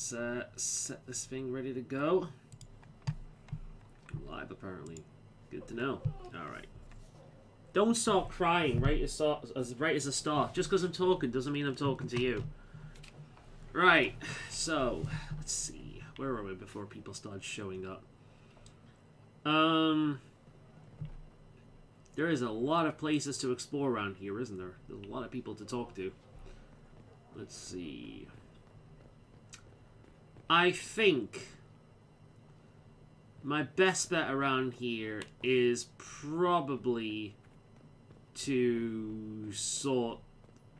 let's set this thing ready to go. I'm live, apparently. Good to know. Alright. Don't start crying right as a start. Just because I'm talking doesn't mean I'm talking to you. Right, so, let's see. Where are we before people start showing up? There is a lot of places to explore around here, isn't there? There's a lot of people to talk to. Let's see. I think my best bet around here is probably to sort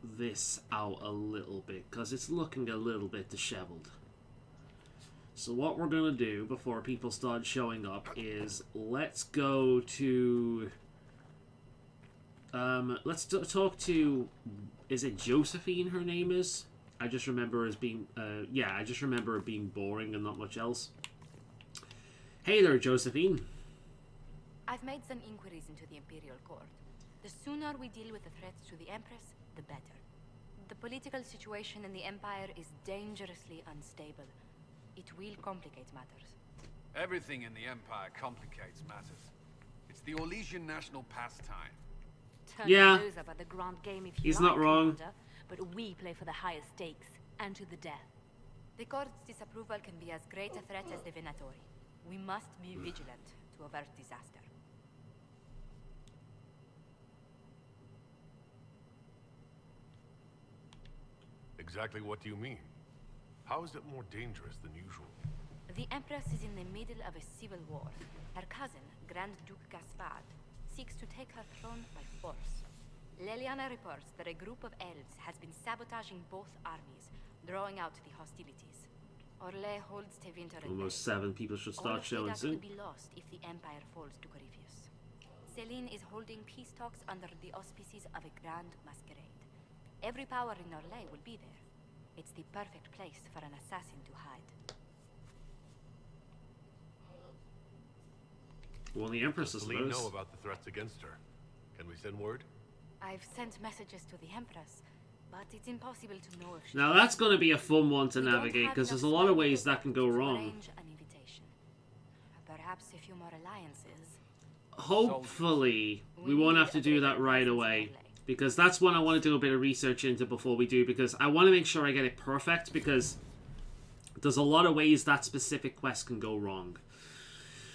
this out a little bit, because it's looking a little bit disheveled. So what we're going to do before people start showing up is let's go to... let's talk to... Is it Josephine her name is? I just remember as being... yeah, I just remember it being boring and not much else. Hey there, Josephine. I've made some inquiries into the Imperial Court. The sooner we deal with the threats to the Empress, the better. The political situation in the Empire is dangerously unstable. It will complicate matters. Everything in the Empire complicates matters. It's the Orlesian national pastime. Turn Yeah. your nose up at the grand game if you He's like, not wrong. Commander, but we play for the highest stakes, and to the death. The Court's disapproval can be as great a threat as the Venatori. We must be vigilant to avert disaster. Exactly what do you mean? How is it more dangerous than usual? The Empress is in the middle of a civil war. Her cousin, Grand Duke Gaspard, seeks to take her throne by force. Leliana reports that a group of elves has been sabotaging both armies, drawing out the hostilities. Orlais holds Tevinter at bay. Almost 7 people should start showing soon. All of Vidas will be lost if the Empire falls to Corypheus. Selene is holding peace talks under the auspices of a grand masquerade. Every power in Orlais will be there. It's the perfect place for an assassin to hide. Well, the Empress is Selene know about the threats against her. Can we send word? I've sent messages to the Empress, but it's impossible to know if she... Now that's going to be a fun one to We don't navigate, have because there's a enough lot of time ways that can go to wrong. arrange an invitation. Perhaps a few more alliances. Hopefully, we won't have to do that right away, because that's one I want to do a bit of research into before we do, because I want to make sure I get it perfect, because there's a lot of ways that specific quest can go wrong.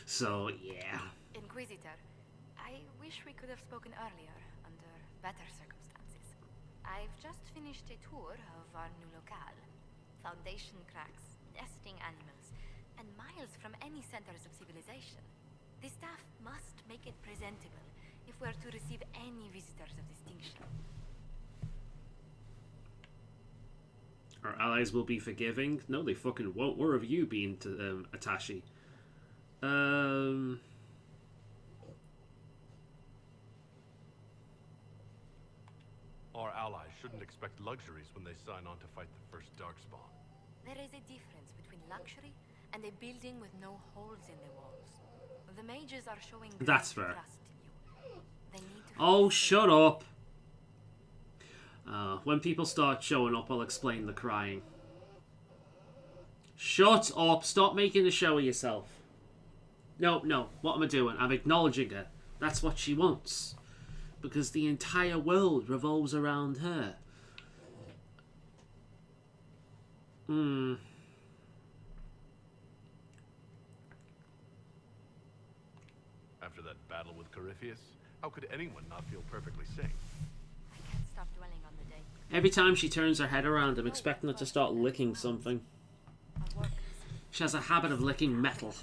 So, yeah. Inquisitor, I wish we could have spoken earlier, under better circumstances. I've just finished a tour of our new locale. Foundation cracks, nesting animals, and miles from any centers of civilization. The staff must make it presentable if we're to receive any visitors of distinction. Our allies will be forgiving? No, they fucking won't. Where have you been, to Atashi? Our allies shouldn't expect luxuries when they sign on to fight the first Darkspawn. There is a difference between luxury and a building with no holes in the walls. The mages are showing That's great fair. trust in you. They need to Oh, feel shut up! When people start showing up, I'll explain the crying. Shut up! Stop making a show of yourself. No, no. What am I doing? I'm acknowledging her. That's what she wants. Because the entire world revolves around her. After that battle with Corypheus, how could anyone not feel perfectly safe? I can't stop dwelling on the day. Every time she turns her head around, I'm expecting her to start licking something. Our work She has a habit of licking metal.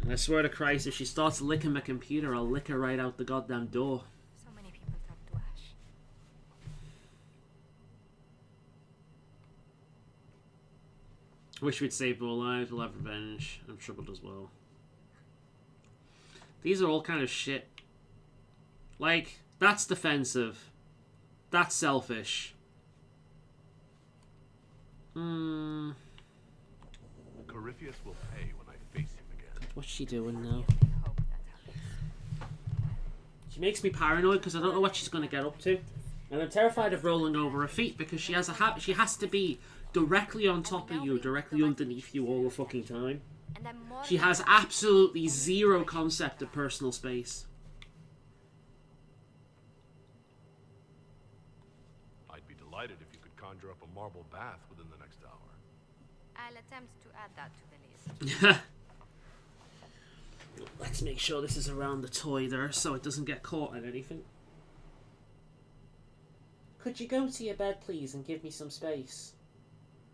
And I swear to Christ, if she starts licking my computer, I'll lick her right out the goddamn door. So many people talk to Ash. Wish we'd saved more lives, we'll have revenge. I'm troubled as well. These are all kind of shit. Like, that's defensive. That's selfish. Corypheus will pay when I face him again. What's she doing now? Really hope that happens. She makes me paranoid because I don't know what she's going to get up to. And I'm terrified of rolling over her feet because she has she has to be directly on top of you, directly underneath you all the fucking time. And I'm more She than has happy absolutely to zero concept of personal space. I'd be delighted if you could conjure up a marble bath within the next hour. I'll attempt to add that to the list. Let's make sure this is around the toy there so it doesn't get caught in anything. Could you go to your bed, please, and give me some space?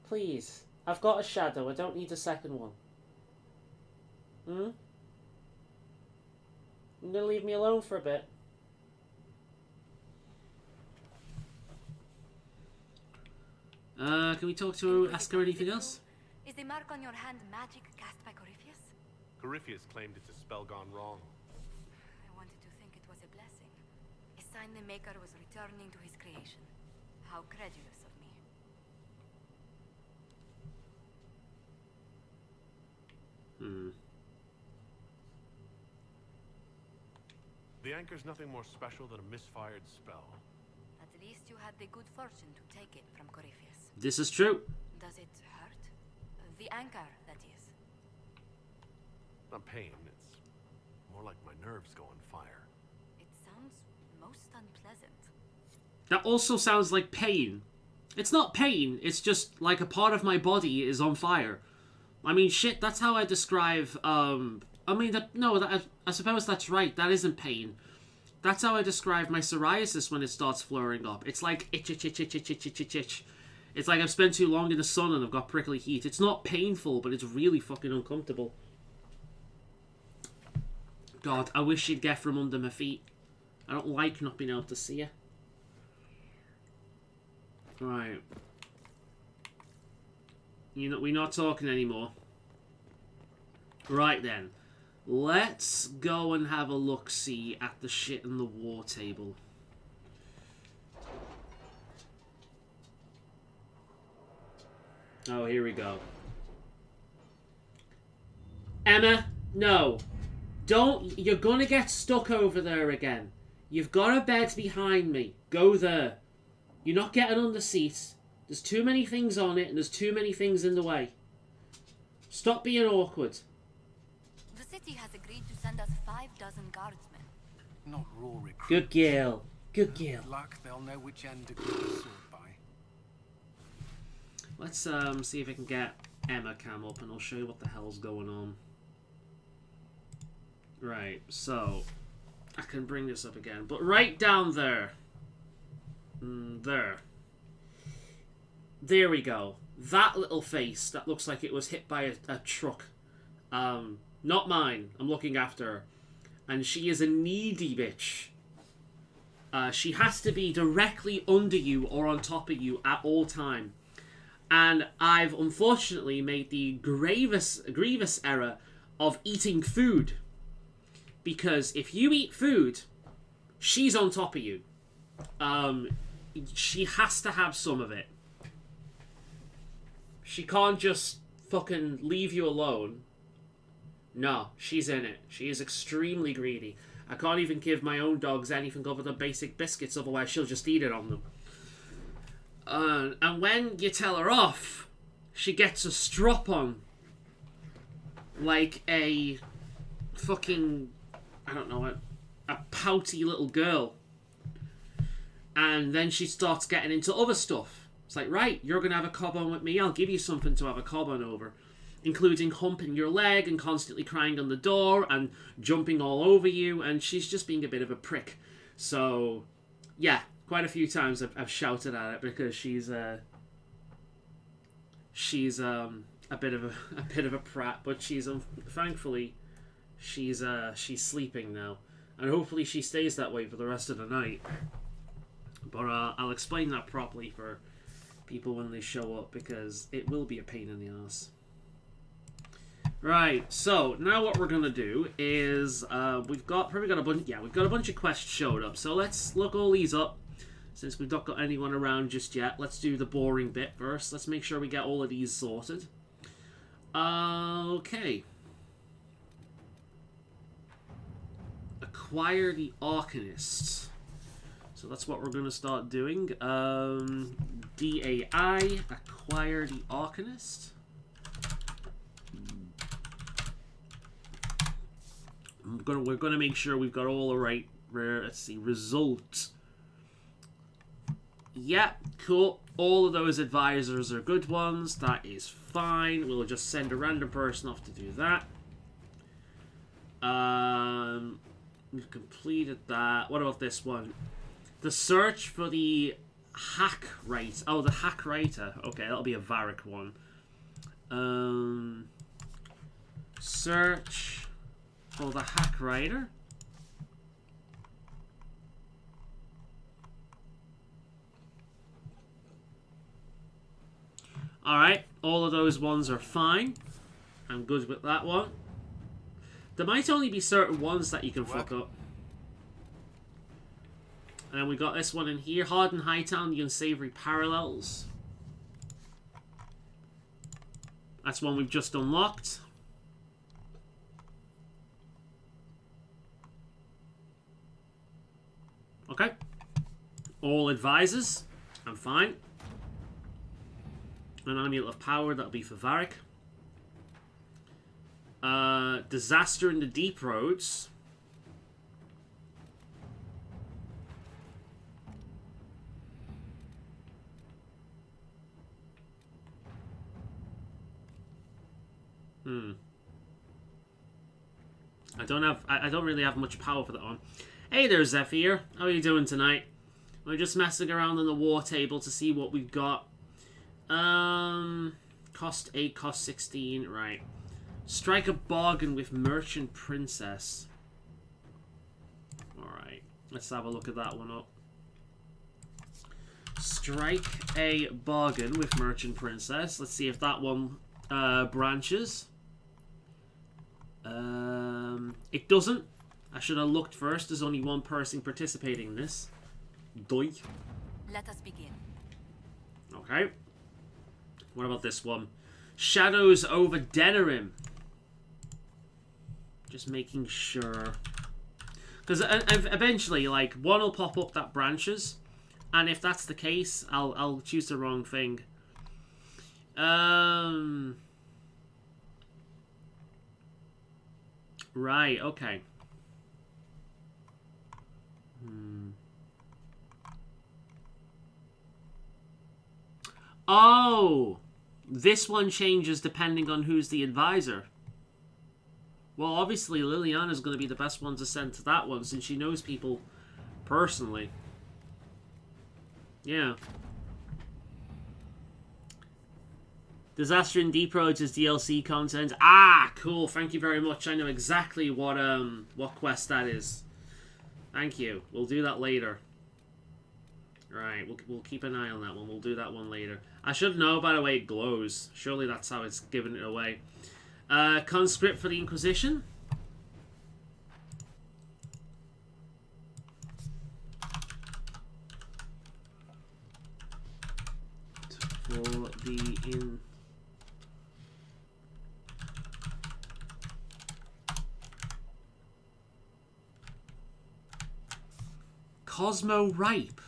Please. I've got a shadow. I don't need a second one. Hmm? You gonna leave me alone for a bit? Can we talk to her, ask her anything else? Is the mark on your hand magic cast by Corypheus? Corypheus claimed it's a spell gone wrong. I wanted to think it was a blessing. A sign the Maker was returning to his creation. How credulous of me. The anchor's nothing more special than a misfired spell. At least you had the good fortune to take it from Corypheus. This is true. Does it hurt? The anchor, that is. Not pain, it's more like my nerves go on fire. It sounds most unpleasant. That also sounds like pain. It's not pain, it's just like a part of my body is on fire. I mean, shit, that's how I describe, I suppose that's right, that isn't pain. That's how I describe my psoriasis when it starts flaring up. It's like itch, itch, itch, itch, itch, itch, itch, itch, itch. It's like I've spent too long in the sun and I've got prickly heat. It's not painful, but it's really fucking uncomfortable. God, I wish she'd get from under my feet. I don't like not being able to see her. Right. We're not talking anymore. Right then. Let's go and have a look-see at the shit in the war table. Oh, here we go. Emma, no. Don't. You're gonna get stuck over there again. You've got a bed behind me. Go there. You're not getting on the seat. There's too many things on it and there's too many things in the way. Stop being awkward. The city has agreed to send us 6 guardsmen. Not raw recruits. Good girl. Good girl. With luck, they'll know which end to grip the sword by. Let's see if I can get Emma cam up and I'll show you what the hell's going on. Right, so I can bring this up again, but right down there. There we go. That little face that looks like it was hit by a truck. Not mine. I'm looking after her. And she is a needy bitch. She has to be directly under you or on top of you at all time. And I've unfortunately made the grievous error of eating food. Because if you eat food, she's on top of you. She has to have some of it. She can't just fucking leave you alone. No, she's in it. She is extremely greedy. I can't even give my own dogs anything other than basic biscuits, otherwise she'll just eat it on them. And when you tell her off, she gets a strop on. Like a fucking, I don't know, a pouty little girl. And then she starts getting into other stuff. It's like, right, you're going to have a cob on with me, I'll give you something to have a cob on over. Including humping your leg and constantly crying on the door and jumping all over you, and she's just being a bit of a prick. So, yeah, quite a few times I've shouted at it because she's a bit of a prat, but she's thankfully she's sleeping now, and hopefully she stays that way for the rest of the night. But I'll explain that properly for people when they show up because it will be a pain in the ass. Right, so now what we're gonna do is we've got a bunch of quests showed up. So let's look all these up. Since we've not got anyone around just yet, let's do the boring bit first. Let's make sure we get all of these sorted. Okay. Acquire the Arcanist. So So that's what we're going to start doing. DAI, acquire the Arcanist. We're gonna make sure we've got all the right. Let's see, results. Yeah, cool. All of those advisors are good ones. That is fine. We'll just send a random person off to do that. We've completed that. What about this one? The search for the hack writer. Oh, the hack writer. Okay, that'll be a Varric one. Search for the hack writer. Alright, all of those ones are fine. I'm good with that one. There might only be certain ones that you can fuck up. And then we got this one in here. Harden Hightown, the Unsavory Parallels. That's one we've just unlocked. Okay. All advisors. I'm fine. An Amulet of Power, that'll be for Varric. Disaster in the Deep Roads. I don't really have much power for that one. Hey there, Zephyr. How are you doing tonight? We're just messing around on the war table to see what we've got. Cost 8, cost 16, right. Strike a bargain with Merchant Princess. Alright, let's have a look at that one up. Strike a bargain with Merchant Princess. Let's see if that one branches. It doesn't. I should have looked first. There's only one person participating in this. Doi. Let us begin. Okay. What about this one? Shadows over Denerim. Just making sure. Because eventually, like, one will pop up that branches. And if that's the case, I'll choose the wrong thing. Right, okay. Oh! This one changes depending on who's the advisor. Well, obviously Liliana's going to be the best one to send to that one since she knows people personally. Yeah. Disaster in Deep Roads is DLC content. Ah, cool. Thank you very much. I know exactly what quest that is. Thank you. We'll do that later. Right, we'll keep an eye on that one. We'll do that one later. I should know by the way it glows. Surely that's how it's giving it away. Conscript for the Inquisition. For the Cosmo Ripe.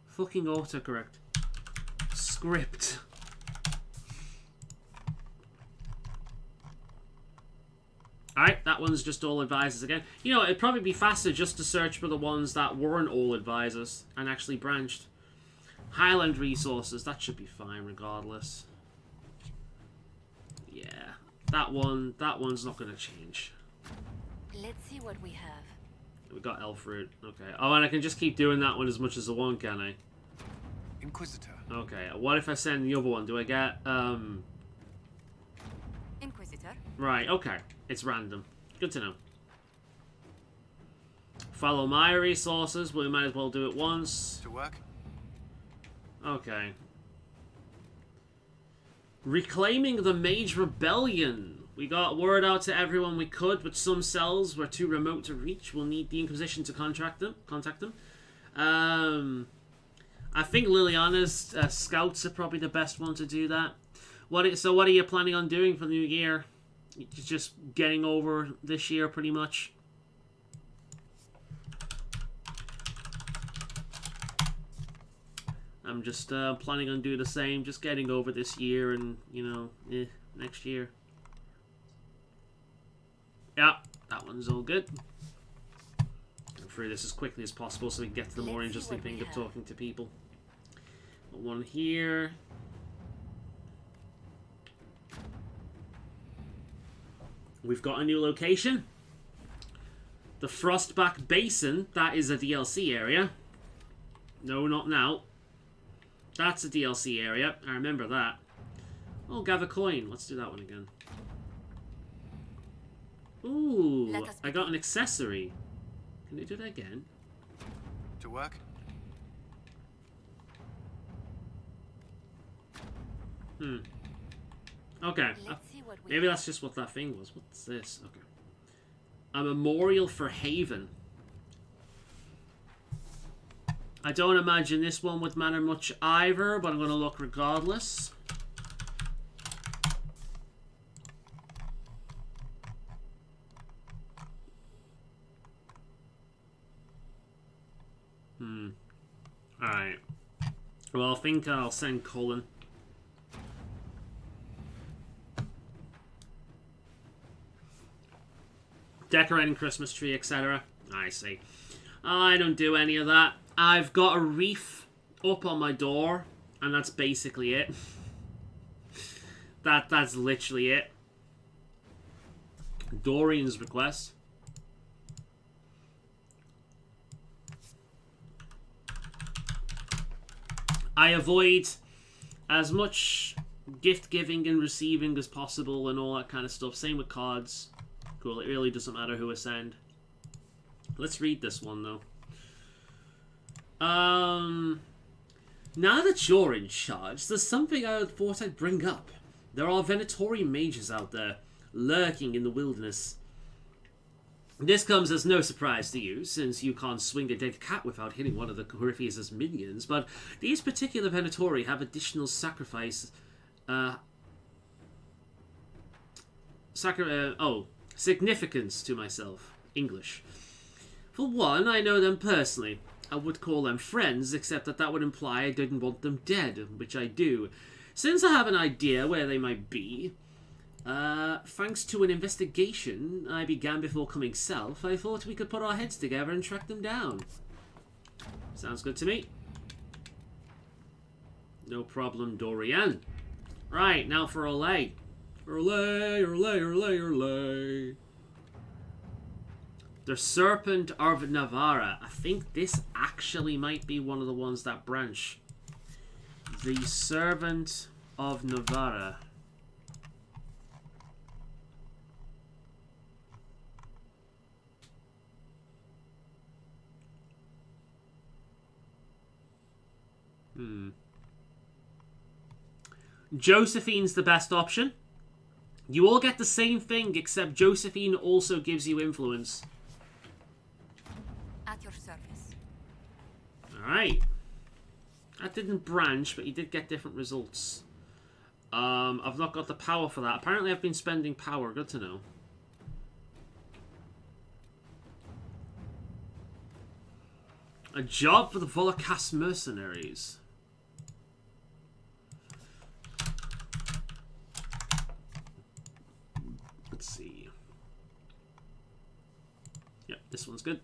Fucking autocorrect. Script. Alright, that one's just all advisors again. You know, it'd probably be faster just to search for the ones that weren't all advisors and actually branched. Highland resources, that should be fine regardless. Yeah, that one's not going to change. Let's see what we have. We got elf root. Okay. Oh, and I can just keep doing that one as much as I want, can I? Inquisitor. Okay. What if I send the other one? Do I get Inquisitor. Right. Okay. It's random. Good to know. Follow my resources. We might as well do it once. To work. Okay. Reclaiming the Mage Rebellion. We got word out to everyone we could, but some cells were too remote to reach. We'll need the Inquisition to contact them. I think Liliana's scouts are probably the best one to do that. So what are you planning on doing for the new year? Just getting over this year, pretty much. I'm just planning on doing the same, just getting over this year and, you know, next year. Yeah, that one's all good. Go through this as quickly as possible so we can get to the more interesting thing of talking to people. One here. We've got a new location. The Frostback Basin, that is a DLC area. No, not now. That's a DLC area. I remember that. Oh, gather coin. Let's do that one again. Ooh, I got an accessory. Can you do that again? To work? Okay. Maybe that's just what that thing was. What's this? Okay. A memorial for Haven. I don't imagine this one would matter much either, but I'm going to look regardless. Alright. Well, I think I'll send Cullen. Decorating Christmas tree, etc. I see. I don't do any of that. I've got a wreath up on my door, and that's basically it. That's literally it. Dorian's request. I avoid as much gift giving and receiving as possible and all that kind of stuff. Same with cards. Cool, it really doesn't matter who I send. Let's read this one, though. Now that you're in charge, there's something I thought I'd bring up. There are Venatori mages out there, lurking in the wilderness. This comes as no surprise to you, since you can't swing a dead cat without hitting one of the Corypheus' minions, but these particular Venatori have additional significance to myself. English. For one, I know them personally. I would call them friends, except that would imply I didn't want them dead, which I do. Since I have an idea where they might be, thanks to an investigation I began before coming south, I thought we could put our heads together and track them down. Sounds good to me. No problem, Dorian. Right, now for Olay. Olay. The Serpent of Navarra. I think this actually might be one of the ones that branch. The Servant of Navarra. Josephine's the best option. You all get the same thing, except Josephine also gives you influence. At your service. Alright. That didn't branch, but you did get different results. I've not got the power for that. Apparently I've been spending power. Good to know. A job for the Volocast mercenaries. Let's see. Yep, this one's good.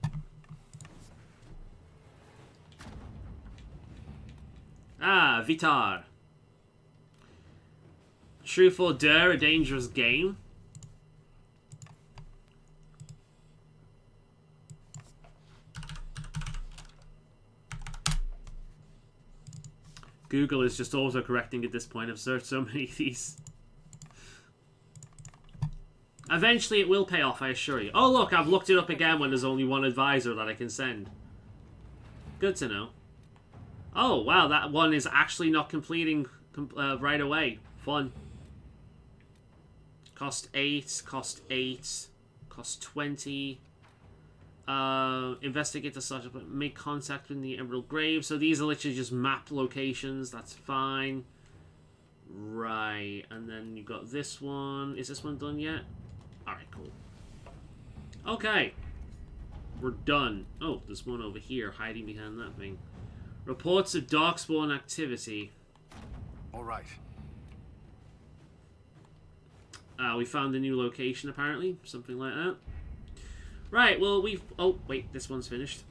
Ah, Vitar. Truth or Dare, a dangerous game. Google is just auto-correcting at this point. I've searched so many of these. Eventually it will pay off, I assure you. Oh look, I've looked it up again when there's only one advisor that I can send. Good to know. Oh wow, that one is actually not completing right away. Fun. Cost 8, cost 20. Investigate the subject, make contact with the Emerald Grave. So these are literally just map locations. That's fine. Right, and then you got this one. Is this one done yet? Alright, cool. Okay. We're done. Oh, there's one over here hiding behind that thing. Reports of darkspawn activity. All right. We found a new location, apparently. Something like that. Right, well, we've... Oh, wait, this one's finished.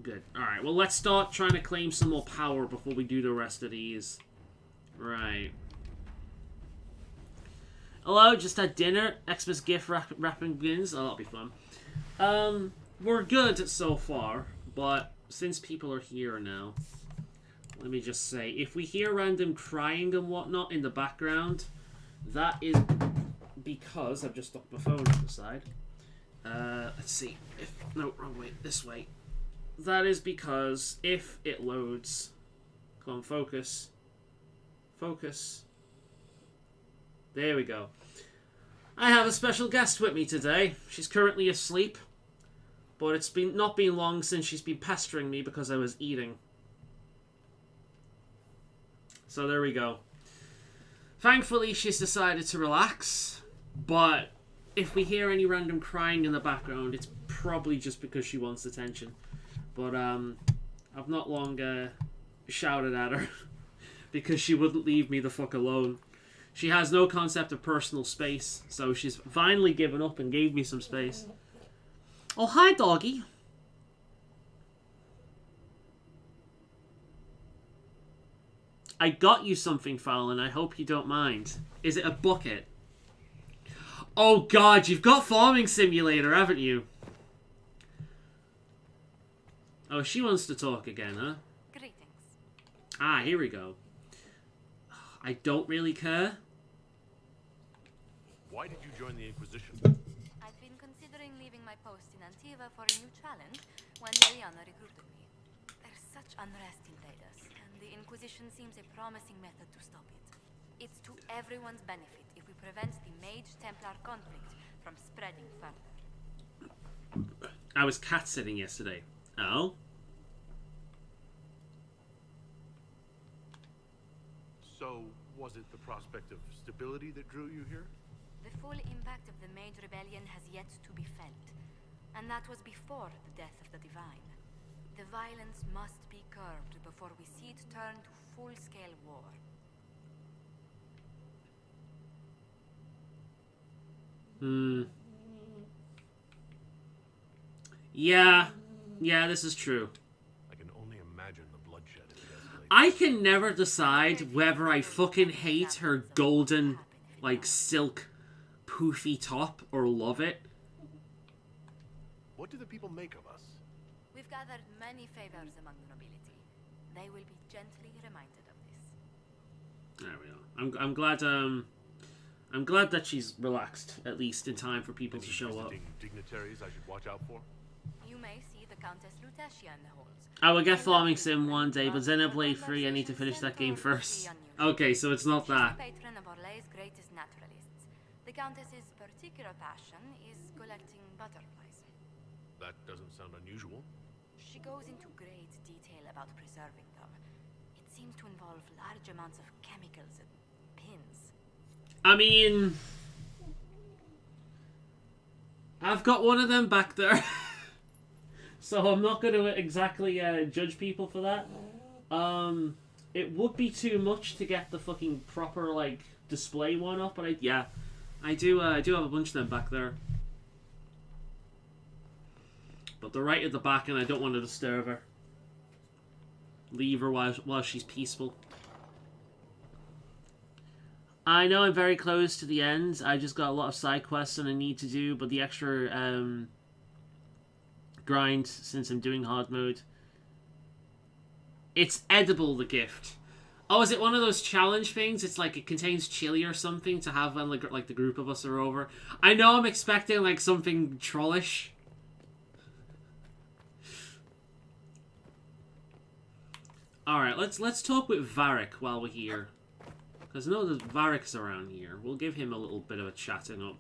Good. Alright, well, let's start trying to claim some more power before we do the rest of these. Right. Hello, just had dinner. Xmas gift wrapping begins. Oh, that'll be fun. We're good so far, but since people are here now... Let me just say, if we hear random crying and whatnot in the background, that is because I've just stuck my phone to the side. Let's see. No, wrong way. This way. That is because if it loads... Come on, focus. Focus. There we go. I have a special guest with me today. She's currently asleep, but it's not been long since she's been pestering me because I was eating. So there we go. Thankfully, she's decided to relax, but if we hear any random crying in the background, it's probably just because she wants attention. But I've not long shouted at her because she wouldn't leave me the fuck alone. She has no concept of personal space, so she's finally given up and gave me some space. Oh, hi, doggy. I got you something, Faolan. I hope you don't mind. Is it a bucket? Oh god, you've got Farming Simulator, haven't you? Oh, she wants to talk again, huh? Greetings. Ah, here we go. I don't really care. Why did you join the Inquisition? I've been considering leaving my post in Antiva for a new challenge when Liliana recruited me. There's such unrest in Thedas, and the Inquisition seems a promising method to stop it. It's to everyone's benefit if we prevent the Mage-Templar conflict from spreading further. I was cat-sitting yesterday. Oh? So, was it the prospect of stability that drew you here? The full impact of the Mage Rebellion has yet to be felt, and that was before the death of the Divine. The violence must be curbed before we see it turn to full-scale war. Yeah, this is true. I can only imagine the bloodshed if it escalates. I can never decide whether I fucking hate her golden, like, silk, poofy top or love it. What do the people make of us? We've gathered many favors among the nobility. They will be gently reminded of this. There we go. I'm glad that she's relaxed, at least in time for people to show up. Visiting dignitaries I should watch out for? You may see the Countess Lutetia in the halls. I will get Farming Sim one day, but Xenoblade 3, I need to finish that game first. Okay, so it's not that. She's the patron of Orlay's greatest naturalists. The Countess's particular passion is collecting butterflies. That doesn't sound unusual. She goes into great detail about preserving them. It seems to involve large amounts of chemicals and pins. I mean, I've got one of them back there. So I'm not going to exactly judge people for that. It would be too much to get the fucking proper, like, display one up, but I do have a bunch of them back there. But they're right at the back, and I don't want to disturb her. Leave her while she's peaceful. I know I'm very close to the end. I just got a lot of side quests and I need to do, but the extra grind, since I'm doing hard mode. It's edible, the gift. Oh, is it one of those challenge things? It's like it contains chili or something to have when like the group of us are over. I know I'm expecting like something trollish. Alright, let's talk with Varric while we're here. Because I know that Varric's around here. We'll give him a little bit of a chatting up.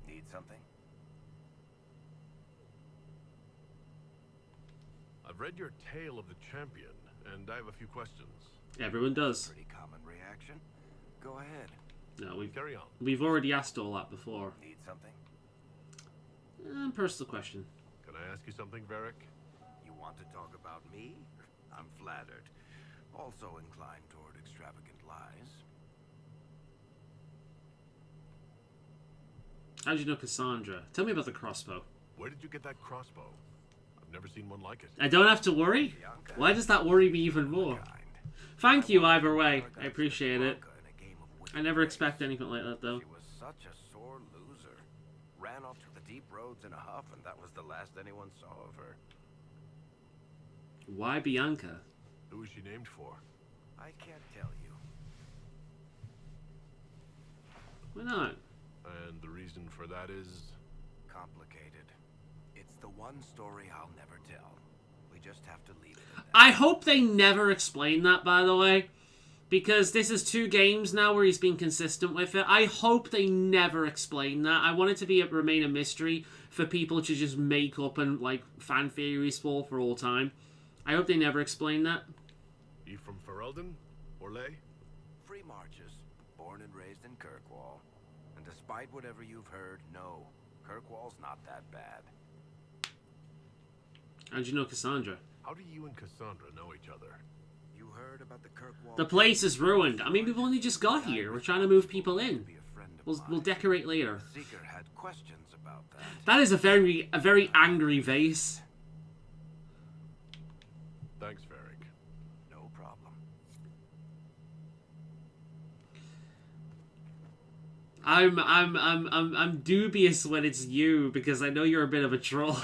Need something? I've read your Tale of the Champion, and I have a few questions. Everyone does. Pretty common reaction. Go ahead. No, Carry on. we've already asked all that before. Need something? Personal question. Can I ask you something, Varric? want to talk about me? I'm flattered. Also inclined toward extravagant lies. How did you know Cassandra? Tell me about the crossbow. Where did you get that crossbow? I've never seen one like it. I don't have to worry? Why does that worry me even more? Thank you either way. I appreciate it. I never expect anything like that though. She was such a sore loser. Ran off to the deep roads in a huff, and that was the last anyone saw of her. Why Bianca? Who was she named for? I can't tell you. Why not? And the reason for that is... Complicated. It's the one story I'll never tell. We just have to leave it at that. I hope they never explain that, by the way. Because this is 2 games now where he's been consistent with it. I hope they never explain that. I want it to remain a mystery for people to just make up and, like, fan theories for all time. I hope they never explain that. You from Ferelden? Orlais? Free marches. Born and raised in Kirkwall. And despite whatever you've heard, no. Kirkwall's not that bad. How'd you know Cassandra? How do you and Cassandra know each other? You heard about the Kirkwall... The place is ruined. I mean, we've only just got here. We're trying to move people in. We'll decorate later. Seeker had questions about that. That is a very angry vase. Thanks, Varric. No problem. I'm dubious when it's you because I know you're a bit of a troll.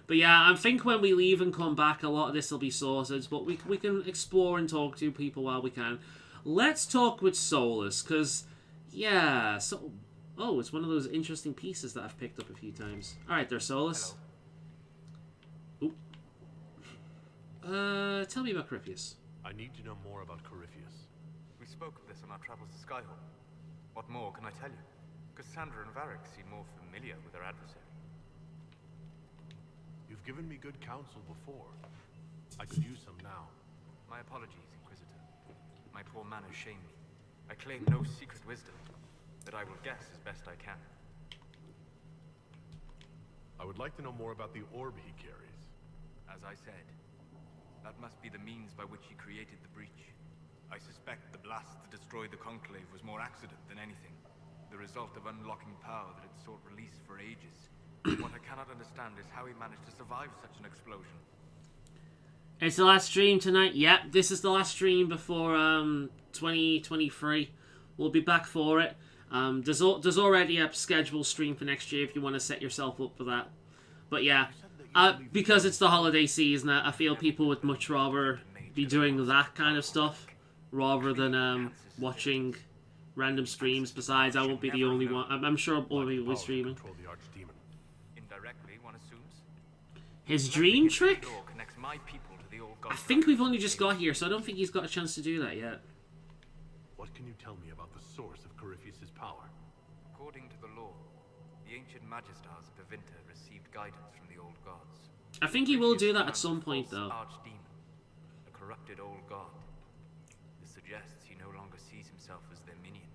But yeah, I think when we leave and come back, a lot of this will be sorted. But we can explore and talk to people while we can. Let's talk with Solus, because, yeah, oh, it's one of those interesting pieces that I've picked up a few times. Alright there, Solus. Hello. Oop. Tell me about Corypheus. I need to know more about Corypheus. We spoke of this on our travels to Skyhawk. What more can I tell you? Cassandra and Varric seem more familiar with their adversary. You've given me good counsel before. I could use some now. My apologies, Inquisitor. My poor manners shame me. I claim no secret wisdom, but I will guess as best I can. I would like to know more about the orb he carries. As I said, that must be the means by which he created the breach. I suspect the blast that destroyed the Conclave was more accident than anything. The result of unlocking power that had sought release for ages. What I cannot understand is how he managed to survive such an explosion. It's the last stream tonight. Yep, this is the last stream before 2023. We'll be back for it. There's already a scheduled stream for next year if you want to set yourself up for that. But yeah, because it's the holiday season, I feel people would much rather be doing that kind of stuff rather than watching random streams. Besides, I won't be the only one. I'm sure other people will be streaming. Indirectly, one assumes. His dream trick? Law connects my people to the old I gods. think we've only just got here, so I don't think he's got a chance to do that yet. What can you tell me about the source of Corypheus' power? According to the law, the ancient Magistars of Tevinter received guidance from the old gods. I think he will do that at Corypheus some found a point, false though. Archdemon, a corrupted old god. This suggests he no longer sees himself as their minion.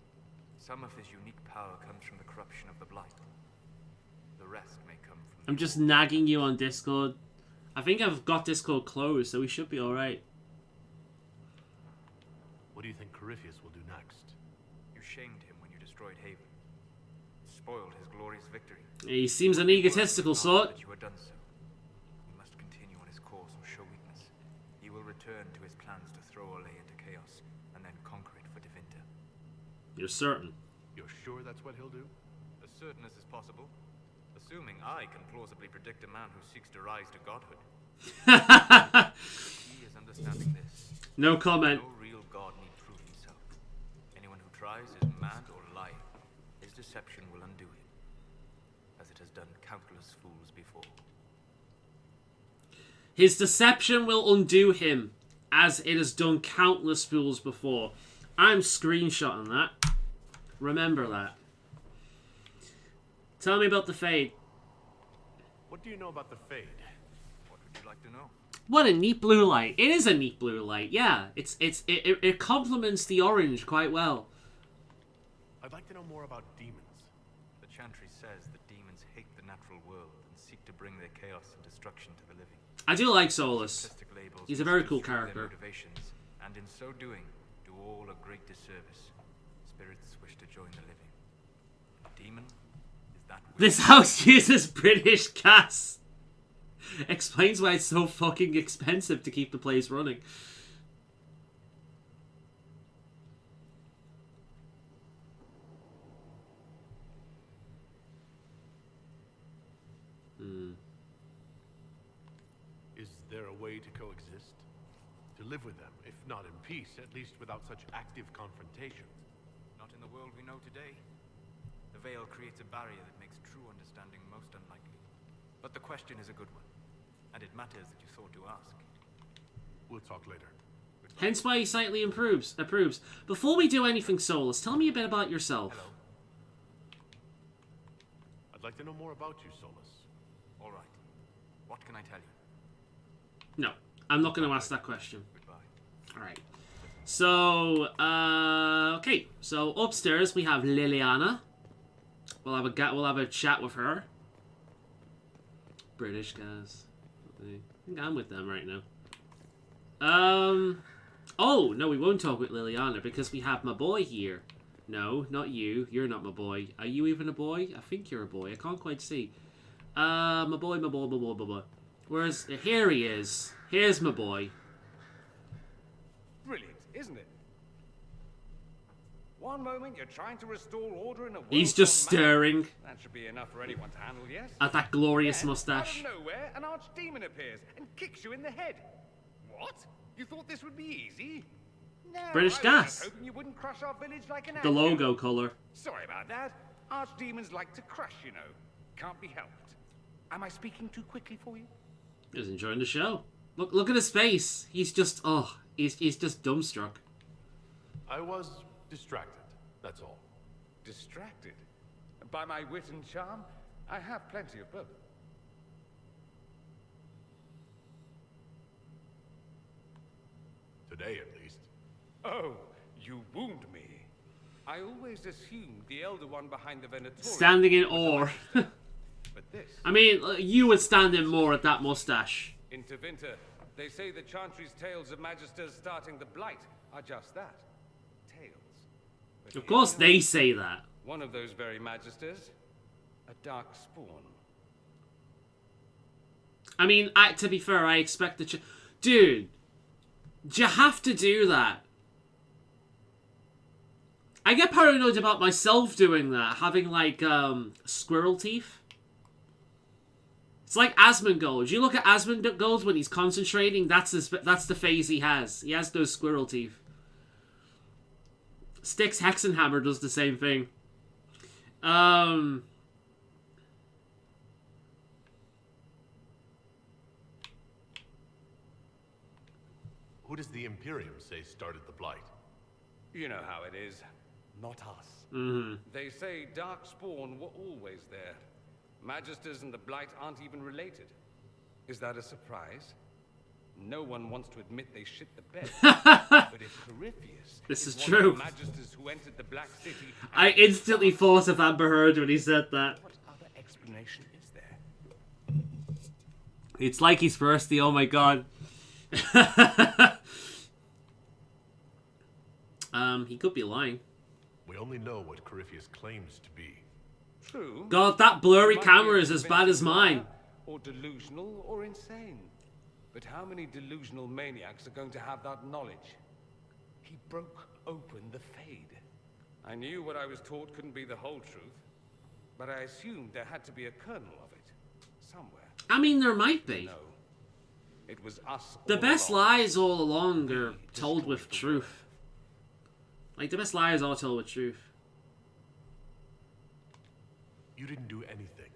Some of his unique power comes from the corruption of the blight. The rest may come from... I'm just nagging you on Discord. I think I've got Discord closed, so we should be alright. What do you think Corypheus will do next? You shamed him when you destroyed Haven. Spoiled his glorious victory. He seems an egotistical sort. That you had done so. He must continue on his course or show weakness. He will return to his plans to throw Orlais into chaos, and then conquer it for Tevinter. You're certain? You're sure that's what he'll do? As certain as is possible. Assuming I can plausibly predict a man who seeks to rise to godhood. He is understanding this. No comment. No real god need prove himself. Anyone who tries is mad or lying. His deception will undo him, as it has done countless fools before. His deception will undo him, as it has done countless fools before. I'm screenshotting that. Remember that. Tell me about the Fade. What do you know about the Fade? What would you like to know? What a neat blue light. It is a neat blue light, yeah. It complements the orange quite well. I'd like to know more about demons. The Chantry says that demons hate the natural world and seek to bring their chaos and destruction to the living. I do like Solus. Simplistic labels He's a very cool misconstrue their character. motivations, and in so doing, do all a great disservice. Spirits wish to join the living. Demon is that which This house uses British gas. Explains why it's so fucking expensive to keep the place running. Is there a way to coexist? To live with them, if not in peace, at least without such active confrontation? not in the world we know today. The veil creates a barrier that makes true understanding most unlikely. But the question is a good one, and it matters that you thought to ask. We'll talk later. Hence why he slightly approves. Before we do anything, Solus, tell me a bit about yourself. Hello. I'd like to know more about you, Solus. All right. What can I tell you? No, I'm not going to ask that question. Goodbye. Alright. So, okay. So, upstairs we have Liliana. We'll have a chat with her. British guys. I think I'm with them right now. Oh, no, we won't talk with Liliana because we have my boy here. No, not you. You're not my boy. Are you even a boy? I think you're a boy. I can't quite see. My boy. Whereas, here he is. Here's my boy. Brilliant, isn't it? One moment you're trying to restore order in a world He's just gone mad. staring That should be enough for anyone to handle, yes? at that glorious Then, mustache. Out of nowhere, an archdemon appears and kicks you in the head. What? You thought this would be easy? No, British I was gas. just hoping you wouldn't crush our village like an The ant. logo color. Sorry about that. Archdemons like to crush, you know. Can't be helped. Am I speaking too quickly for you? Just enjoying the show. Look at his face. He's just he's just dumbstruck. I was distracted, that's all. Distracted? By my wit and charm? I have plenty of both. Today, at least. Oh, you wound me. I always assumed the elder one behind the Venatorium... Standing in awe. But this... I mean, you would stand in more at that mustache. Into winter, they say the Chantry's tales of Magisters starting the Blight are just that. Tales. But Of here course we are. they say that. One of those very Magisters. A dark spawn. I mean, to be fair, I expect the dude, do you have to do that? I get paranoid about myself doing that, having like squirrel teeth. It's like Asmongold. You look at Asmongold when he's concentrating. That's the phase he has. He has those squirrel teeth. Styx Hexenhammer does the same thing. Who does the Imperium say started the Blight? You know how it is. Not us. Mm-hmm. They say dark spawn were always there. Magisters and the Blight aren't even related. Is that a surprise? No one wants to admit they shit the bed. But if Corypheus This is one true. of the Magisters who entered the Black City... I instantly thought of Amber Heard when he said that. What other explanation is there? It's like he's thirsty. Oh my god. He could be lying. We only know what Corypheus claims to be. True. God, that blurry Might be camera a is as bad as convincing mine. liar, or delusional, or insane. But how many delusional maniacs are going to have that knowledge? He broke open the Fade. I knew what I was taught couldn't be the whole truth, but I assumed there had to be a kernel of it. Somewhere. I mean, there might be. No. It was us The all best along. lies all along are We told destroyed with the truth. Like, the best lies are told with truth. You didn't do anything.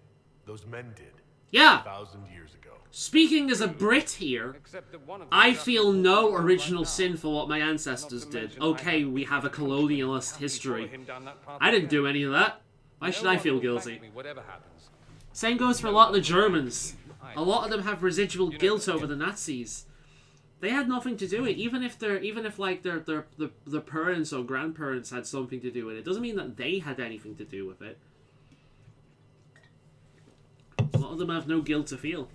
Those men did. Yeah! 1,000 years ago. Speaking as a Brit here, Except that one of them I just feel before no we were original right now. sin for what my ancestors Not to did. mention Okay, I we have a colonialist happily history. follow him down that path I didn't again. do any of that. Why should No I one feel will guilty? thank me, whatever happens. Same goes for a lot of the Germans. A lot of them have residual You know, guilt over the Nazis. They had nothing to do with it. Even if their parents or grandparents had something to do with it, doesn't mean that they had anything to do with it. lot of them have no guilt to feel.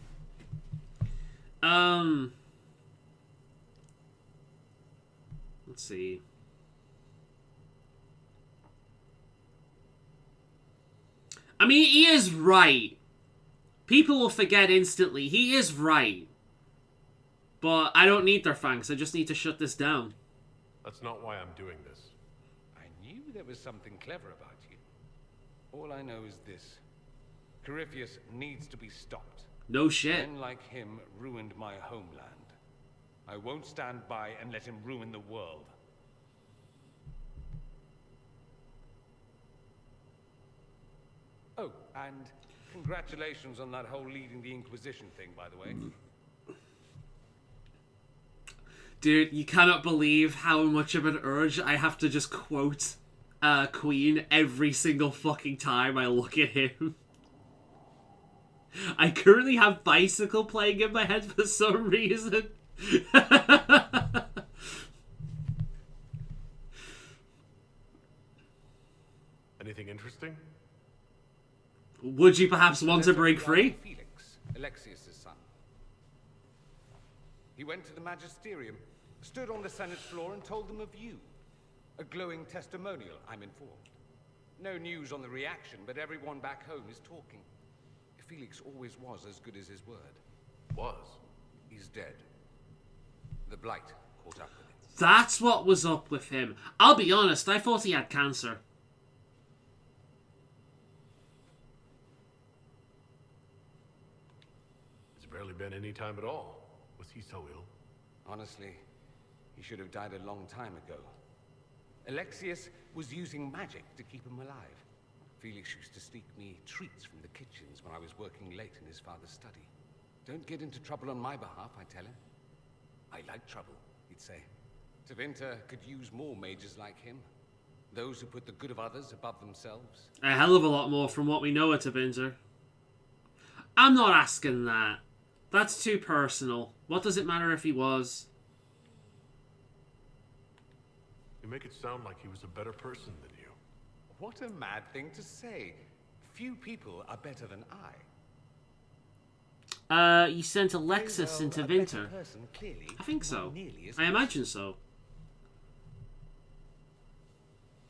Let's see. I mean, he is right. People will forget instantly. He is right. But I don't need their thanks. I just need to shut this down. That's not why I'm doing this. I knew there was something clever about you. All I know is this. Corypheus needs to be stopped. No shit. Men like him ruined my homeland. I won't stand by and let him ruin the world. Oh, and congratulations on that whole leading the Inquisition thing, by the way. Dude, you cannot believe how much of an urge I have to just quote Queen every single fucking time I look at him. I currently have Bicycle playing in my head for some reason. Anything interesting? Would you perhaps want to break free? Felix, Alexius' son. He went to the Magisterium, stood on the Senate floor and told them of you. A glowing testimonial, I'm informed. No news on the reaction, but everyone back home is talking. Felix always was as good as his word. Was? He's dead. The Blight caught up with him. That's what was up with him. I'll be honest, I thought he had cancer. It's barely been any time at all. Was he so ill? Honestly, he should have died a long time ago. Alexius was using magic to keep him alive. Felix used to sneak me treats from the kitchens when I was working late in his father's study. Don't get into trouble on my behalf, I tell him. I like trouble, he'd say. Tevinter could use more mages like him. Those who put the good of others above themselves. A hell of a lot more from what we know at Tevinter. I'm not asking that. That's too personal. What does it matter if he was? You make it sound like he was a better person than you. What a mad thing to say. Few people are better than I. You sent Alexis into Winter. I think so. I imagine so.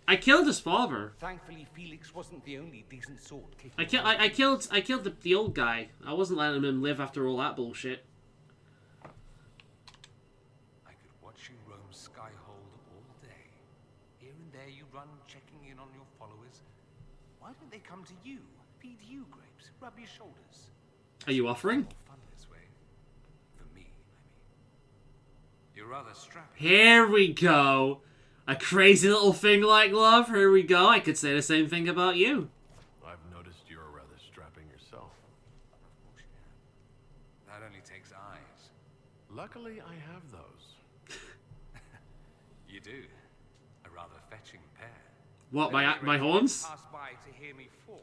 I killed his father. Thankfully, Felix wasn't the only decent sort. I killed the old guy. I wasn't letting him live after all that bullshit. I could watch you roam Skyhold all day. Here and there you run, checking in on your followers. Why don't they come to you, feed you grapes, rub your shoulders? Are you offering? More fun this way. For me, I mean. You're rather strapping. Here we go. A crazy little thing like love. Here we go. I could say the same thing about you. I've noticed you're rather strapping yourself. That only takes eyes. Luckily, I have those. You do. A rather fetching pair. What, my horns? Pass by to hear me fawn.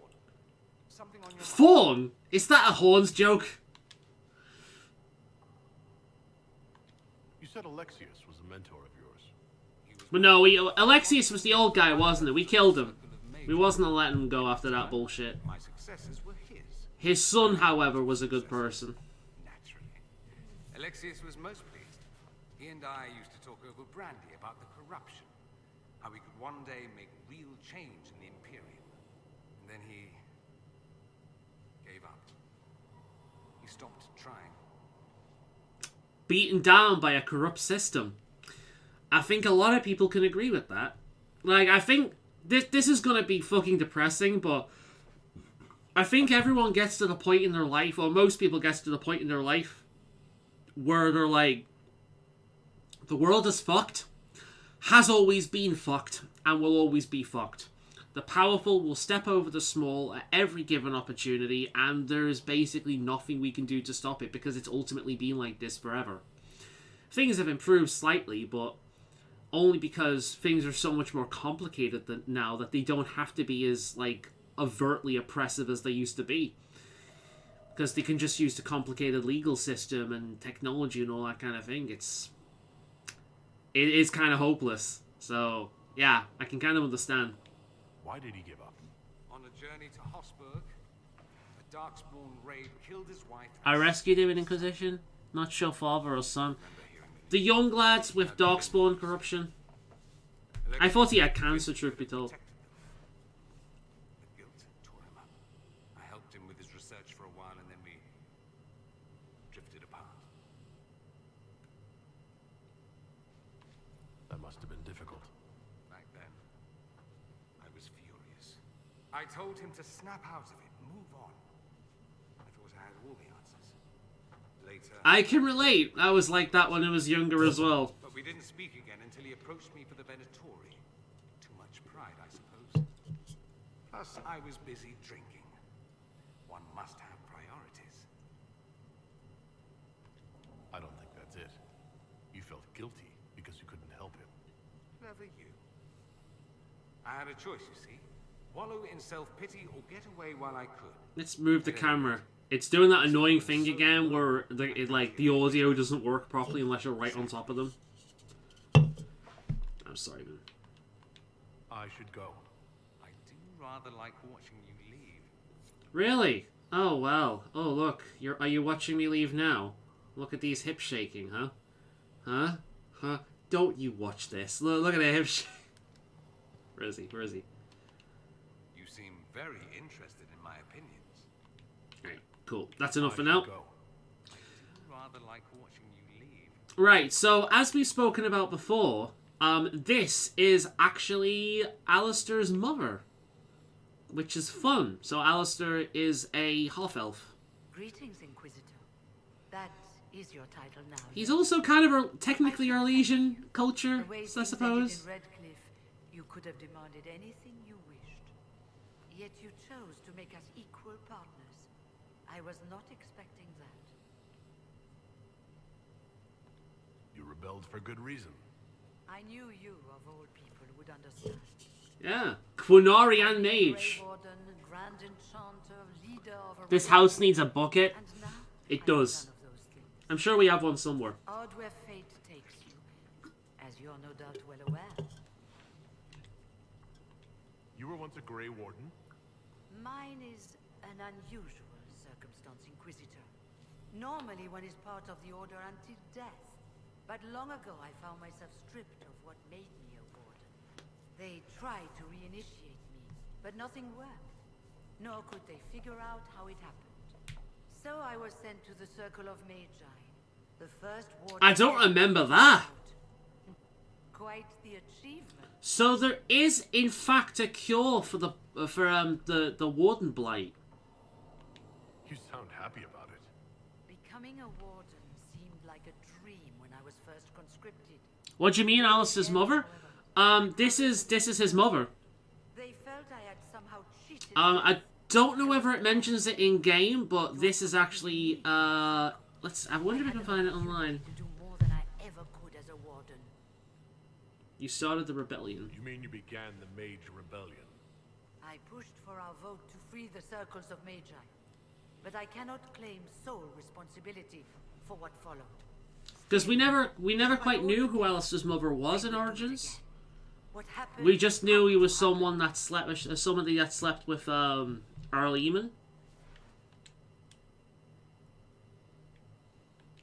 Something on your mind? Fawn? Is that a horns joke? You said Alexius was a mentor of yours. But no, Alexius was the old guy, wasn't it? We killed him. We wasn't letting him go after that bullshit. My successors were his. His son, however, was a good person. Naturally. Alexius was most pleased. He and I used to talk over brandy about the corruption. How we could one day make real change in the Imperium. And then he gave up. He stopped trying. Beaten down by a corrupt system. I think a lot of people can agree with that. Like, I think this is going to be fucking depressing, but I think everyone gets to the point in their life, or most people gets to the point in their life, where they're like, the world is fucked, has always been fucked, and will always be fucked. The powerful will step over the small at every given opportunity, and there is basically nothing we can do to stop it, because it's ultimately been like this forever. Things have improved slightly, but only because things are so much more complicated now that they don't have to be as, like, overtly oppressive as they used to be. Because they can just use the complicated legal system and technology and all that kind of thing. It is kind of hopeless. So, yeah, I can kind of understand. Why did he give up? On a journey to Hossberg, a Darkspawn raid killed his wife. I rescued him in Inquisition. Not sure father or son. The young lads with Darkspawn corruption. I thought he had cancer, truth be told. The guilt tore him up. I helped him with his research for a while, and then we drifted apart. That must have been difficult. Back then, I was furious. I told him to snap out of it, move on. I thought I had all the answers. Later, I can relate. I was like that when I was younger as well. but we didn't speak again until he approached me for the Venatori. Too much pride, I suppose. Plus, I was busy drinking. One must have priorities. I don't think that's it. You felt guilty because you couldn't help him. Never you. I had a choice, you see. Wallow in self-pity or get away while I could. Let's move the camera. It's doing that annoying thing again where the audio doesn't work properly unless you're right on top of them. I'm sorry, man. I should go. I do rather like watching you leave. Really? Oh, well. Oh, look. Are you watching me leave now? Look at these hips shaking, huh? Huh? Huh? Don't you watch this. Look at the hips shaking. Where is he? Where is he? You seem very interested in my opinions. Alright, cool. That's enough I for now. should go. I do rather like watching you leave. Right, so as we've spoken about before, this is actually Alistair's mother, which is fun. So Alistair is a half-elf. Greetings, Inquisitor. That is your title now. He's also kind of technically Arlesian culture, The way I things ended suppose. in Redcliffe, you could have demanded anything you wished. Yet you chose to make us equal partners. I was not expecting that. You rebelled for good reason. I knew you, of all people, would understand. Yeah, Qunari and Mage. Grey Warden, Grand Enchanter, leader of a This rebellion, house needs a bucket. and now It I am does. none of those things. I'm sure we have one somewhere. Odd where fate takes you, as you're no doubt well aware. You were once a Grey Warden? Mine is an unusual circumstance, Inquisitor. Normally one is part of the Order until death. But long ago I found myself stripped of what made me a warden. They tried to reinitiate me, but nothing worked. Nor could they figure out how it happened. So I was sent to the Circle of Magi. The first warden... I don't remember that. Quite the achievement. So there is, in fact, a cure for the Warden Blight. You sound happy about it. Becoming a warden seemed like a dream when I was first conscripted. What do you mean, Alice's mother? This is his mother. They felt I had somehow cheated. I don't know whether it mentions it in game, but this is actually I wonder if I can find it online. To do more than I ever could as a warden. You started the rebellion. You mean you began the Mage Rebellion? I pushed for our vote to free the circles of Magi, but I cannot claim sole responsibility for what followed. Because we never quite knew who Alice's mother was in Origins. What happened? We just knew he was someone that slept with somebody that slept with Arleman.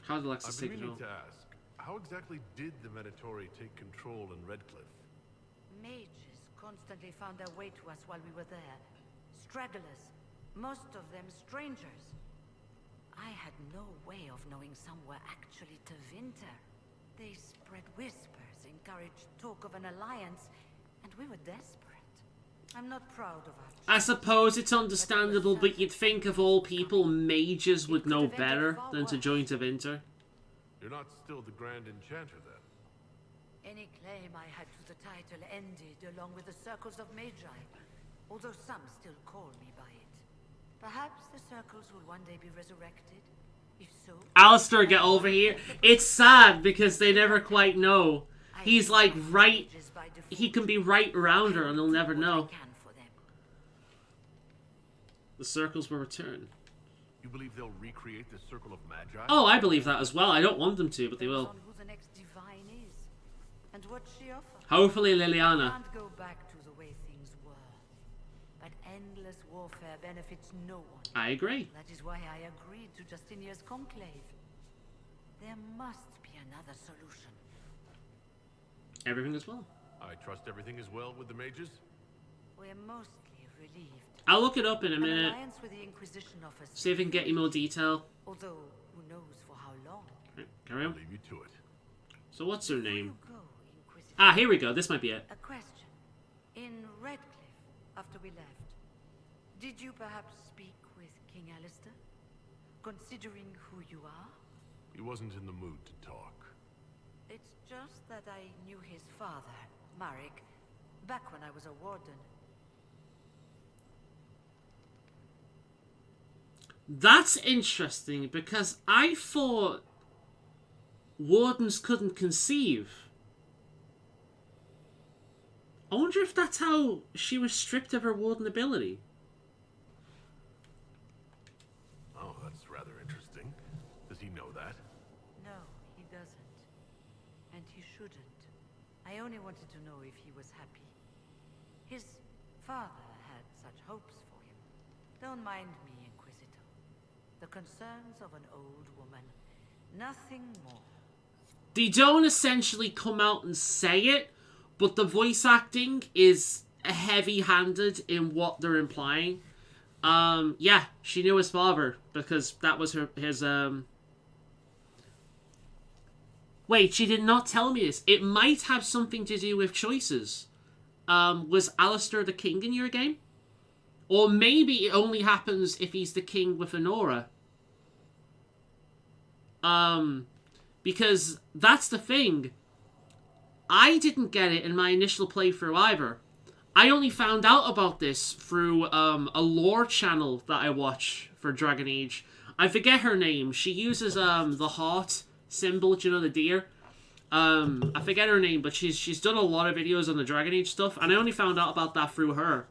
How did Alexis I've take been control? meaning to ask, how exactly did the Venatori take control in Redcliffe? Mages constantly found their way to us while we were there. Stragglers, most of them strangers. I had no way of knowing some were actually Tevinter. They spread whispers, encouraged talk of an alliance, and we were desperate. I'm not proud of our I suppose it's understandable, but you'd think of all people, mages would know better than to join Tevinter. You're not still the Grand Enchanter, then? Any claim I had to the title ended along with the Circles of Magi, although some still call me by it. Perhaps the Circles will one day be resurrected. If so... Alistair, get over here. It's sad because they never quite know. He's like right... He can be right around her and they'll never know. The Circles will return. You believe they'll recreate the Circle of Magi? Oh, I believe that as well. I don't want them to, but they will. On who the next divine is, and what she offers. Hopefully I Liliana. can't go back to the way things were. But endless warfare benefits no one. I agree. That is why I agreed to Justinia's conclave. There must be another solution. Everything as well. I trust everything is well with the mages? We're mostly relieved. I'll look it up in a An minute. alliance with the Inquisition offers See if I can get you more detail. although who knows for how long. Right, carry on. Leave you to it. So what's her Before name? you go, Inquisitor, Ah, here we go. This might be it. a question. In Redcliffe, after we left, did you perhaps speak with King Alistair? Considering who you are? He wasn't in the mood to talk. It's just that I knew his father, Marek, back when I was a warden. That's interesting because I thought wardens couldn't conceive. I wonder if that's how she was stripped of her warden ability. Oh, that's rather interesting. Does he know that? No, he doesn't. And he shouldn't. I only wanted to know if he was happy. His father had such hopes for him. Don't mind me, Inquisitor. The concerns of an old woman. Nothing more. They don't essentially come out and say it, but the voice acting is heavy-handed in what they're implying. Yeah, she knew his father because that was his. Wait, she did not tell me this. It might have something to do with choices. Was Alistair the king in your game? Or maybe it only happens if he's the king with Honora. Because that's the thing. I didn't get it in my initial playthrough either. I only found out about this through a lore channel that I watch for Dragon Age. I forget her name. She uses the heart symbol, do you know, the deer? I forget her name, but she's done a lot of videos on the Dragon Age stuff, and I only found out about that through her.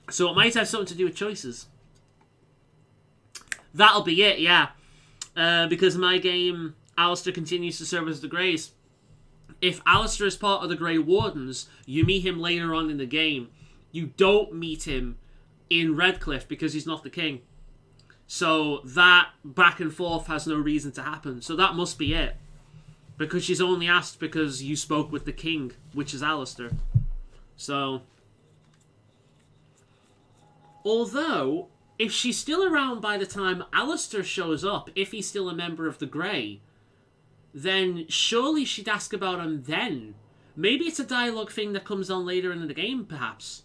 So it might have something to do with choices. That'll be it, yeah. Because in my game, Alistair continues to serve as the Greys. If Alistair is part of the Grey Wardens, you meet him later on in the game. You don't meet him in Redcliffe because he's not the king. So that back and forth has no reason to happen. So that must be it. Because she's only asked because you spoke with the king, which is Alistair. So... although, if she's still around by the time Alistair shows up, if he's still a member of the Grey, then surely she'd ask about him then. Maybe it's a dialogue thing that comes on later in the game, perhaps.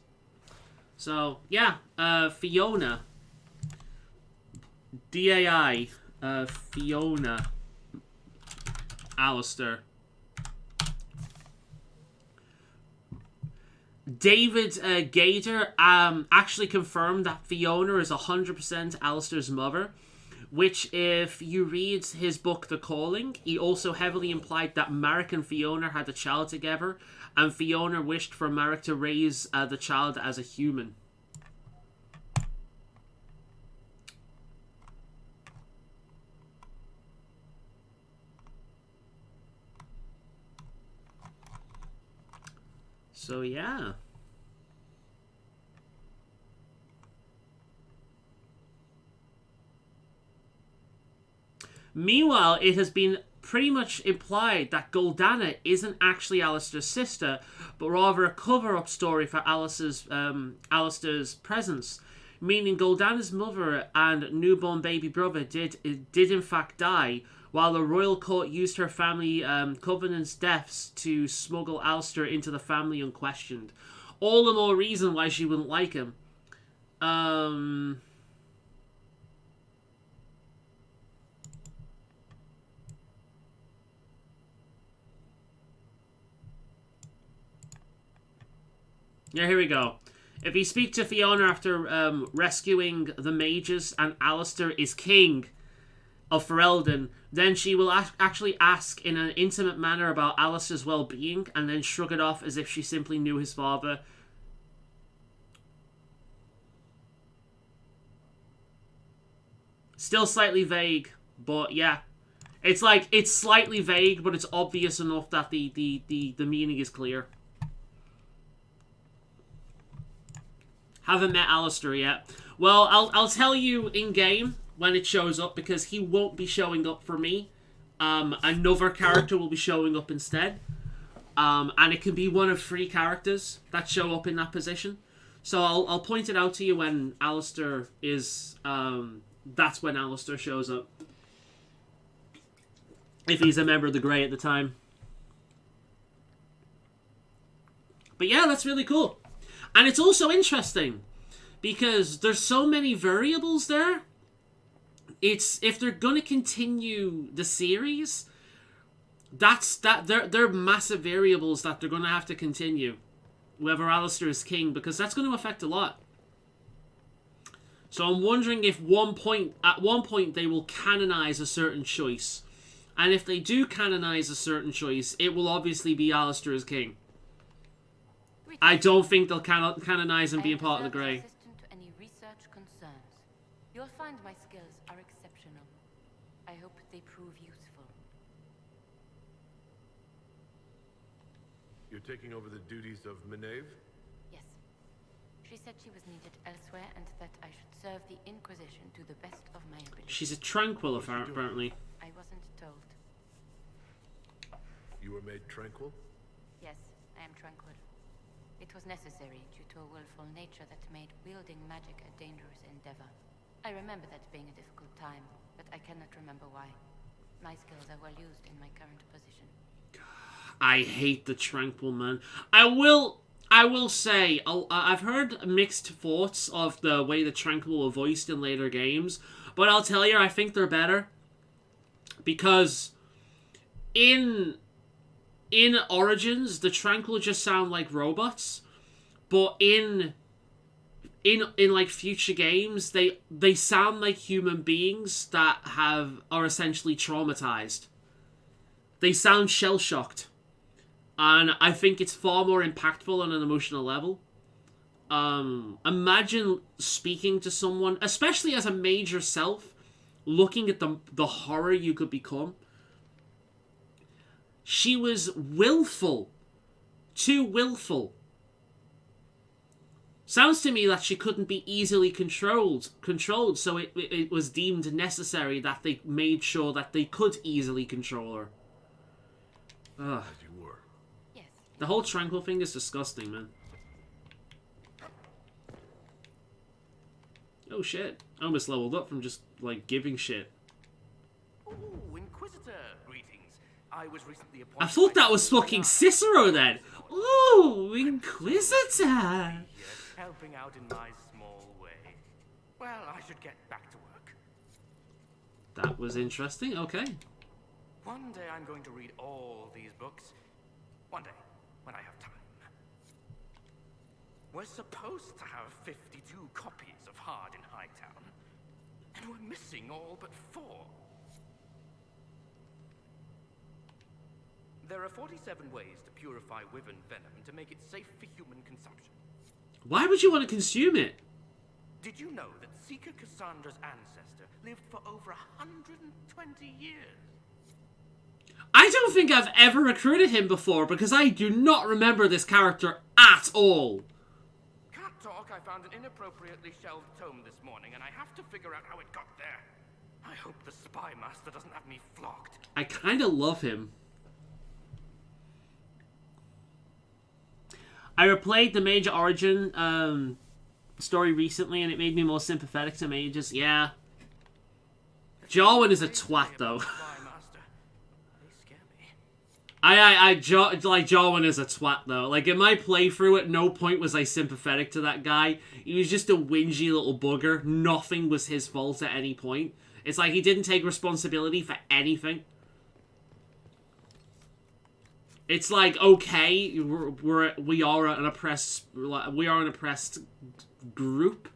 So, yeah, Fiona. DAI. Fiona. Alistair. David Gader actually confirmed that Fiona is 100% Alistair's mother, which, if you read his book The Calling, he also heavily implied that Marek and Fiona had a child together, and Fiona wished for Marek to raise the child as a human. So, yeah. Meanwhile, it has been pretty much implied that Goldana isn't actually Alistair's sister, but rather a cover-up story for Alistair's presence. Meaning Goldana's mother and newborn baby brother did in fact die, while the royal court used her family covenant's deaths to smuggle Alistair into the family unquestioned. All the more reason why she wouldn't like him. Yeah, here we go. If you speak to Fiona after rescuing the mages and Alistair is king of Ferelden, then she will actually ask in an intimate manner about Alistair's well-being and then shrug it off as if she simply knew his father. Still slightly vague, but yeah. It's like, it's slightly vague, but it's obvious enough that the meaning is clear. Haven't met Alistair yet. Well, I'll tell you in game when it shows up, because he won't be showing up for me. Another character will be showing up instead. And it can be one of 3 characters that show up in that position. So I'll point it out to you when Alistair is... that's when Alistair shows up. If he's a member of the Grey at the time. But yeah, that's really cool. And it's also interesting, because there's so many variables there. If they're going to continue the series, they're massive variables that they're going to have to continue. Whether Alistair is king, because that's going to affect a lot. So I'm wondering if at one point they will canonize a certain choice. And if they do canonize a certain choice, it will obviously be Alistair as king. I don't think they'll canonize him being part of the Grey. Assistant to any research concerns. You'll find my skills are exceptional. I hope they prove useful. You're taking over the duties of Maeve? Yes. She said she was needed elsewhere and that I should serve the Inquisition to the best of my ability. She's a tranquil, apparently. I wasn't told. You were made tranquil? Yes, I am tranquil. It was necessary due to a willful nature that made wielding magic a dangerous endeavor. I remember that being a difficult time, but I cannot remember why. My skills are well used in my current position. I hate the tranquil man. I will say, I've heard mixed thoughts of the way the tranquil were voiced in later games, but I'll tell you, I think they're better. Because in Origins, the tranquil just sound like robots, but in like future games, they sound like human beings that are essentially traumatized. They sound shell-shocked. And I think it's far more impactful on an emotional level. Imagine speaking to someone, especially as a mage yourself, looking at the horror you could become. She was willful. Too willful. Sounds to me that she couldn't be easily controlled, so it was deemed necessary that they made sure that they could easily control her. Ugh. As you were. Yes. The whole tranquil thing is disgusting, man. Oh shit. I almost leveled up from just, like, giving shit. Ooh, Inquisitor, greetings. I was recently appointed. I thought that was fucking Cicero then. Ooh, Inquisitor. Here, helping out in my small way. Well, I should get back to work. That was interesting. Okay. One day I'm going to read all these books. One day, when I have time. We're supposed to have 52 copies of Hard in Hightown, and we're missing all but 4. There are 47 ways to purify wyvern venom to make it safe for human consumption. Why would you want to consume it? Did you know that Seeker Cassandra's ancestor lived for over 120 years? I don't think I've ever recruited him before, because I do not remember this character at all. Can't talk. I found an inappropriately shelved tome this morning, and I have to figure out how it got there. I hope the spy master doesn't have me flogged. I kind of love him. I replayed the Mage Origin story recently, and it made me more sympathetic to mages. Yeah. Jarwin is a twat, though. Jarwin is a twat, though. Like, in my playthrough, at no point was I sympathetic to that guy. He was just a whingy little bugger. Nothing was his fault at any point. It's like he didn't take responsibility for anything. It's like, okay, we are an oppressed group,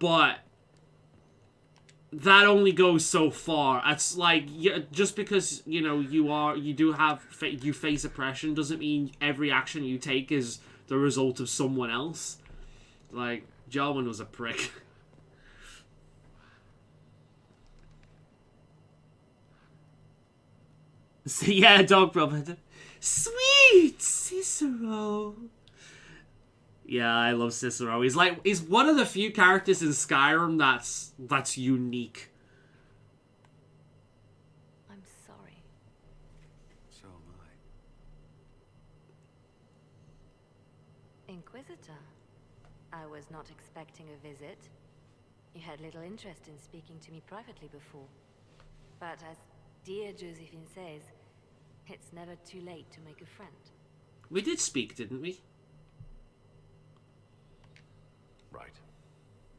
but that only goes so far. It's like, just because, you know, you face oppression doesn't mean every action you take is the result of someone else. Like, Jarwin was a prick. So, yeah, dog brother. Sweet Cicero. Yeah, I love Cicero. He's one of the few characters in Skyrim that's unique. I'm sorry. So am I. Inquisitor, I was not expecting a visit. You had little interest in speaking to me privately before. But as dear Josephine says, it's never too late to make a friend. We did speak, didn't we? Right.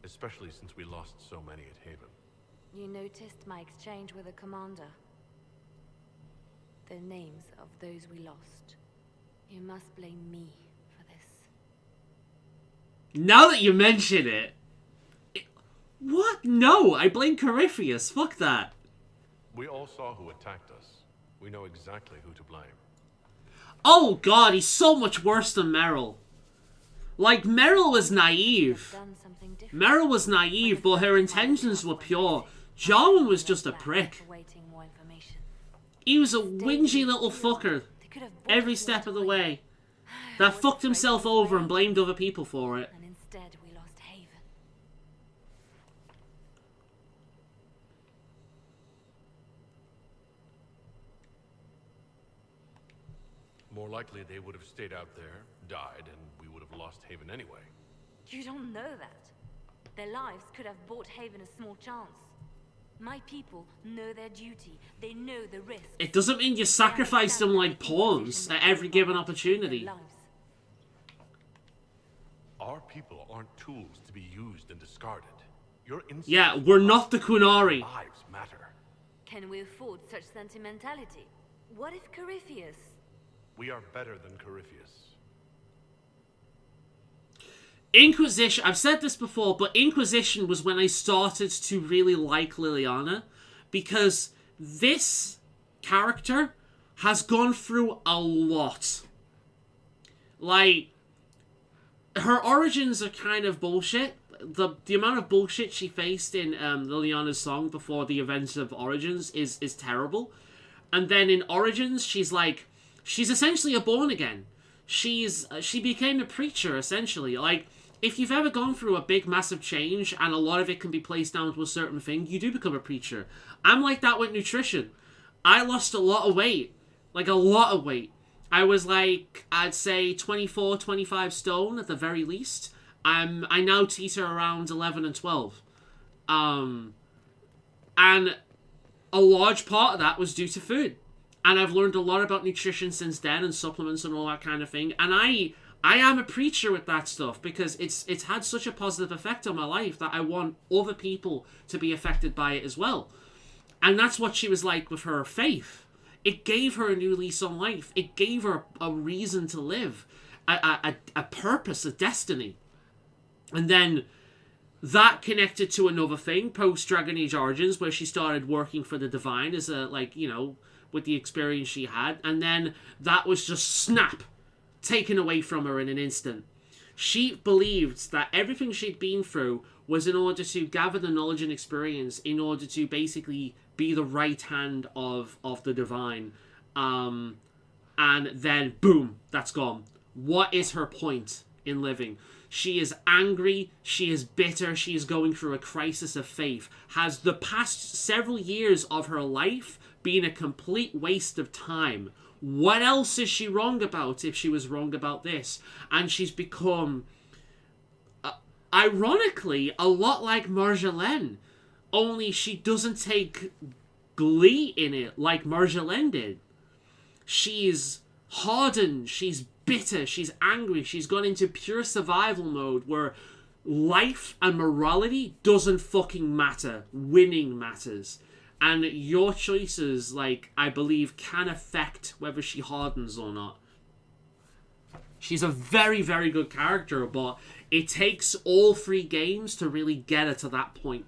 Especially since we lost so many at Haven. You noticed my exchange with the commander. The names of those we lost. You must blame me for this. Now that you mention it... What? No, I blame Corypheus. Fuck that. We all saw who attacked us. We know exactly who to blame. Oh god, he's so much worse than Meryl. Like, Meryl was naive. Meryl was naive, but her intentions were pure. Jarwin was just a prick. He was a whingy little fucker every step of the way. That fucked himself over and blamed other people for it. And instead we lost Haven. More likely they would have stayed out there, died, and we would have lost Haven anyway. You don't know that. Their lives could have bought Haven a small chance. My people know their duty. They know the risk. It doesn't mean you sacrifice them like pawns at every given opportunity. Our people aren't tools to be used and discarded. Your instincts, Yeah, we're not the Kunari. lives matter. Can we afford such sentimentality? What if Corypheus? We are better than Corypheus. Inquisition, I've said this before, but Inquisition was when I started to really like Liliana, because this character has gone through a lot. Like, her origins are kind of bullshit. The amount of bullshit she faced in Liliana's song before the events of Origins is terrible. And then in Origins, she's essentially a born again. She became a preacher, essentially. Like, if you've ever gone through a big, massive change, and a lot of it can be placed down to a certain thing, you do become a preacher. I'm like that with nutrition. I lost a lot of weight. Like, a lot of weight. I was like, I'd say 24, 25 stone at the very least. I now teeter around 11 and 12. And a large part of that was due to food. And I've learned a lot about nutrition since then, and supplements and all that kind of thing. And I am a preacher with that stuff, because it's had such a positive effect on my life that I want other people to be affected by it as well. And that's what she was like with her faith. It gave her a new lease on life. It gave her a reason to live, a purpose, a destiny. And then that connected to another thing, post-Dragon Age Origins, where she started working for the Divine as a, like, you know, with the experience she had. And then that was just snap, taken away from her in an instant. She believed that everything she'd been through was in order to gather the knowledge and experience in order to basically be the right hand of the Divine. And then, boom, that's gone. What is her point in living? She is angry, she is bitter, she is going through a crisis of faith. Has the past several years of her life been a complete waste of time? What else is she wrong about if she was wrong about this? And she's become, ironically, a lot like Marjolaine. Only she doesn't take glee in it like Marjolaine did. She's hardened, she's bitter, she's angry, she's gone into pure survival mode where life and morality doesn't fucking matter. Winning matters. And your choices, like, I believe, can affect whether she hardens or not. She's a very, very good character, but it takes all 3 games to really get her to that point.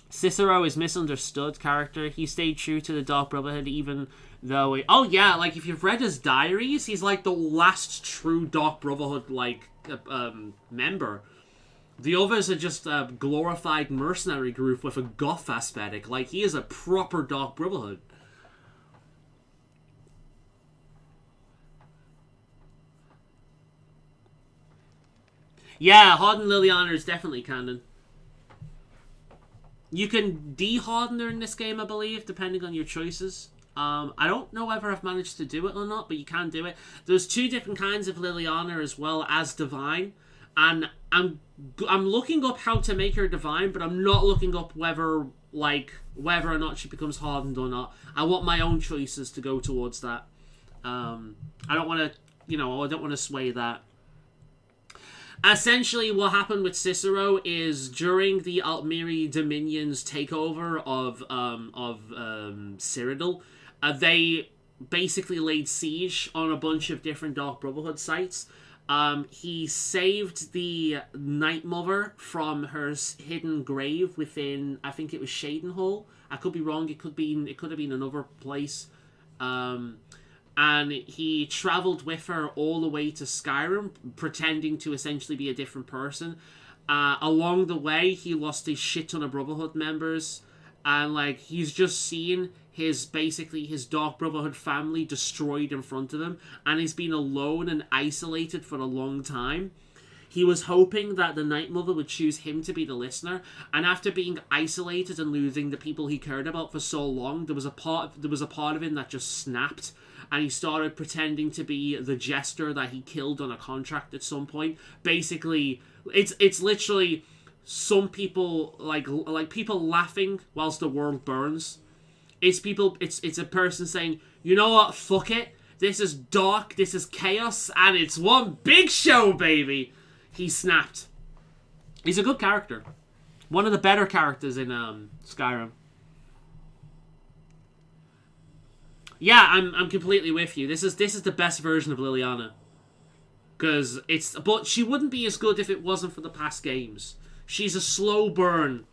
Cicero is misunderstood character. He stayed true to the Dark Brotherhood even though... Oh yeah, like, if you've read his diaries, he's like the last true Dark Brotherhood, like, member. The others are just a glorified mercenary group with a goth aesthetic. Like, he is a proper Dark Brotherhood. Yeah, harden Liliana is definitely canon. You can de-harden her in this game, I believe, depending on your choices. I don't know whether I've managed to do it or not, but you can do it. There's 2 different kinds of Liliana as well as Divine, and I'm looking up how to make her Divine, but I'm not looking up whether or not she becomes hardened or not. I want my own choices to go towards that. I don't want to, I don't want to sway that. Essentially, what happened with Cicero is during the Altmiri Dominion's takeover of Cyrodiil, they basically laid siege on a bunch of different Dark Brotherhood sites. He saved the Night Mother from her hidden grave within, I think it was Shadenhall. I could be wrong. It could have been another place. And he travelled with her all the way to Skyrim, pretending to essentially be a different person. Along the way, he lost a shit ton of Brotherhood members, and he's just seen his Dark Brotherhood family destroyed in front of him, and he's been alone and isolated for a long time. He was hoping that the Night Mother would choose him to be the listener, and after being isolated and losing the people he cared about for so long, there was a part of him that just snapped. And he started pretending to be the jester that he killed on a contract at some point. Basically, it's literally some people like people laughing whilst the world burns. It's a person saying, you know what, fuck it. This is dark, this is chaos, and it's one big show, baby. He snapped. He's a good character. One of the better characters in Skyrim. Yeah, I'm completely with you. This is the best version of Liliana. But she wouldn't be as good if it wasn't for the past games. She's a slow burn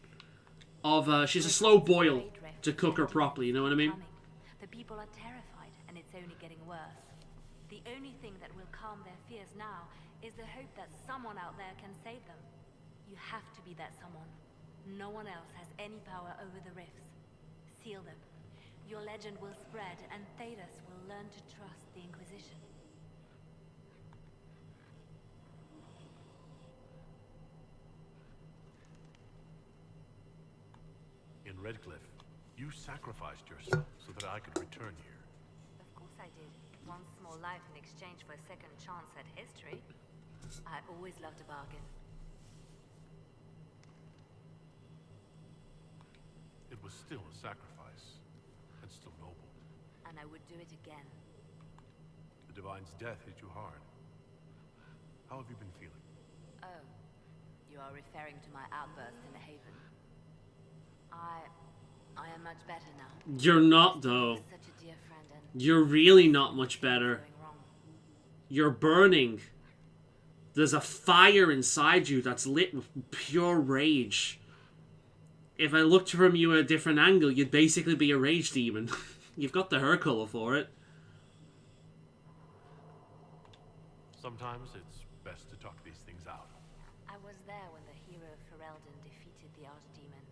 she's a slow boil to cook her properly, you know what I mean? The people are terrified, and it's only getting worse. The only thing that will calm their fears now is the hope that someone out there can save them. You have to be that someone. No one else has any power over the rifts. Seal them. Your legend will spread, and Thedas will learn to trust the Inquisition. In Redcliffe, you sacrificed yourself so that I could return here. Of course I did. One small life in exchange for a second chance at history. I always loved a bargain. It was still a sacrifice, and still noble. And I would do it again. The Divine's death hit you hard. How have you been feeling? Oh, you are referring to my outburst in the Haven. I am much better now. You're not, though. Such a dear friend, and You're really not much better. You're burning. There's a fire inside you that's lit with pure rage. If I looked from you at a different angle, you'd basically be a rage demon. You've got the hair color for it. Sometimes it's best to talk these things out. I was there when the hero of Ferelden defeated the Archdemon.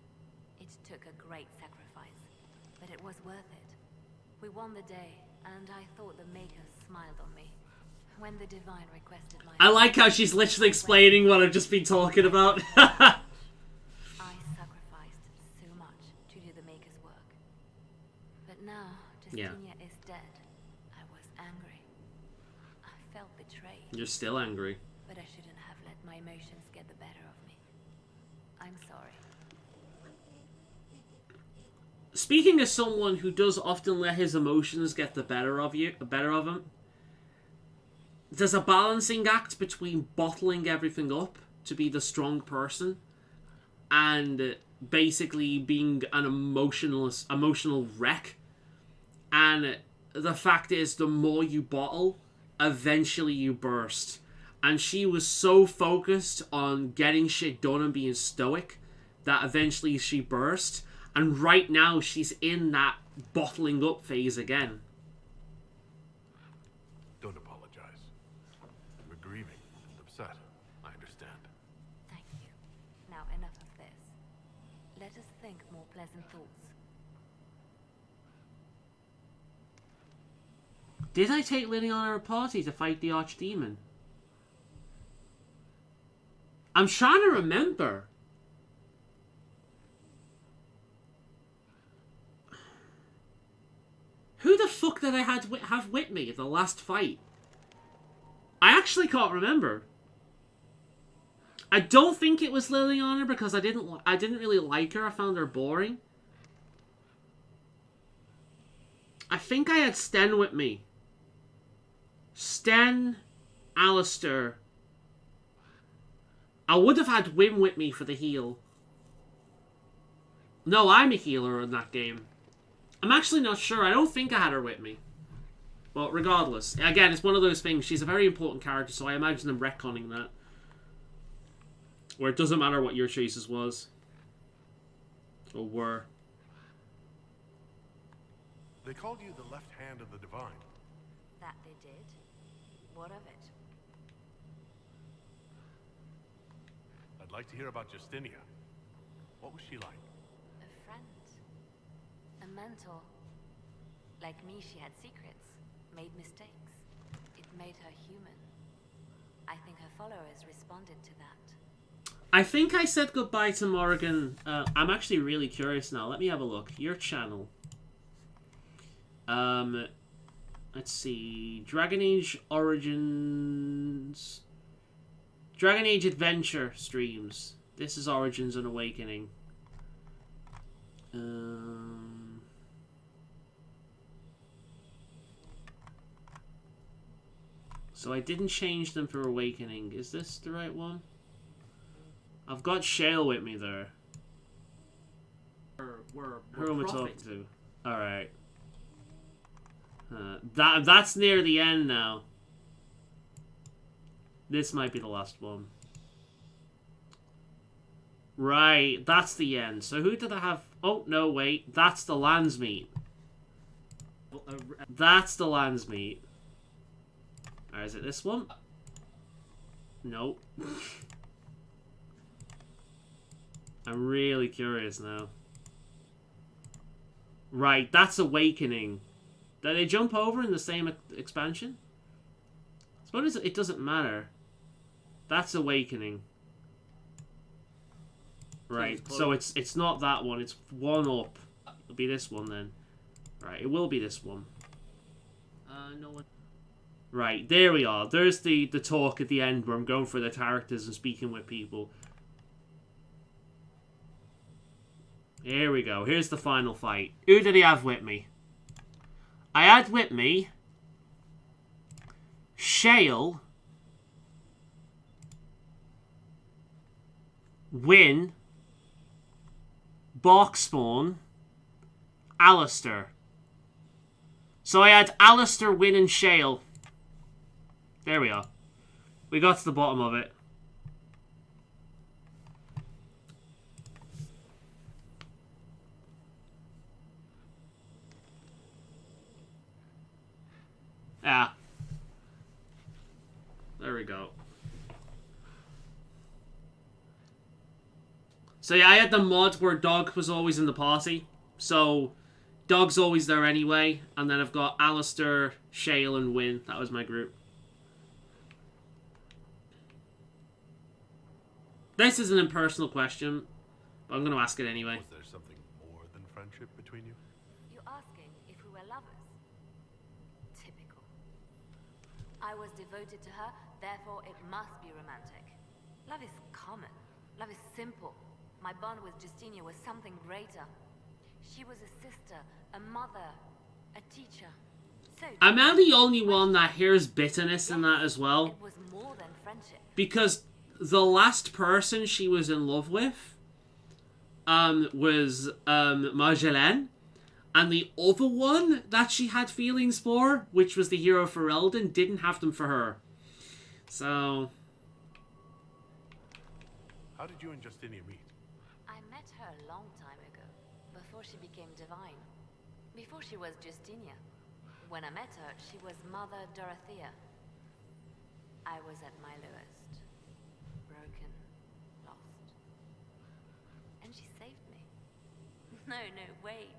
It took a great sacrifice, but it was worth it. We won the day, and I thought the Maker smiled on me. When the Divine requested my... I like how she's literally explaining what I've just been talking about. I sacrificed so much to do the Maker's work. But now, Justinia is dead. I was angry. I felt betrayed. You're still angry. But I shouldn't have let my emotions get the better of me. I'm sorry. Speaking as someone who does often let his emotions get the better of him, there's a balancing act between bottling everything up to be the strong person and basically being an emotional wreck. And the fact is, the more you bottle, eventually you burst. And she was so focused on getting shit done and being stoic that eventually she burst. And right now she's in that bottling up phase again. Don't apologize. We're grieving and upset. I understand. Thank you. Now enough of this. Let us think more pleasant thoughts. Did I take Liliana a party to fight the Archdemon? I'm trying to remember. Who the fuck did I have with me at the last fight? I actually can't remember. I don't think it was Liliana because I didn't really like her. I found her boring. I think I had Sten with me. Sten, Alistair. I would have had Wim with me for the heal. No, I'm a healer in that game. I'm actually not sure. I don't think I had her with me. But regardless, again, it's one of those things. She's a very important character, so I imagine them retconning that. Where it doesn't matter what your choices was. Or were. They called you the left hand of the divine. That they did. What of it? I'd like to hear about Justinia. What was she like? A friend. A mentor. Like me, she had secrets. Made mistakes. It made her human. I think her followers responded to that. I think I said goodbye to Morrigan. I'm actually really curious now. Let me have a look. Your channel. Let's see. Dragon Age Origins. Dragon Age Adventure streams. This is Origins and Awakening. So I didn't change them for Awakening. Is this the right one? I've got Shale with me there. Who am I talking to? Alright. That's near the end now. This might be the last one. Right, that's the end. So who did I have? Oh, no, wait. That's the Landsmeet. That's the Landsmeet. Or is it this one? Nope. I'm really curious now. Right, that's Awakening. Did they jump over in the same expansion? I suppose it doesn't matter. That's Awakening. Right, so it's not that one. It's one up. It'll be this one then. Right, it will be this one. No one. Right, there we are. There's the talk at the end where I'm going for the characters and speaking with people. Here we go. Here's the final fight. Who did he have with me? I had with me Shale, Win, Barkspawn, Alistair. So I had Alistair, Win, and Shale. There we are. We got to the bottom of it. Ah. There we go. So yeah, I had the mod where Dog was always in the party. So Dog's always there anyway. And then I've got Alistair, Shale, and Win. That was my group. This is an impersonal question, but I'm going to ask it anyway. Was there something more than friendship between you? You're asking if we were lovers? Typical. I was devoted to her, therefore it must be romantic. Love is common. Love is simple. My bond with Justinia was something greater. She was a sister, a mother, a teacher. So I'm now the only one that hears bitterness in that as well. it was more than friendship. Because the last person she was in love with was Marjolaine. And the other one that she had feelings for, which was the hero for Eldon, didn't have them for her. So... How did you and Justinia meet? I met her a long time ago, before she became divine. Before she was Justinia. When I met her, she was Mother Dorothea. I was at my lowest. Broken. Lost. And she saved me. No, wait.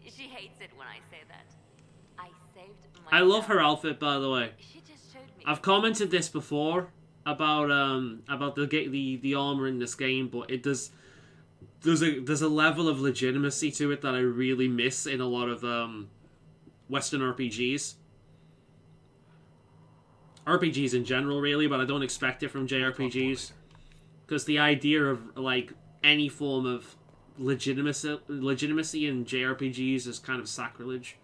She hates it when I say that. I saved myself. I love her outfit, by the way. She just showed me. I've commented this before. about the armor in this game, but it does. There's a level of legitimacy to it that I really miss in a lot of Western RPGs. RPGs in general, really, but I don't expect it from JRPGs. Because the idea of, like, any form of legitimacy in JRPGs is kind of sacrilege.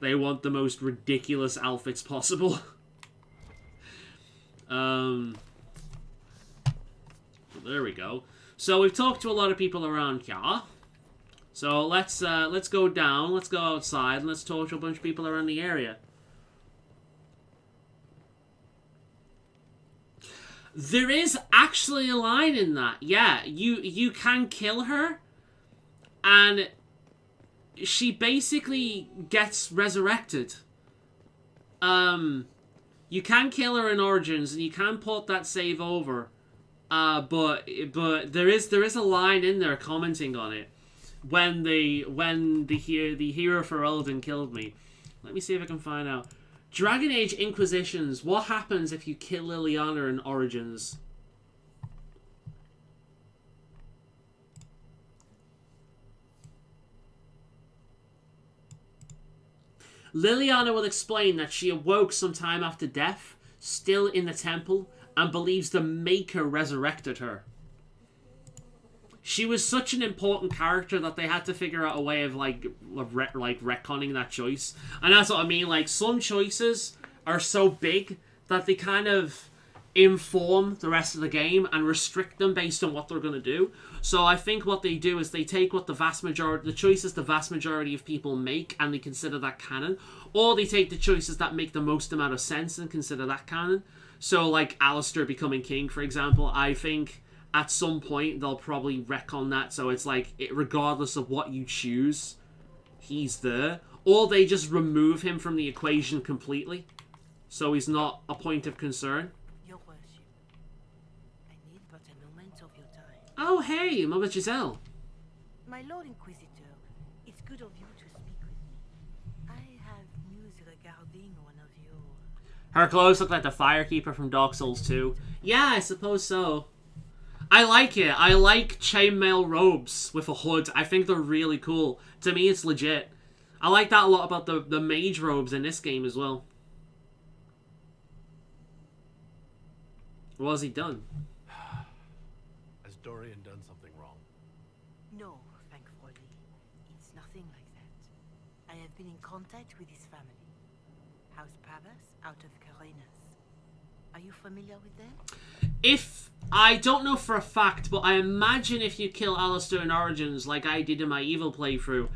They want the most ridiculous outfits possible. There we go. So we've talked to a lot of people around here. So let's go down, let's go outside, and let's talk to a bunch of people around the area. There is actually a line in that. Yeah, you can kill her, and she basically gets resurrected. You can kill her in Origins, and you can put that save over. But there is a line in there commenting on it when the hero for Elden killed me. Let me see if I can find out. Dragon Age Inquisitions. What happens if you kill Liliana in Origins? Liliana will explain that she awoke sometime after death, still in the temple, and believes the Maker resurrected her. She was such an important character that they had to figure out a way of retconning that choice. And that's what I mean, like, some choices are so big that they kind of inform the rest of the game and restrict them based on what they're going to do. So I think what they do is they take what the choices the vast majority of people make and they consider that canon, or they take the choices that make the most amount of sense and consider that canon. So, like, Alistair becoming king, for example, I think at some point they'll probably retcon that, so it's like, regardless of what you choose, he's there. Or they just remove him from the equation completely, so he's not a point of concern. Your worship, I need but a moment of your time. Oh, hey, Mother Giselle. My Lord Inquisitor, it's good of you to speak with me. I have news regarding one of your... Her clothes look like the Firekeeper from Dark Souls 2. Yeah, I suppose so. I like it. I like chainmail robes with a hood. I think they're really cool. To me, it's legit. I like that a lot about the mage robes in this game as well. What has he done? Has Dorian done something wrong? No, thankfully. It's nothing like that. I have been in contact with his family. House Pavas, out of Carenas. Are you familiar with them? I don't know for a fact, but I imagine if you kill Alistair in Origins, like I did in my Evil playthrough,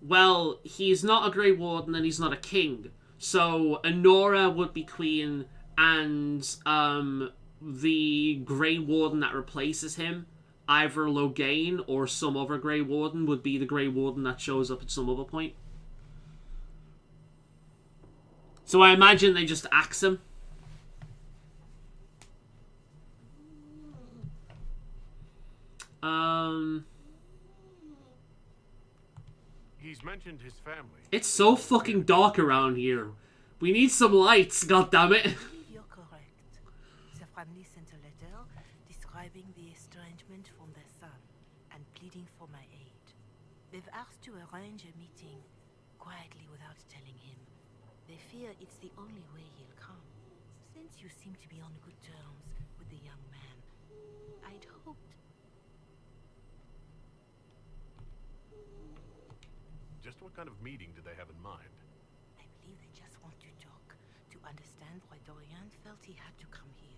well, he's not a Grey Warden and he's not a king. So, Honora would be queen, and the Grey Warden that replaces him, either Loghain or some other Grey Warden, would be the Grey Warden that shows up at some other point. So I imagine they just axe him. He's mentioned his family. It's so fucking dark around here. We need some lights, goddammit. You're correct. The family sent a letter describing the estrangement from their son and pleading for my aid. They've asked to arrange a meeting quietly without telling him. They fear it's the only way he'll come. Since you seem to be on good terms with the young man, I'd hoped... Just what kind of meeting do they have in mind? I believe they just want to talk, to understand why Dorian felt he had to come here.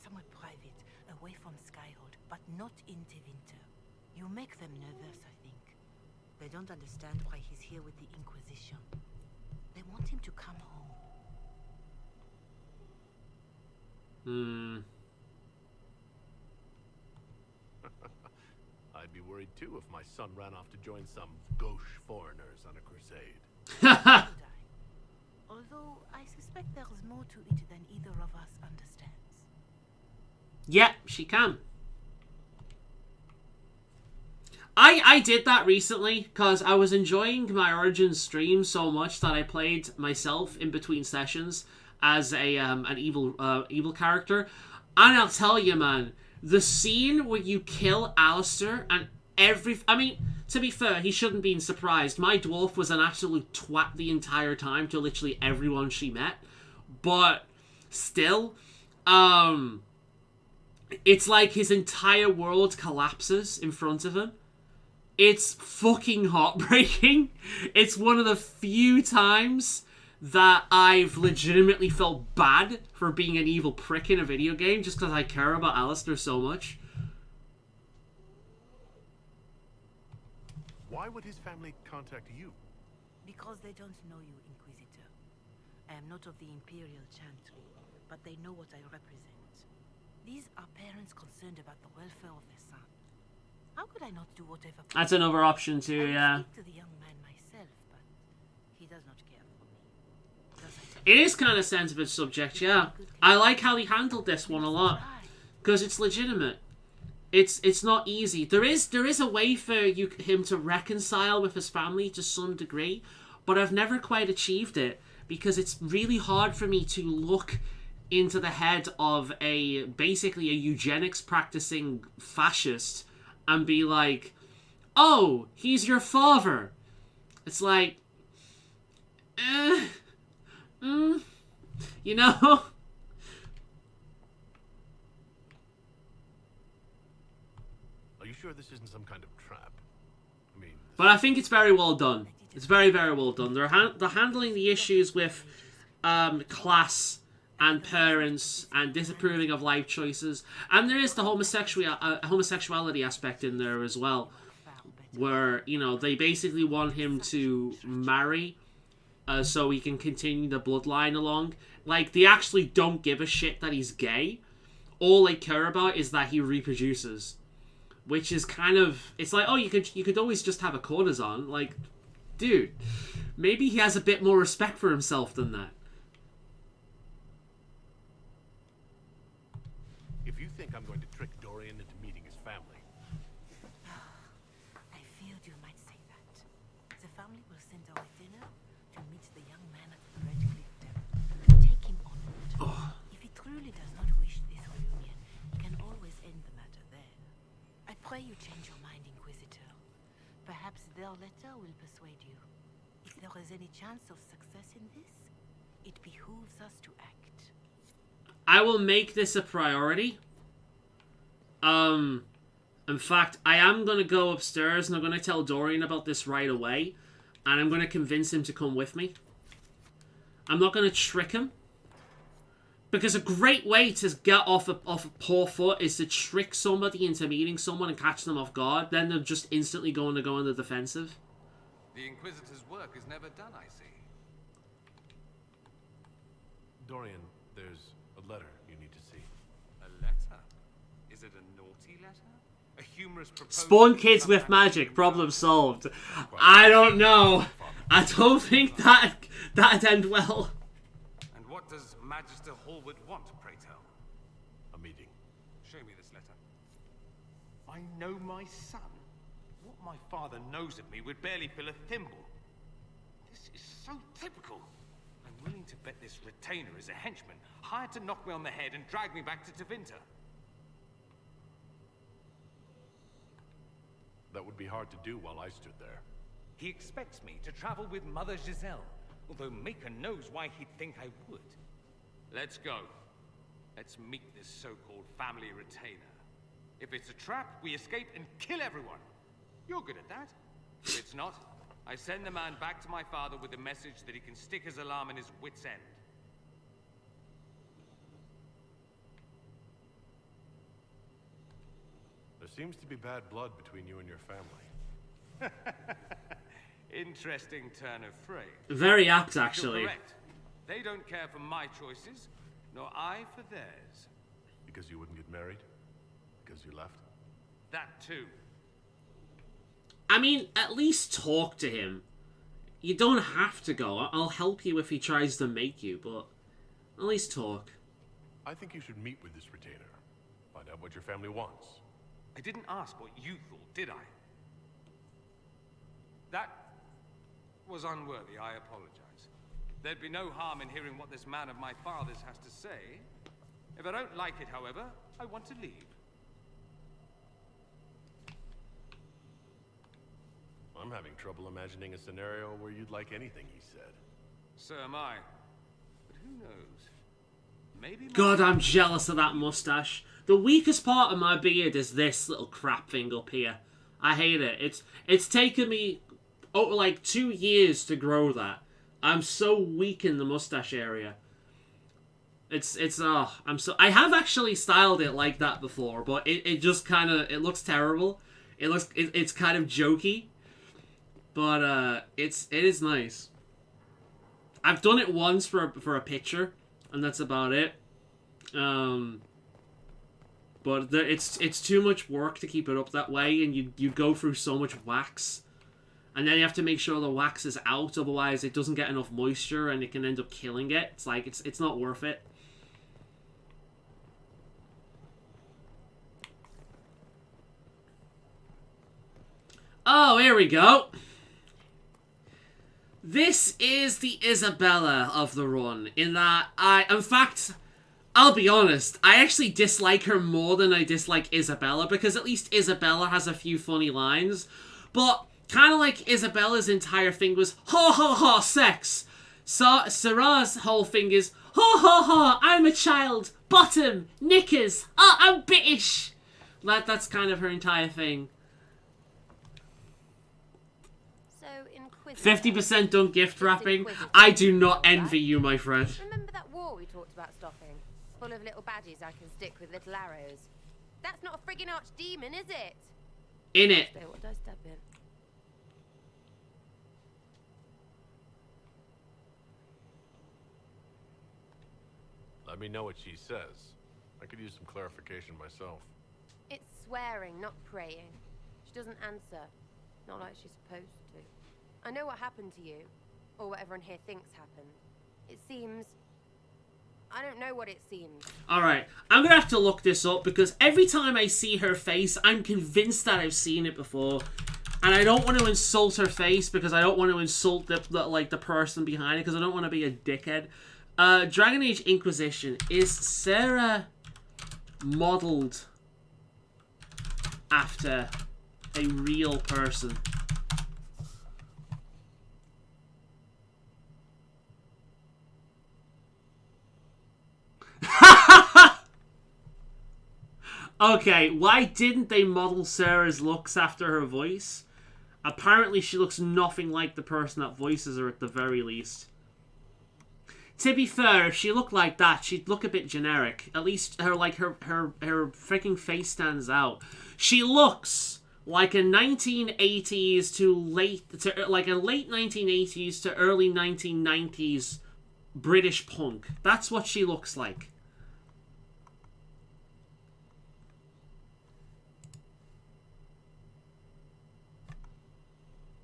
Somewhere private, away from Skyhold, but not in Tevinter. You make them nervous, I think. They don't understand why he's here with the Inquisition. They want him to come home. I'd be worried too if my son ran off to join some gauche foreigners on a crusade. Although I suspect there's more to it than either of us understands. Yeah, she can. I did that recently because I was enjoying my Origins stream so much that I played myself in between sessions, as a an evil character. And I'll tell you, man, the scene where you kill Alistair and I mean, to be fair, he shouldn't be surprised. My dwarf was an absolute twat the entire time to literally everyone she met. But still, it's like his entire world collapses in front of him. It's fucking heartbreaking. It's one of the few times that I've legitimately felt bad for being an evil prick in a video game just because I care about Alistair so much. Why would his family contact you? Because they don't know you, Inquisitor. I am not of the Imperial Chantry, but they know what I represent. These are parents concerned about the welfare of their son. How could I not do whatever? That's another option too, yeah. I speak to the young man myself, but he does not care for me. It is kind of sensitive subject, yeah. I like how he handled this one a lot because it's legitimate. It's not easy. There is a way for him to reconcile with his family to some degree, but I've never quite achieved it because it's really hard for me to look into the head of basically a eugenics practicing fascist and be like, oh, he's your father. It's like, you know? Are you sure this isn't some kind of trap? I mean... But I think it's very well done. It's very, very well done. They're handling the issues with class and parents and disapproving of life choices. And there is the homosexuality aspect in there as well. Where, you know, they basically want him to marry so he can continue the bloodline along. Like, they actually don't give a shit that he's gay. All they care about is that he reproduces. Which is kind of... It's like, oh, you could always just have a courtesan. Like, dude, maybe he has a bit more respect for himself than that. If you think I'm going to trick Dorian into meeting his family... I feared you might say that. The family will send our dinner to meet the young man at the Red Cliff Dell. Take him on board. Oh. If he truly does not wish this reunion, he can always end the matter there. I pray you change your mind, Inquisitor. Perhaps their letter will persuade you. If there is any chance of success in this, it behooves us to act. I will make this a priority. In fact, I am going to go upstairs and I'm going to tell Dorian about this right away. And I'm going to convince him to come with me. I'm not going to trick him. Because a great way to get off a poor foot is to trick somebody into meeting someone and catch them off guard. Then they're just instantly going to go on the defensive. The Inquisitor's work is never done, I see. Dorian, there's a letter you need to see. A letter? Is it a naughty letter? A humorous proposal? Spawn kids with magic. Problem solved. I don't know. I don't think that'd end well. And what does Magister Hallwood want, pray tell? A meeting. Show me this letter. I know my son. What my father knows of me would barely fill a thimble. This is so typical. I'm willing to bet this retainer is a henchman, hired to knock me on the head and drag me back to Tevinter. That would be hard to do while I stood there. He expects me to travel with Mother Giselle, although Maker knows why he'd think I would. Let's go. Let's meet this so-called family retainer. If it's a trap, we escape and kill everyone. You're good at that. If it's not, I send the man back to my father with the message that he can stick his alarm in his wit's end. There seems to be bad blood between you and your family. Interesting turn of phrase. Very apt, You're actually. correct. They don't care for my choices, nor I for theirs. Because you wouldn't get married? Because you left? That too. I mean, at least talk to him. You don't have to go. I'll help you if he tries to make you, but at least talk. I think you should meet with this retainer. Find out what your family wants. I didn't ask what you thought, did I? That was unworthy, I apologize. There'd be no harm in hearing what this man of my father's has to say. If I don't like it, however, I want to leave. I'm having trouble imagining a scenario where you'd like anything he said. So am I. But who knows? Maybe. God, I'm jealous of that mustache. The weakest part of my beard is this little crap thing up here. I hate it. It's taken me like 2 years to grow that. I'm so weak in the mustache area. I have actually styled it like that before, but it just kind of, it looks terrible. It's kind of jokey, but it is nice. I've done it once for a picture, and that's about it. But it's too much work to keep it up that way, and you go through so much wax, and then you have to make sure the wax is out, otherwise it doesn't get enough moisture and it can end up killing it. It's like it's not worth it. Oh, here we go. This is the Isabella of the run, in that in fact, I'll be honest, I actually dislike her more than I dislike Isabella, because at least Isabella has a few funny lines, but kind of like Isabella's entire thing was, ha ha ha, sex. So Sarah's whole thing is, ha ha ha, I'm a child, bottom, knickers, I'm British. That's kind of her entire thing. 50% done gift wrapping. I do not envy you, my friend. Remember that war we talked about stopping? Full of little badges I can stick with little arrows. That's not a friggin' archdemon, is it? In it. What did I step in? Let me know what she says. I could use some clarification myself. It's swearing, not praying. She doesn't answer. Not like she's supposed to. I know what happened to you, or what everyone here thinks happened. It seems... I don't know what it seems. Alright, I'm gonna have to look this up, because every time I see her face, I'm convinced that I've seen it before. And I don't want to insult her face, because I don't want to insult the person behind it, because I don't want to be a dickhead. Dragon Age Inquisition. Is Sarah modeled after a real person? Okay, why didn't they model Sarah's looks after her voice? Apparently she looks nothing like the person that voices her at the very least. To be fair, if she looked like that, she'd look a bit generic. At least her freaking face stands out. She looks like a 1980s to late 1980s to early 1990s British punk. That's what she looks like.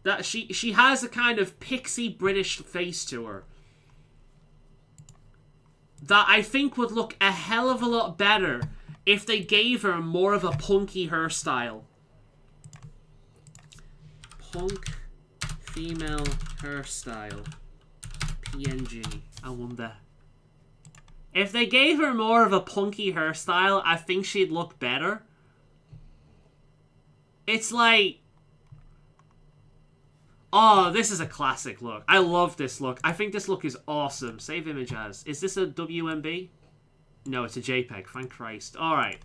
That she has a kind of pixie British face to her that I think would look a hell of a lot better if they gave her more of a punky hairstyle. Punk female hairstyle. PNG. I wonder. If they gave her more of a punky hairstyle, I think she'd look better. It's like... Oh, this is a classic look. I love this look. I think this look is awesome. Save image as. Is this a WMB? No, it's a JPEG. Thank Christ. Alright.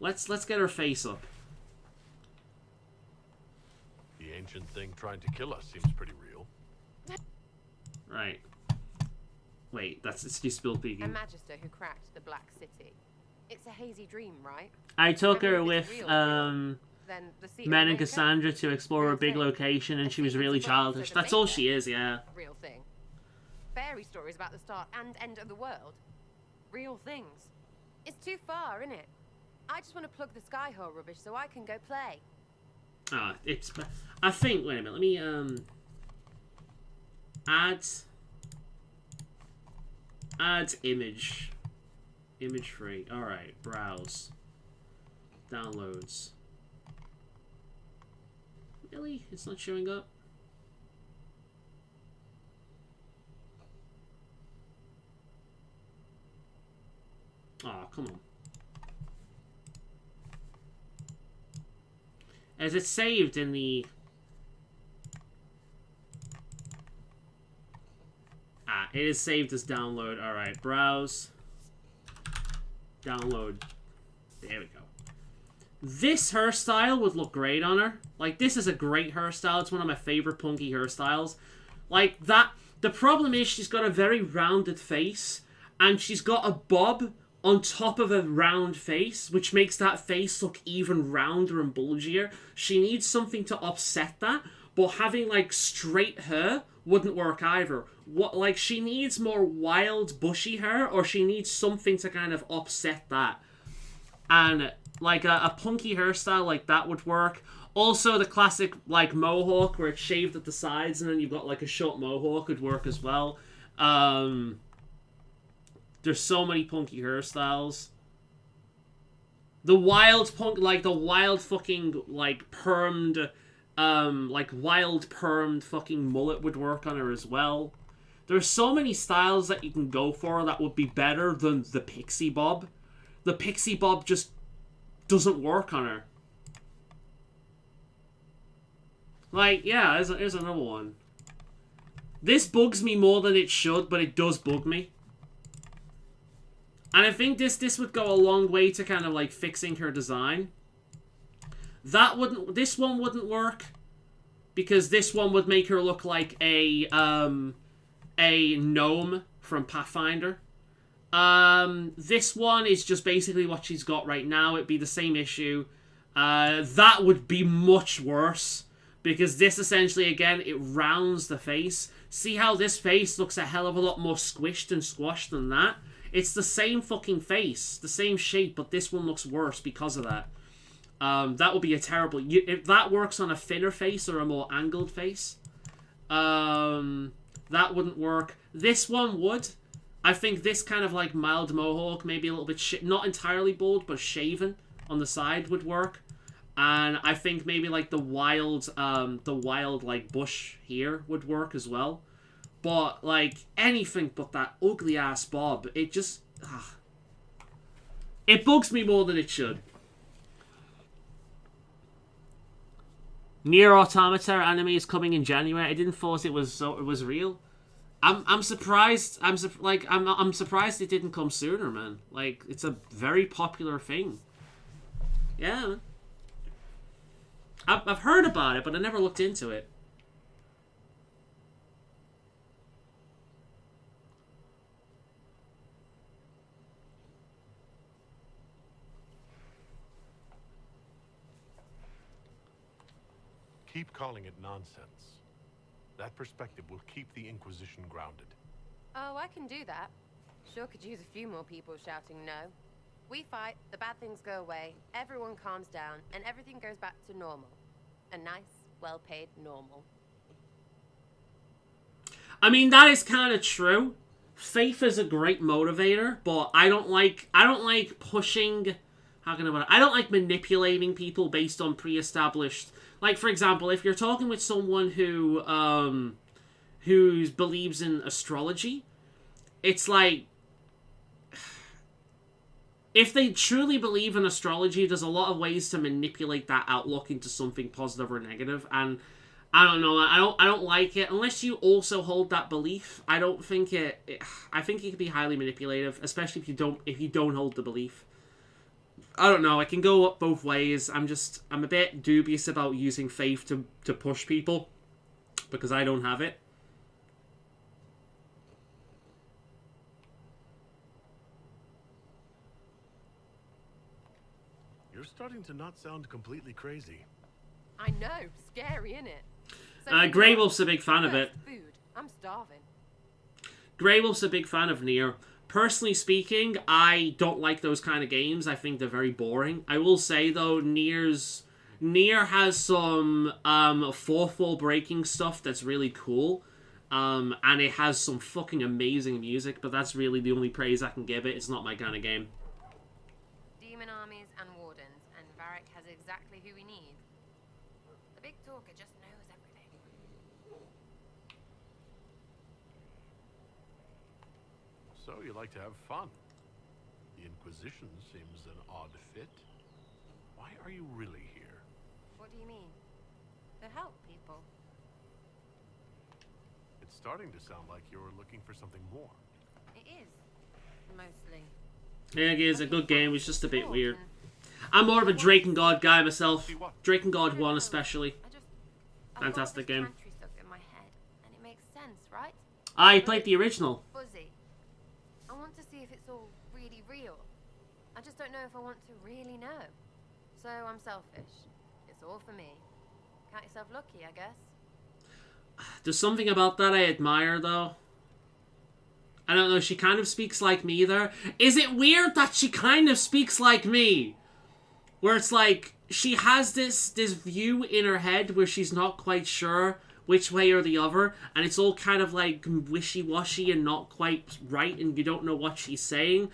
Let's get her face up. The ancient thing trying to kill us seems pretty real. Right. Wait, it's you spilled A peeking. magister who cracked the Black City. It's a hazy dream, right? I took her with, Then the sea Men and remains Cassandra to explore a big location, and she was really childish. That's all she is, yeah. Real thing. Fairy stories about the start and end of the world. Real things. It's too far, isn't it? I just want to plug the Skyhole rubbish so I can go play. Ah, I think, wait a minute, let me, add image. Image free. Alright, browse. Downloads. Really? It's not showing up? Oh, come on. Is it saved in the... Ah, it is saved as download. Alright, browse. Download. There we go. This hairstyle would look great on her. Like, this is a great hairstyle. It's one of my favorite punky hairstyles. Like, that... The problem is she's got a very rounded face. And she's got a bob on top of a round face, which makes that face look even rounder and bulgier. She needs something to offset that. But having, like, straight hair wouldn't work either. What, like, she needs more wild, bushy hair, or she needs something to kind of offset that. And, like, a punky hairstyle like that would work. Also, the classic, like, mohawk, where it's shaved at the sides, and then you've got, like, a short mohawk would work as well. There's so many punky hairstyles. The wild punk, like, the wild fucking, like, permed... like wild permed fucking mullet would work on her as well. There's so many styles that you can go for that would be better than the pixie bob. The pixie bob just doesn't work on her. Like, yeah, here's another one. This bugs me more than it should, but it does bug me. And I think this would go a long way to kind of like fixing her design. This one wouldn't work, because this one would make her look like a gnome from Pathfinder. This one is just basically what she's got right now. It'd be the same issue. That would be much worse, because this essentially, again, it rounds the face. See how this face looks a hell of a lot more squished and squashed than that? It's the same fucking face, the same shape, but this one looks worse because of that. That would be a terrible... If that works on a thinner face or a more angled face, that wouldn't work. This one would. I think this kind of like mild mohawk, maybe a little bit... not entirely bald, but shaven on the side would work. And I think maybe like the wild like bush here would work as well. But like anything but that ugly ass bob, it just... It bugs me more than it should. Nier Automata anime is coming in January. I didn't thought it was real. I'm surprised. I'm surprised it didn't come sooner, man. Like, it's a very popular thing. Yeah, man. I've heard about it, but I never looked into it. Keep calling it nonsense. That perspective will keep the Inquisition grounded. Oh, I can do that. Sure could use a few more people shouting no. We fight, the bad things go away, everyone calms down, and everything goes back to normal. A nice, well-paid normal. I mean, that is kind of true. Faith is a great motivator, but I don't like pushing... How can I put it? I don't like manipulating people based on pre-established... Like, for example, if you're talking with someone who believes in astrology, it's like... If they truly believe in astrology, there's a lot of ways to manipulate that outlook into something positive or negative, and I don't know, I don't like it. Unless you also hold that belief, I don't think I think it can be highly manipulative, especially if you don't hold the belief. I don't know, it can go up both ways. I'm a bit dubious about using faith to push people, because I don't have it. You're starting to not sound completely crazy. I know, scary, innit? Grey Wolf's a big fan of it. Food. I'm starving. Grey Wolf's a big fan of Nier. Personally speaking, I don't like those kind of games. I think they're very boring. I will say, though, Nier has some fourth wall breaking stuff that's really cool. And it has some fucking amazing music, but that's really the only praise I can give it. It's not my kind of game. Demon armies and wardens, and Varric has exactly who we need. The big talker just knows everything. So you like to have fun. The Inquisition seems an odd fit. Why are you really here? What do you mean? To help people. It's starting to sound like you're looking for something more. It is. Mostly. Yeah, it's a good game. It's just a bit weird. I'm more of a Drakengard guy myself. Drakengard 1 especially. Fantastic game. Stuck in my head, and it makes sense, right? I played the original. Fuzzy. I want to see if it's all really real. I just don't know if I want to really know. So I'm selfish. It's all for me. Count yourself lucky, I guess. There's something about that I admire, though. I don't know, she kind of speaks like me there. Is it weird that she kind of speaks like me? Where it's like, she has this view in her head where she's not quite sure which way or the other, and it's all kind of like wishy-washy and not quite right, and you don't know what she's saying.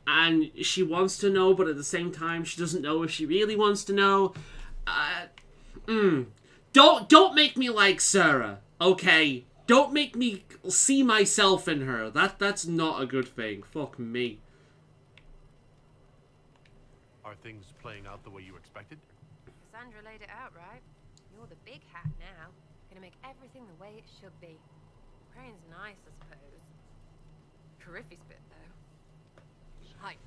And she wants to know, but at the same time, she doesn't know if she really wants to know. Don't make me like Sarah, okay? Don't make me see myself in her. That's not a good thing. Fuck me. Are things playing out the way you expected? Cassandra laid it out, right? You're the big hat now. Gonna make everything the way it should be. Praying's nice, I suppose. Corypheus bit, though. Hype.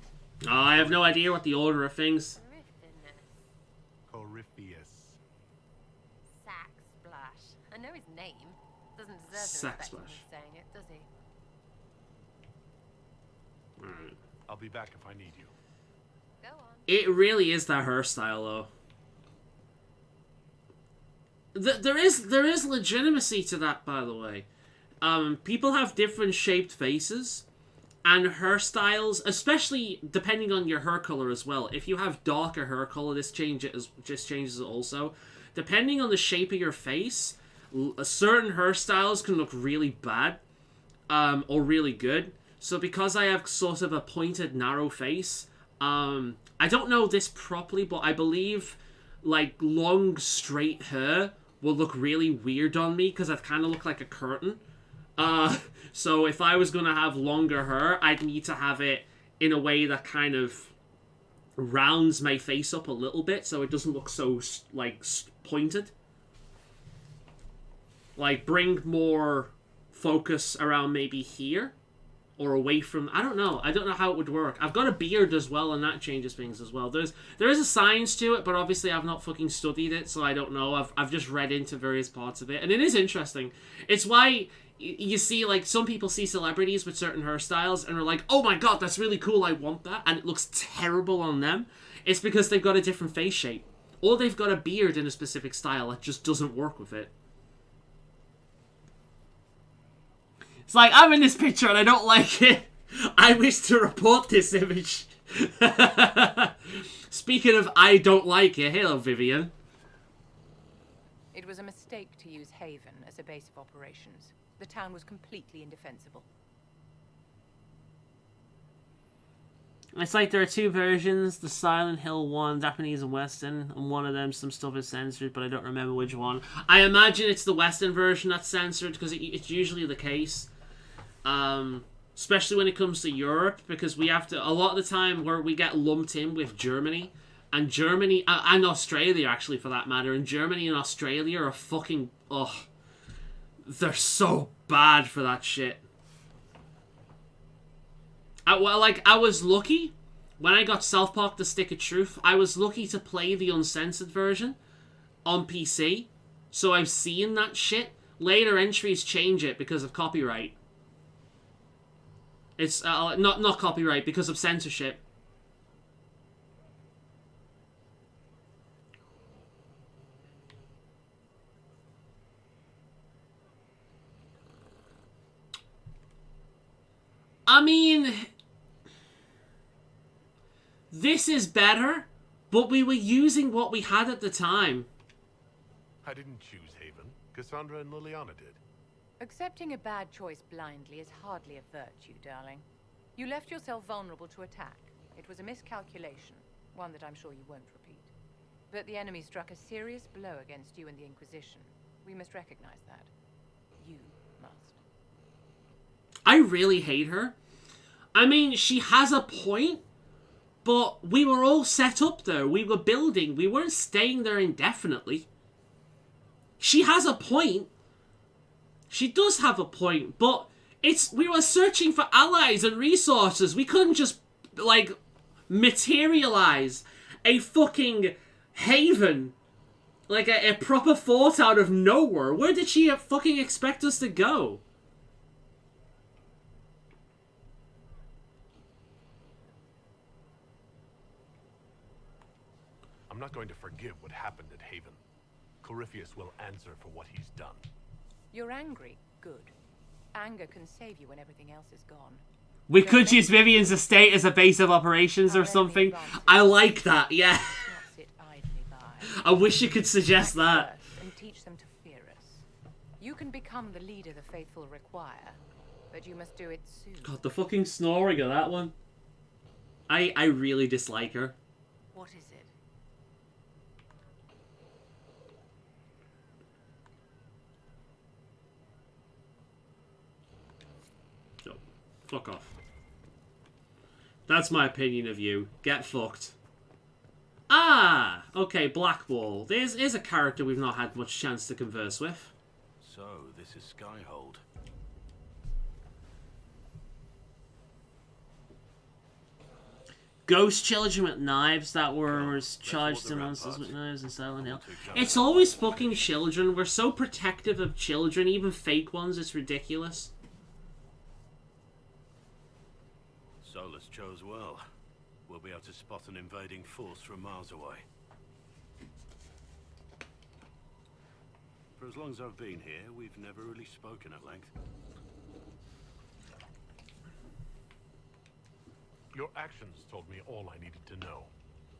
Oh, I have no idea what the order of things. Corypheus. Sack Splash. I know his name. Doesn't deserve the Sack respect Splash. for saying it, does he? Right. I'll be back if I need you. Go on. It really is that hairstyle, though. There is legitimacy to that, by the way. People have different shaped faces, and hairstyles, especially depending on your hair color as well. If you have darker hair color, this changes it also. Depending on the shape of your face, certain hairstyles can look really bad, or really good. So because I have sort of a pointed, narrow face, I don't know this properly, but I believe like long, straight hair will look really weird on me because I kind of look like a curtain. So if I was going to have longer hair, I'd need to have it in a way that kind of rounds my face up a little bit so it doesn't look so, like, pointed. Like, bring more focus around maybe here or away from... I don't know how it would work. I've got a beard as well, and that changes things as well. There is a science to it, but obviously I've not fucking studied it, so I don't know. I've just read into various parts of it, and it is interesting. It's why you see, like, some people see celebrities with certain hairstyles and are like, oh my god, that's really cool, I want that, and it looks terrible on them. It's because they've got a different face shape. Or they've got a beard in a specific style that just doesn't work with it. It's like, I'm in this picture and I don't like it. I wish to report this image. Speaking of I don't like it, hello Vivian. It was a mistake to use Haven as a base of operations. The town was completely indefensible. It's like there are two versions, the Silent Hill one, Japanese and Western, and one of them some stuff is censored, but I don't remember which one. I imagine it's the Western version that's censored, because it's usually the case. Especially when it comes to Europe, because we have to, a lot of the time where we get lumped in with Germany, and Germany, and Australia actually for that matter, and Germany and Australia are fucking, ugh. They're so bad for that shit. I was lucky when I got South Park The Stick of Truth. I was lucky to play the uncensored version on PC, so I've seen that shit. Later entries change it because of copyright. It's not copyright, because of censorship. I mean, this is better, but we were using what we had at the time. I didn't choose Haven. Cassandra and Liliana did. Accepting a bad choice blindly is hardly a virtue, darling. You left yourself vulnerable to attack. It was a miscalculation, one that I'm sure you won't repeat. But the enemy struck a serious blow against you and the Inquisition. We must recognize that. You must. I really hate her. I mean, she has a point, But we were all set up there. We were building. We weren't staying there indefinitely. She has a point. She does have a point, but we were searching for allies and resources. We couldn't just, like, materialize a fucking haven, like a proper fort out of nowhere. Where did she fucking expect us to go? I'm not going to forgive what happened at Haven. Corypheus will answer for what he's done. You're angry. Good. Anger can save you when everything else is gone. We could use Vivian's estate as a base of operations or something. I like that, yeah. I wish you could suggest that. And teach them to fear us. You can become the leader the faithful require, but you must do it soon. God, the fucking snoring of that one. I really dislike her. What is it? So, fuck off. That's my opinion of you. Get fucked. Ah! Okay, Blackwall. There's a character we've not had much chance to converse with. So, this is Skyhold. Ghost children with knives that were charged to monsters with knives in Silent Hill. It's always fucking children. We're so protective of children, even fake ones. It's ridiculous. Solus chose well. We'll be able to spot an invading force from miles away. For as long as I've been here, we've never really spoken at length. Your actions told me all I needed to know.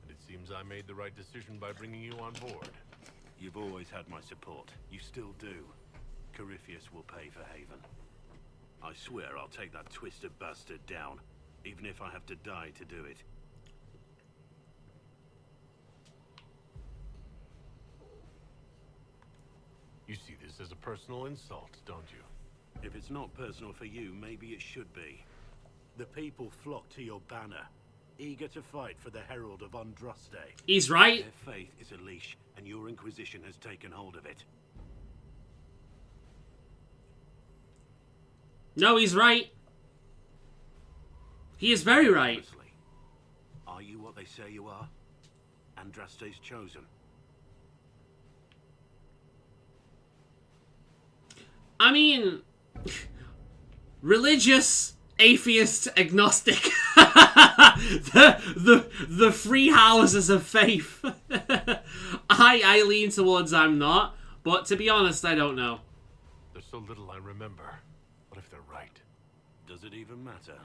And it seems I made the right decision by bringing you on board. You've always had my support. You still do. Corypheus will pay for Haven. I swear I'll take that twisted bastard down, even if I have to die to do it. You see this as a personal insult, don't you? If it's not personal for you, maybe it should be. The people flock to your banner, eager to fight for the Herald of Andraste. He's right. Their faith is a leash, and your Inquisition has taken hold of it. No, he's right. He is very right. Honestly, are you what they say you are? Andraste's chosen. I mean, religious, atheist, agnostic. the three houses of faith. I lean towards I'm not, but to be honest, I don't know. There's so little I remember. What if they're right? Does it even matter?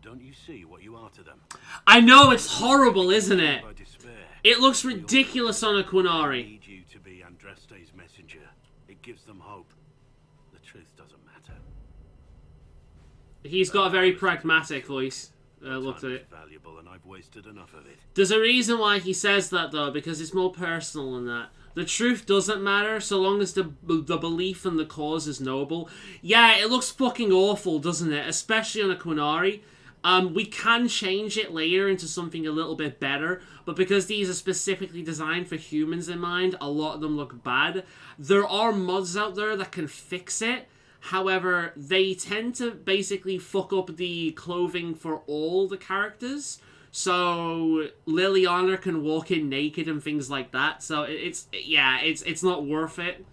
Don't you see what you are to them? I know, it's horrible, isn't it? By despair. It looks ridiculous on a Quinari. They need you to be Andraste's messenger. It gives them hope. The truth doesn't matter. He's got a very pragmatic voice. Looked at it. Valuable, and I've wasted enough of it. There's a reason why he says that, though, because it's more personal than that. The truth doesn't matter so long as the belief and the cause is noble. Yeah, it looks fucking awful, doesn't it? Especially on a Quinari. We can change it later into something a little bit better, but because these are specifically designed for humans in mind, a lot of them look bad. There are mods out there that can fix it. However, they tend to basically fuck up the clothing for all the characters. So Liliana can walk in naked and things like that. So it's not worth it.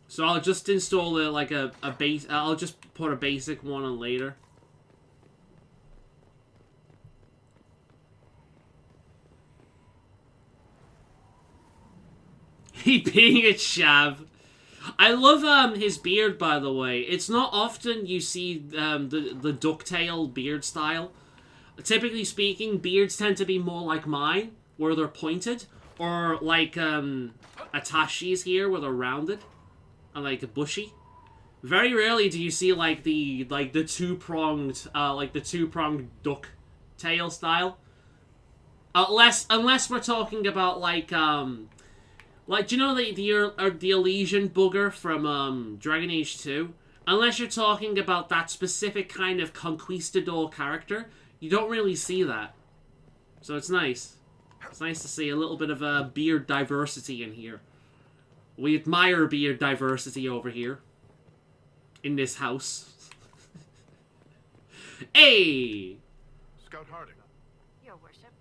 So I'll just install a base. I'll just put a basic one on later. He being a chav. I love his beard, by the way. It's not often you see the ducktail beard style. Typically speaking, beards tend to be more like mine, where they're pointed, or like Atashi's here, where they're rounded and like bushy. Very rarely do you see like the two-pronged duck tail style. Unless we're talking about like do you know the Elysian booger from Dragon Age 2? Unless you're talking about that specific kind of conquistador character, you don't really see that. So it's nice. It's nice to see a little bit of beard diversity in here. We admire beard diversity over here. In this house. Hey! Scout Harding. Your worship.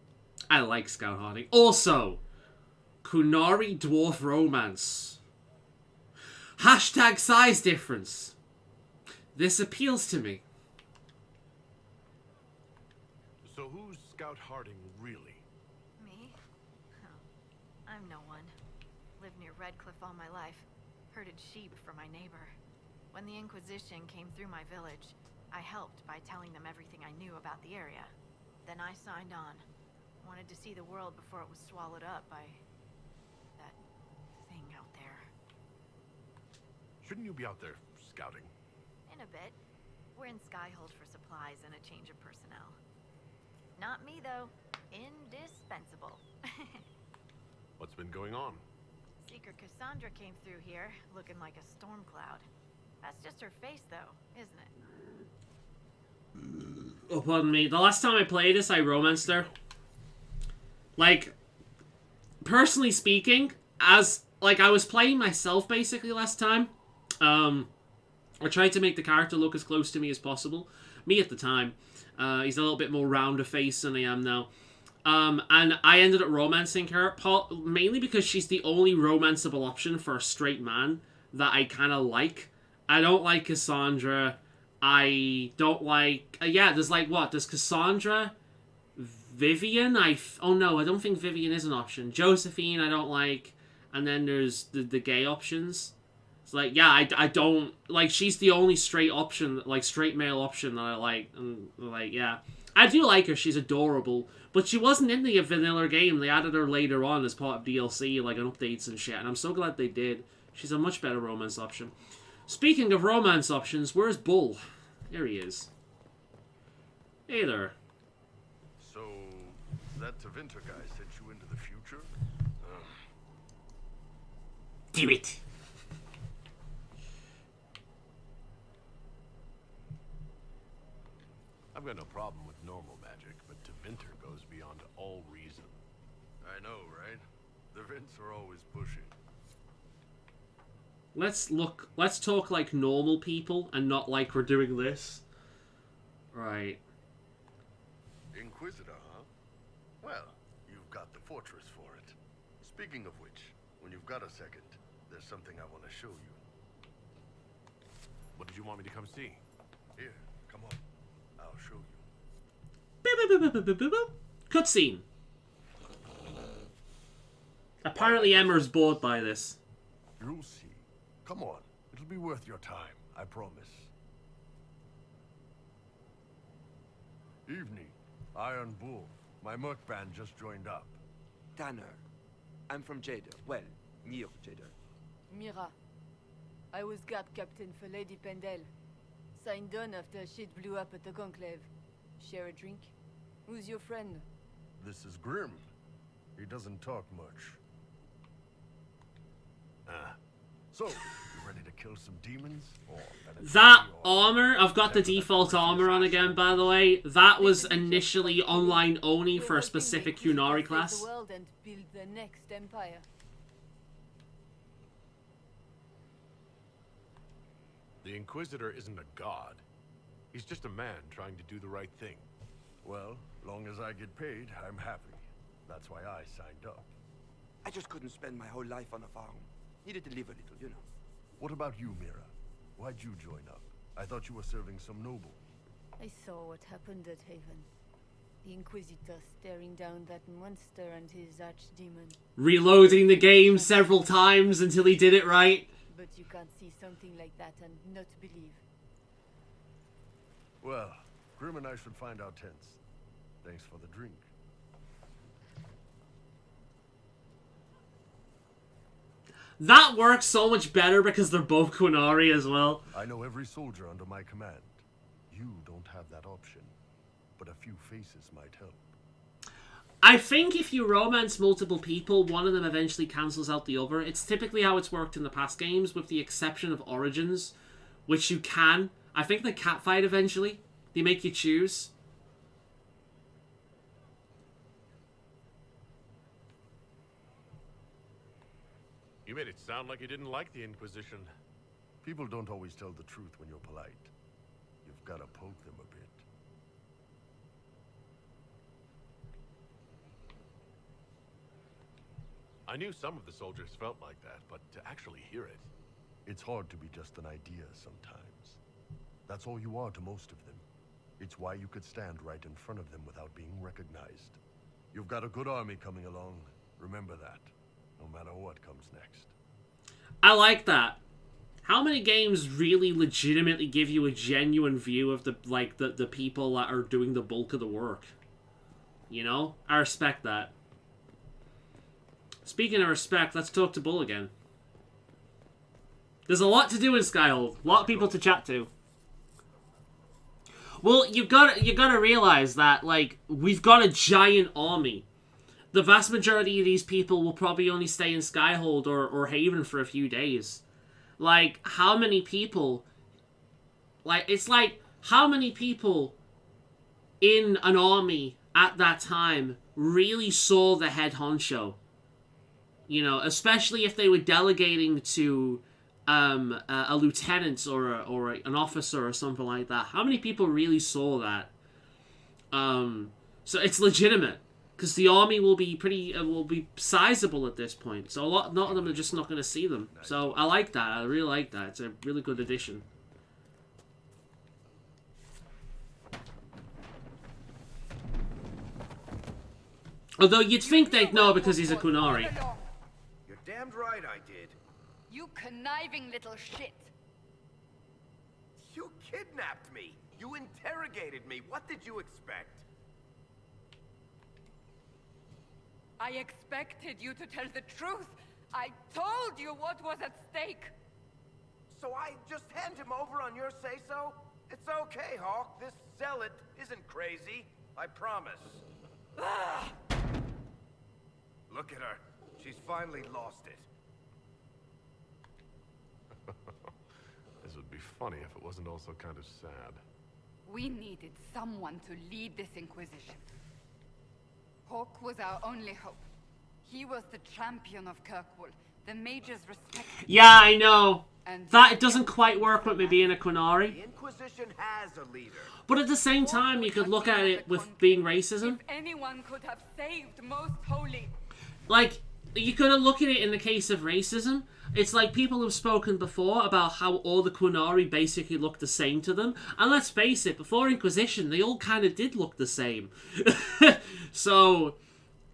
I like Scout Harding. Also, Kunari Dwarf Romance. Hashtag size difference. This appeals to me. So who's Scout Harding really? Me? Oh, I'm no one. Lived near Redcliffe all my life. Herded sheep for my neighbor. When the Inquisition came through my village, I helped by telling them everything I knew about the area. Then I signed on. Wanted to see the world before it was swallowed up by that thing out there. Shouldn't you be out there scouting? In a bit. We're in Skyhold for supplies and a change of personnel. Not me, though. Indispensable. What's been going on? Seeker Cassandra came through here, looking like a storm cloud. That's just her face, though, isn't it? Oh, pardon me. The last time I played this, I romanced her. Like, personally speaking, as, like, I was playing myself, basically, last time. I tried to make the character look as close to me as possible. Me at the time. He's a little bit more rounder face than I am now. And I ended up romancing her, mainly because she's the only romanceable option for a straight man that I kind of like. I don't like Cassandra. I don't like... yeah, there's like, what? There's Cassandra, Vivian, oh no, I don't think Vivian is an option. Josephine, I don't like. And then there's the gay options. It's like, yeah, I don't... Like, she's the only straight option, like, straight male option that I like. And, like, yeah. I do like her, she's adorable. But she wasn't in the vanilla game. They added her later on as part of DLC, like, and updates and shit. And I'm so glad they did. She's a much better romance option. Speaking of romance options, where's Bull? There he is. Hey there. So, that Tevinter guy sent you into the future? Do it. I've got no problem with normal magic, but Tevinter goes beyond all reason. I know, right? The Vints are always pushing. Let's talk like normal people and not like we're doing this. Right. Inquisitor, huh? Well, you've got the fortress for it. Speaking of which, when you've got a second, there's something I want to show you. What did you want me to come see? Here, come on. I'll show you. Cutscene. Apparently Emma's bored by this. You'll see. Come on. It'll be worth your time, I promise. Evening. Iron Bull. My merc band just joined up. Tanner. I'm from Jader. Well, near Jader. Mira. I was guard captain for Lady Pendel. Signed on after shit blew up at the Conclave. Share a drink? Who's your friend? This is Grim. He doesn't talk much. So, you ready to kill some demons? That armor, I've got the default armor on again, by the way. That was initially online only for a specific Kunari class. The world and build the next empire. The Inquisitor isn't a god. He's just a man trying to do the right thing. Well, long as I get paid, I'm happy. That's why I signed up. I just couldn't spend my whole life on a farm. Needed to live a little, you know. What about you, Mira? Why'd you join up? I thought you were serving some noble. I saw what happened at Haven. The Inquisitor staring down that monster and his archdemon. Reloading the game several times until he did it right. But you can't see something like that and not believe. Well, Grim and I should find our tents. Thanks for the drink. That works so much better because they're both Kunari as well. I know every soldier under my command. You don't have that option, but a few faces might help. I think if you romance multiple people, one of them eventually cancels out the other. It's typically how it's worked in the past games, with the exception of Origins, which you can. I think the catfight eventually. They make you choose. You made it sound like you didn't like the Inquisition. People don't always tell the truth when you're polite. You've got to poke them a bit. I knew some of the soldiers felt like that, but to actually hear it... It's hard to be just an idea sometimes. That's all you are to most of them. It's why you could stand right in front of them without being recognized. You've got a good army coming along. Remember that, no matter what comes next. I like that. How many games really legitimately give you a genuine view of the people that are doing the bulk of the work? You know? I respect that. Speaking of respect, let's talk to Bull again. There's a lot to do in Skyhold. A lot of people to chat to. Well, you gotta realize that, like, we've got a giant army. The vast majority of these people will probably only stay in Skyhold or Haven for a few days. Like, how many people... Like, it's like, how many people in an army at that time really saw the head honcho? You know, especially if they were delegating to a lieutenant or an officer or something like that. How many people really saw that? So it's legitimate. Because the army will be will be sizable at this point. So a lot of them are just not going to see them. So I like that. I really like that. It's a really good addition. Although you'd think they'd know because he's a Kunari. You're damned right I did. You conniving little shit. You kidnapped me. You interrogated me. What did you expect? I expected you to tell the truth. I told you what was at stake. So I just hand him over on your say-so? It's okay, Hawk. This zealot isn't crazy. I promise. Look at her. She's finally lost it. This would be funny if it wasn't also kind of sad. We needed someone to lead this Inquisition. Hawk was our only hope. He was the champion of Kirkwall. The mages respected. Yeah, I know. And that it doesn't quite work with me being a Kunari. The Inquisition has a leader. But at the same time, you could look at it with being racism. If anyone could have saved Most Holy. Like, you could look at it in the case of racism. It's like people have spoken before about how all the Kunari basically look the same to them. And let's face it, before Inquisition, they all kind of did look the same. So,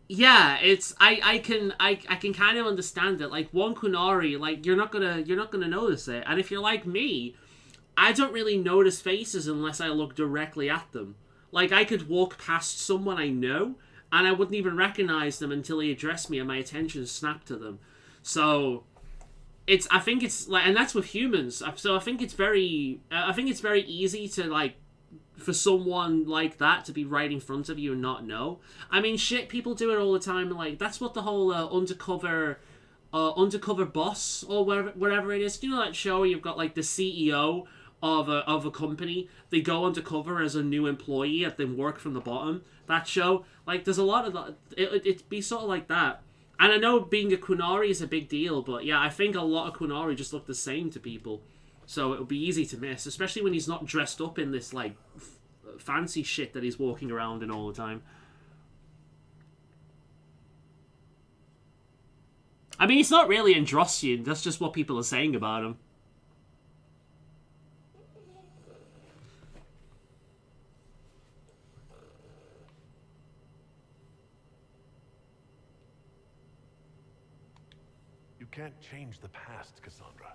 yeah, it's I can kind of understand it. Like, one Kunari, like, you're not gonna notice it. And if you're like me, I don't really notice faces unless I look directly at them. Like, I could walk past someone I know, and I wouldn't even recognize them until they address me and my attention snapped to them. So I think it's like, and that's with humans. So I think it's very easy to, like, for someone like that to be right in front of you and not know. I mean, shit, people do it all the time. Like, that's what the whole undercover boss or wherever it is. You know that show where you've got, like, the CEO of a company. They go undercover as a new employee and then work from the bottom. That show, like, there's a lot of that. It'd be sort of like that. And I know being a Kunari is a big deal, but yeah, I think a lot of Kunari just look the same to people. So it would be easy to miss, especially when he's not dressed up in this, like, fancy shit that he's walking around in all the time. I mean, he's not really Androssian, that's just what people are saying about him. You can't change the past, Cassandra.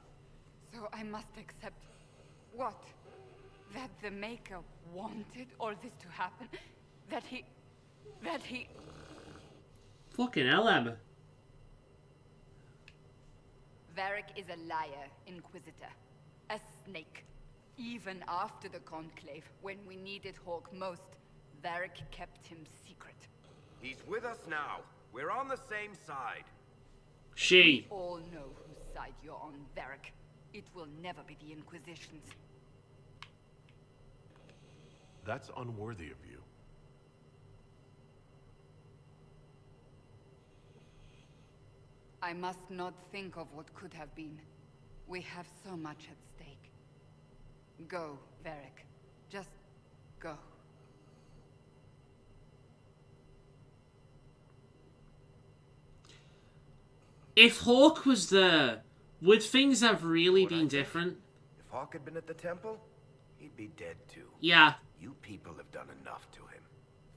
So I must accept what? That the Maker wanted all this to happen? That he... Fucking hell, Emma. Varric is a liar, Inquisitor. A snake. Even after the Conclave, when we needed Hawk most, Varric kept him secret. He's with us now. We're on the same side. She. We all know whose side you're on, Varric. It will never be the Inquisition's. That's unworthy of you. I must not think of what could have been. We have so much at stake. Go, Varric. Just go. If Hawk was there, would things have really been different? If Hawk had been at the temple, he'd be dead too. Yeah. You people have done enough to him.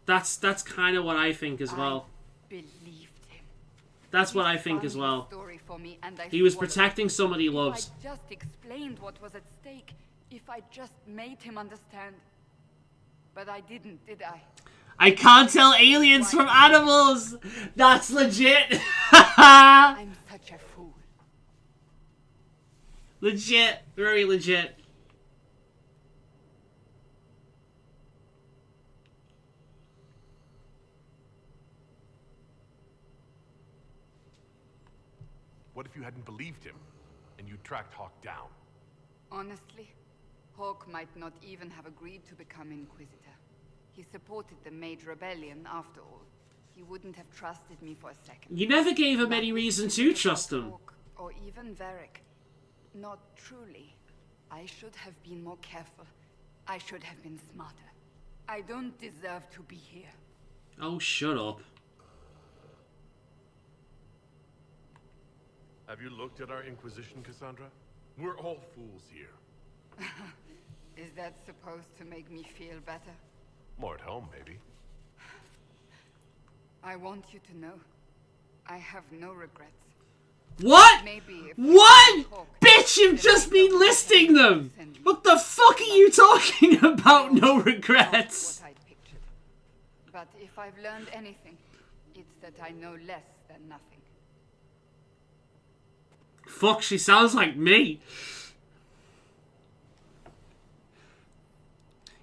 That's kind of what I think as well. Believed him. That's what I think as well. He was protecting someone he loves. If I just explained what was at stake, if I just made him understand. But I didn't, did I? I can't tell aliens from animals! That's legit! I'm such a fool. Legit. Very legit. What if you hadn't believed him, and you tracked Hawk down? Honestly, Hawk might not even have agreed to become Inquisitor. He supported the Mage Rebellion, after all. He wouldn't have trusted me for a second. You never gave him any reason to trust him. Hawk, or even Varric. Not truly. I should have been more careful. I should have been smarter. I don't deserve to be here. Oh, shut up. Have you looked at our Inquisition, Cassandra? We're all fools here. Is that supposed to make me feel better? More at home, maybe. I want you to know, I have no regrets. What? Maybe what? Bitch, you've just been listing them! What the fuck are you talking about? No regrets. What I'd pictured. But if I've learned anything, it's that I know less than nothing. Fuck, she sounds like me.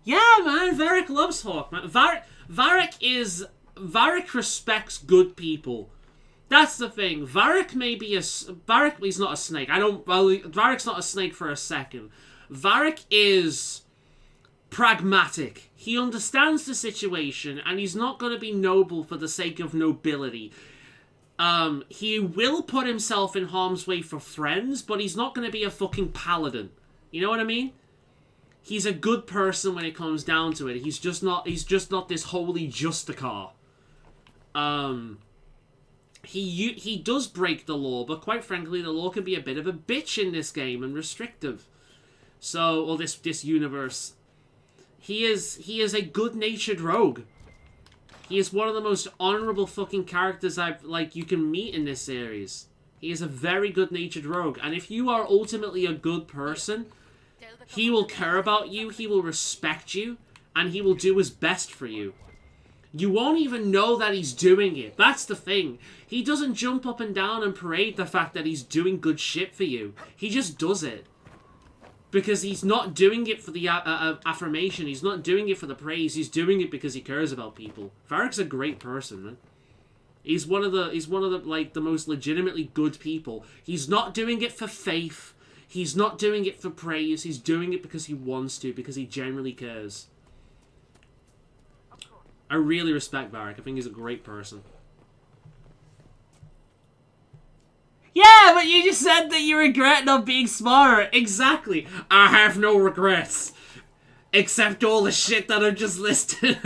Yeah, man, Varric loves Hawk, man. Varric respects good people. That's the thing. Varric may be Varric, he's not a snake. Varric's not a snake for a second. Varric is pragmatic. He understands the situation, and he's not going to be noble for the sake of nobility. He will put himself in harm's way for friends, but he's not going to be a fucking paladin. You know what I mean? He's a good person when it comes down to it. He's just not this holy justicar. He does break the law, but quite frankly, the law can be a bit of a bitch in this game and restrictive. So, or this universe. He is a good-natured rogue. He is one of the most honorable fucking characters you can meet in this series. He is a very good-natured rogue, and if you are ultimately a good person, he will care about you, he will respect you, and he will do his best for you. You won't even know that he's doing it. That's the thing. He doesn't jump up and down and parade the fact that he's doing good shit for you. He just does it. Because he's not doing it for the affirmation. He's not doing it for the praise. He's doing it because he cares about people. Varric's a great person, man. He's one of the the most legitimately good people. He's not doing it for faith. He's not doing it for praise. He's doing it because he wants to, because he genuinely cares. I really respect Varric. I think he's a great person. Yeah, but you just said that you regret not being smarter. Exactly. I have no regrets. Except all the shit that I've just listed.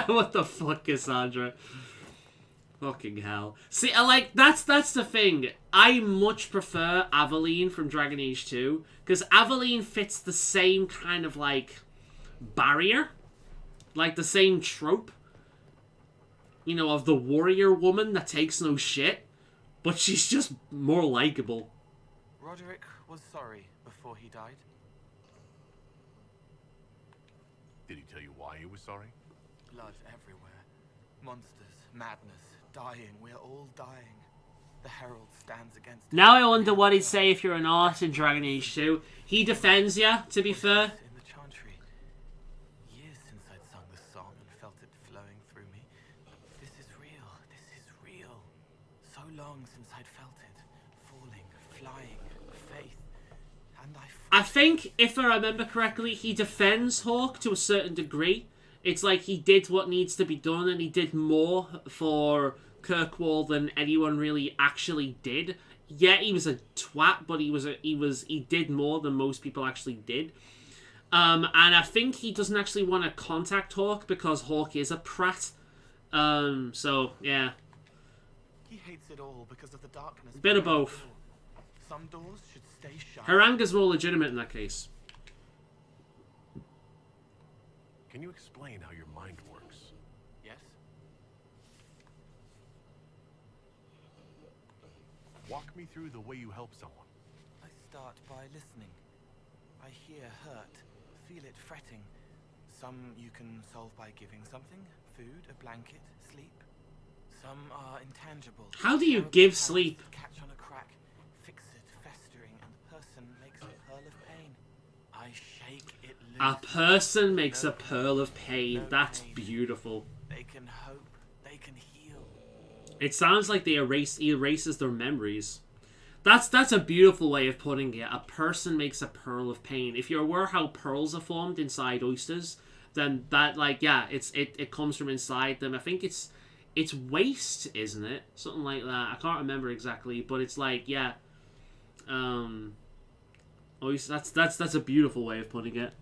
What the fuck, Cassandra? Fucking hell. See, that's the thing. I much prefer Aveline from Dragon Age 2. Because Aveline fits the same kind of, barrier. The same trope. You know, of the warrior woman that takes no shit. But she's just more likable. Roderick was sorry before he died. Did he tell you why he was sorry? Blood everywhere. Monsters, madness, dying. We're all dying. The Herald stands against Now I wonder what he'd say if you're an art in Dragon Age 2. He defends you, to be fair. In the chantry. Years since I'd sung the song and felt it flowing through me. This is real. This is real. So long since I'd felt it. Falling, flying, faith. I think, if I remember correctly, he defends Hawk to a certain degree. It's like he did what needs to be done, and he did more for Kirkwall than anyone really actually did. Yeah, he was a twat, but he did more than most people actually did. And I think he doesn't actually want to contact Hawk because Hawk is a prat. So yeah. He hates it all because of the darkness. Bit of both. Some doors should stay shut. Her anger's more legitimate in that case. Can you explain how your mind works? Yes. Walk me through the way you help someone. I start by listening. I hear hurt, feel it fretting. Some you can solve by giving something, food, a blanket, sleep. Some are intangible. How do you give sleep? Catch on a crack, fix it festering, and the person makes a pearl of pain. I shake it loose. A person makes a pearl of pain. That's beautiful. They can hope, they can heal. It sounds like he erases their memories. That's a beautiful way of putting it. A person makes a pearl of pain. If you're aware how pearls are formed inside oysters, then that, like, yeah, it comes from inside them. I think it's waste, isn't it? Something like that. I can't remember exactly, but it's like, yeah. That's a beautiful way of putting it.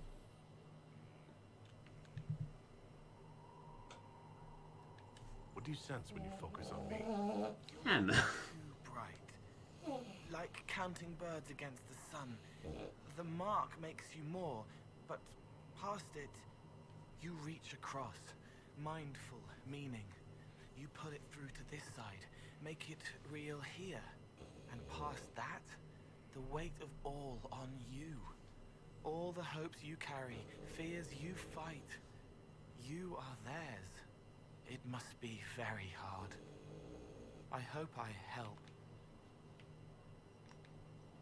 What do you sense when you focus on me? Man. Like counting birds against the sun. The mark makes you more, but past it, you reach across. Mindful meaning. You put it through to this side, make it real here. And past that, the weight of all on you. All the hopes you carry, fears you fight. You are theirs. It must be very hard. I hope I help.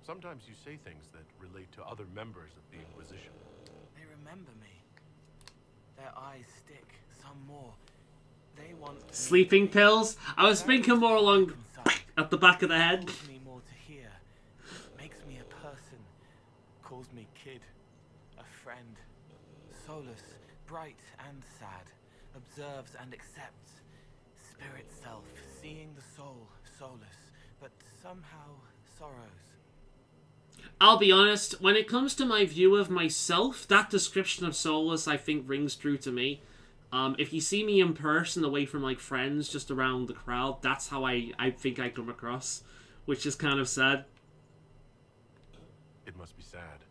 Sometimes you say things that relate to other members of the Inquisition. They remember me. Their eyes stick, some more. They want Sleeping pills? I was thinking more along at the back of the head. Calls me more to hear. Makes me a person. Calls me kid. A friend. Solace, bright and sad. Observes and accepts. Spirit self, seeing the soul, solace, but somehow sorrows. I'll be honest, when it comes to my view of myself, that description of Solus, I think, rings true to me. If you see me in person, away from, like, friends, just around the crowd, that's how I think I come across, which is kind of sad. It must be sad,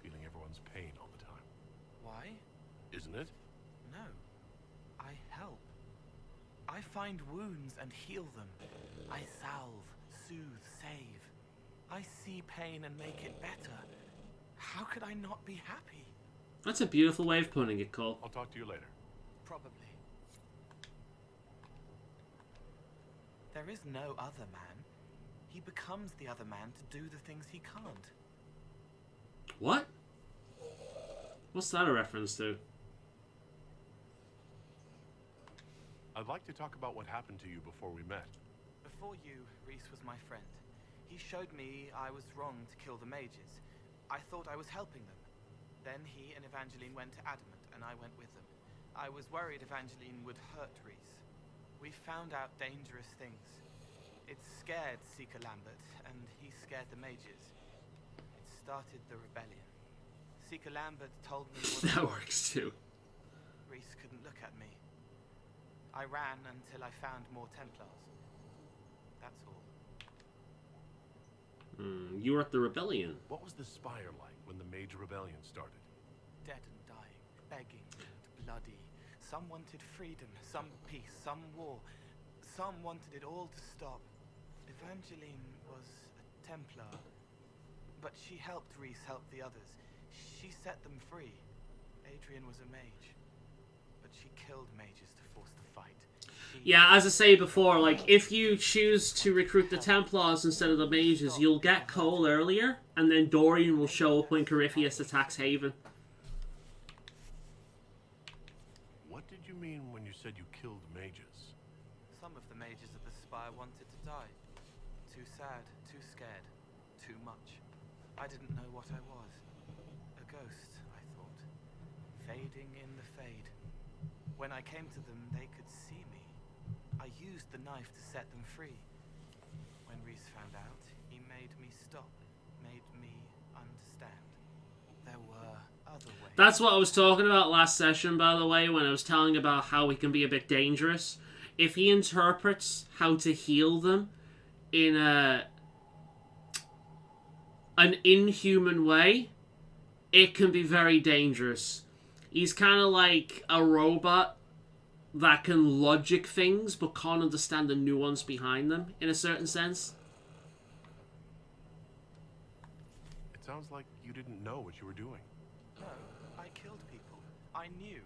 feeling everyone's pain all the time. Why? Isn't it? No. I help. I find wounds and heal them. I salve, soothe, save. I see pain and make it better. How could I not be happy? That's a beautiful way of putting it, Cole. I'll talk to you later. Probably. There is no other man. He becomes the other man to do the things he can't. What? What's that a reference to? I'd like to talk about what happened to you before we met. Before you, Reese was my friend. He showed me I was wrong to kill the mages. I thought I was helping them. Then he and Evangeline went to Adamant, and I went with them. I was worried Evangeline would hurt Reese. We found out dangerous things. It scared Seeker Lambert, and he scared the mages. It started the rebellion. Seeker Lambert told me what that works too. Reese couldn't look at me. I ran until I found more Templars. That's all. You were at the rebellion. What was the Spire like when the Mage Rebellion started? Dead and dying, begging and bloody. Some wanted freedom, some peace, some war. Some wanted it all to stop. Evangeline was a Templar, but she helped Reese help the others. She set them free. Adrian was a mage, but she killed mages to force the fight. Yeah, as I say before, like, if you choose to recruit the Templars instead of the mages, you'll get Cole earlier, and then Dorian will show up when Corypheus attacks Haven. What did you mean when you said you killed mages? Some of the mages of the Spire wanted to die. Too sad, too scared, too much. I didn't know what I was. A ghost, I thought. Fading in the fade. When I came to them, they could see me. I used the knife to set them free. When Reese found out, he made me stop, made me understand. There were other ways. That's what I was talking about last session, by the way, when I was telling about how he can be a bit dangerous. If he interprets how to heal them in an inhuman way, it can be very dangerous. He's kind of like a robot that can logic things but can't understand the nuance behind them, in a certain sense. It sounds like you didn't know what you were doing. No, I killed people. I knew.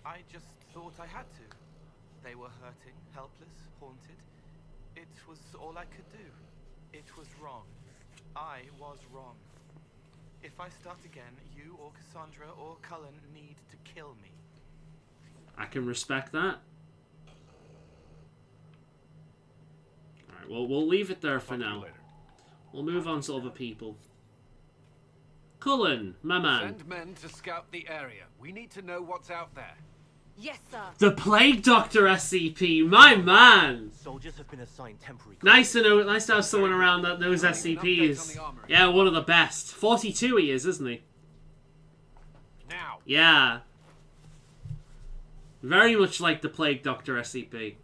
I just thought I had to. They were hurting, helpless, haunted. It was all I could do. It was wrong. I was wrong. If I start again, you or Cassandra or Cullen need to kill me. I can respect that. Alright, well, we'll leave it there for now. We'll move on to other people. Cullen, my man. Send men to scout the area. We need to know what's out there. Yes, sir. The Plague Doctor SCP, my man. Soldiers have been assigned temporary. Nice to have someone around that knows SCPs. Yeah, one of the best. 42 he is, isn't he? Now. Yeah. Very much like the Plague Doctor SCP.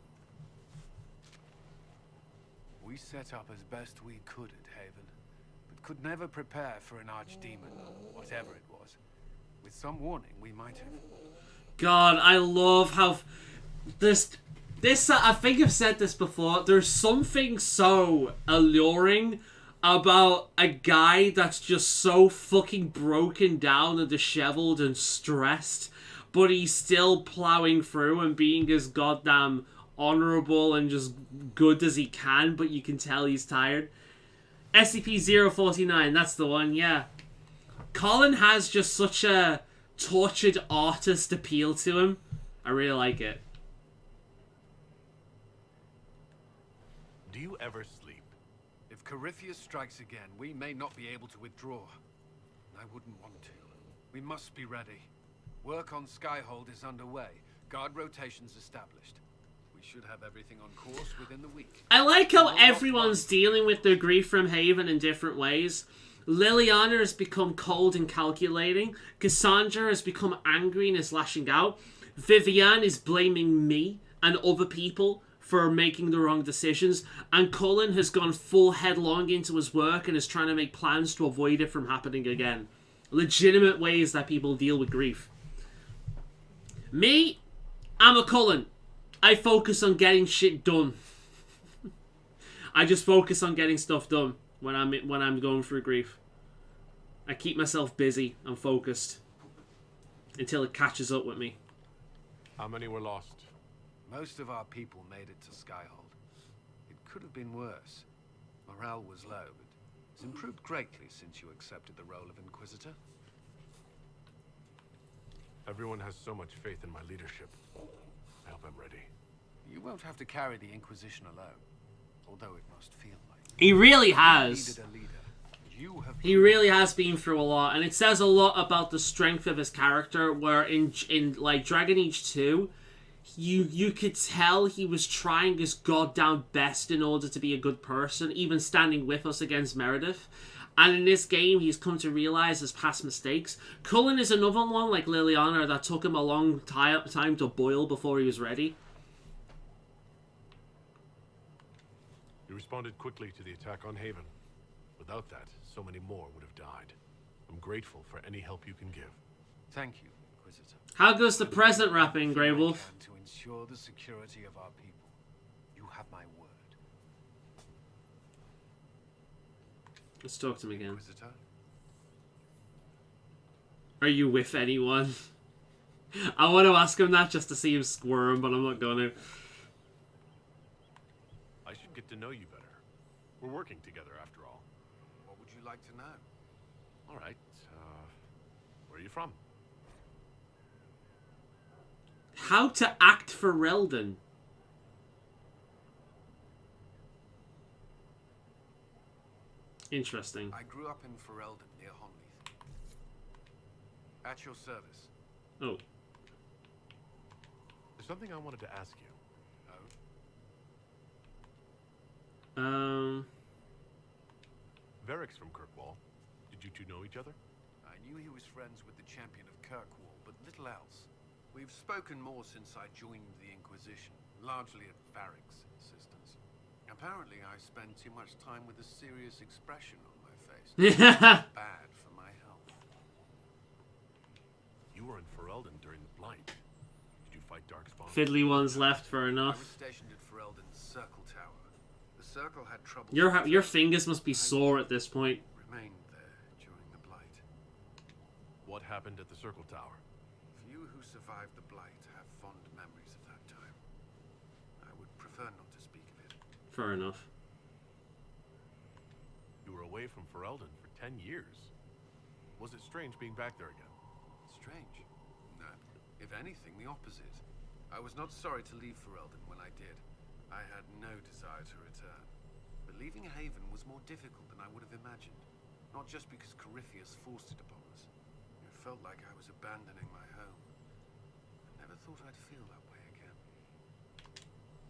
We set up as best we could at Haven, but could never prepare for an archdemon, whatever it was. With some warning, we might have. God, I love how this I think I've said this before. There's something so alluring about a guy that's just so fucking broken down and disheveled and stressed, but he's still plowing through and being as goddamn honorable and just good as he can, but you can tell he's tired. SCP-049, that's the one, yeah. Colin has just such a tortured artist appeal to him. I really like it. Do you ever sleep? If Corypheus strikes again, we may not be able to withdraw. I wouldn't want to. We must be ready. Work on Skyhold is underway. Guard rotations established. We should have everything on course within the week. I like how everyone's dealing with their grief from Haven in different ways. Liliana has become cold and calculating. Cassandra has become angry and is lashing out. Vivian is blaming me and other people for making the wrong decisions. And Cullen has gone full headlong into his work and is trying to make plans to avoid it from happening again. Legitimate ways that people deal with grief. Me, I'm a Cullen. I focus on getting shit done. I just focus on getting stuff done when I'm going through grief. I keep myself busy and focused until it catches up with me. How many were lost? Most of our people made it to Skyhold. It could have been worse. Morale was low, but it's improved greatly since you accepted the role of Inquisitor. Everyone has so much faith in my leadership. I hope I'm ready. You won't have to carry the Inquisition alone, although it must feel like He really has. you needed a leader. You have He really has been through a lot, and it says a lot about the strength of his character. Where in like Dragon Age 2, you could tell he was trying his goddamn best in order to be a good person, even standing with us against Meredith. And in this game, he's come to realize his past mistakes. Cullen is another one, like Liliana, that took him a long time to boil before he was ready. You responded quickly to the attack on Haven. Without that, so many more would have died. I'm grateful for any help you can give. Thank you, Inquisitor. How goes the present wrapping, Grey Wolf? To ensure the security of our people. You have my word. Let's talk to him again. Inquisitor? Are you with anyone? I want to ask him that just to see him squirm, but I'm not going to. I should get to know you better. We're working together after all. What would you like to know? All right. Where are you from? How to act for Reldon. Interesting. I grew up in Faolan near Honleith. At your service. Oh. There's something I wanted to ask you. Varric's from Kirkwall. Did you two know each other? I knew he was friends with the champion of Kirkwall, but little else. We've spoken more since I joined the Inquisition, largely at Varric's insistence. Apparently, I spend too much time with a serious expression on my face. Bad for my health. You were in Ferelden during the Blight. Did you fight Darkspawn? Fiddly ones left for I enough. was stationed at Ferelden's Circle Tower. The Circle had trouble. Your fingers must be sore at this point. Remained there during the Blight. What happened at the Circle Tower? Few who survived the Blight have fond memories of that time. I would prefer not to speak of it. Fair enough. You were away from Ferelden for 10 years. Was it strange being back there again? Strange? No. If anything, the opposite. I was not sorry to leave Ferelden when I did. I had no desire to return. But leaving Haven was more difficult than I would have imagined. Not just because Corypheus forced it upon us. It felt like I was abandoning my home. I never thought I'd feel that way again.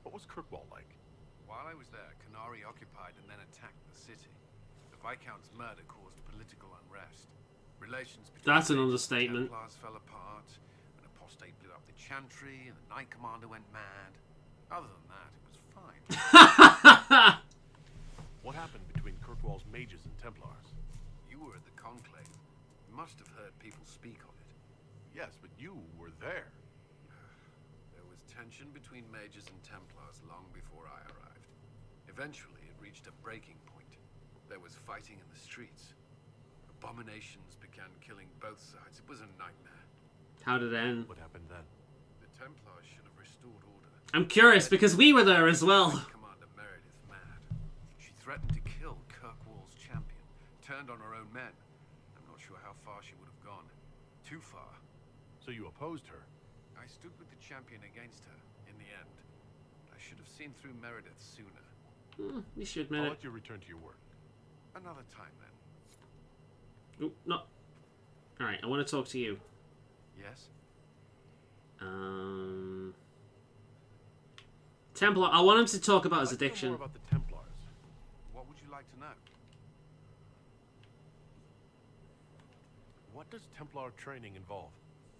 What was Kirkwall like? While I was there, Canary occupied and then attacked the city. The Viscount's murder caused political unrest. Relations between That's an the understatement. Templars fell apart. An apostate blew up the Chantry, and the Knight Commander went mad. Other than that, it was fine. What happened between Kirkwall's mages and Templars? You were at the Conclave. You must have heard people speak of it. Yes, but you were there. There was tension between mages and Templars long before I arrived. Eventually, it reached a breaking point. There was fighting in the streets. Abominations began killing both sides. It was a nightmare. How did it end? What happened then? The Templars should have restored order. I'm curious because we were there as well. Commander Meredith mad. She threatened to kill Kirkwall's champion. Turned on her own men. I'm not sure how far she would have gone. Too far. So you opposed her? I stood with the champion against her, in the end. I should have seen through Meredith sooner. You should admit I'll it. let you return to your work. Another time, then. Ooh, no. Alright, I want to talk to you. Yes? Templar. I want him to talk about his I'd like to know addiction. more about the Templars. What would you like to know? What does Templar training involve?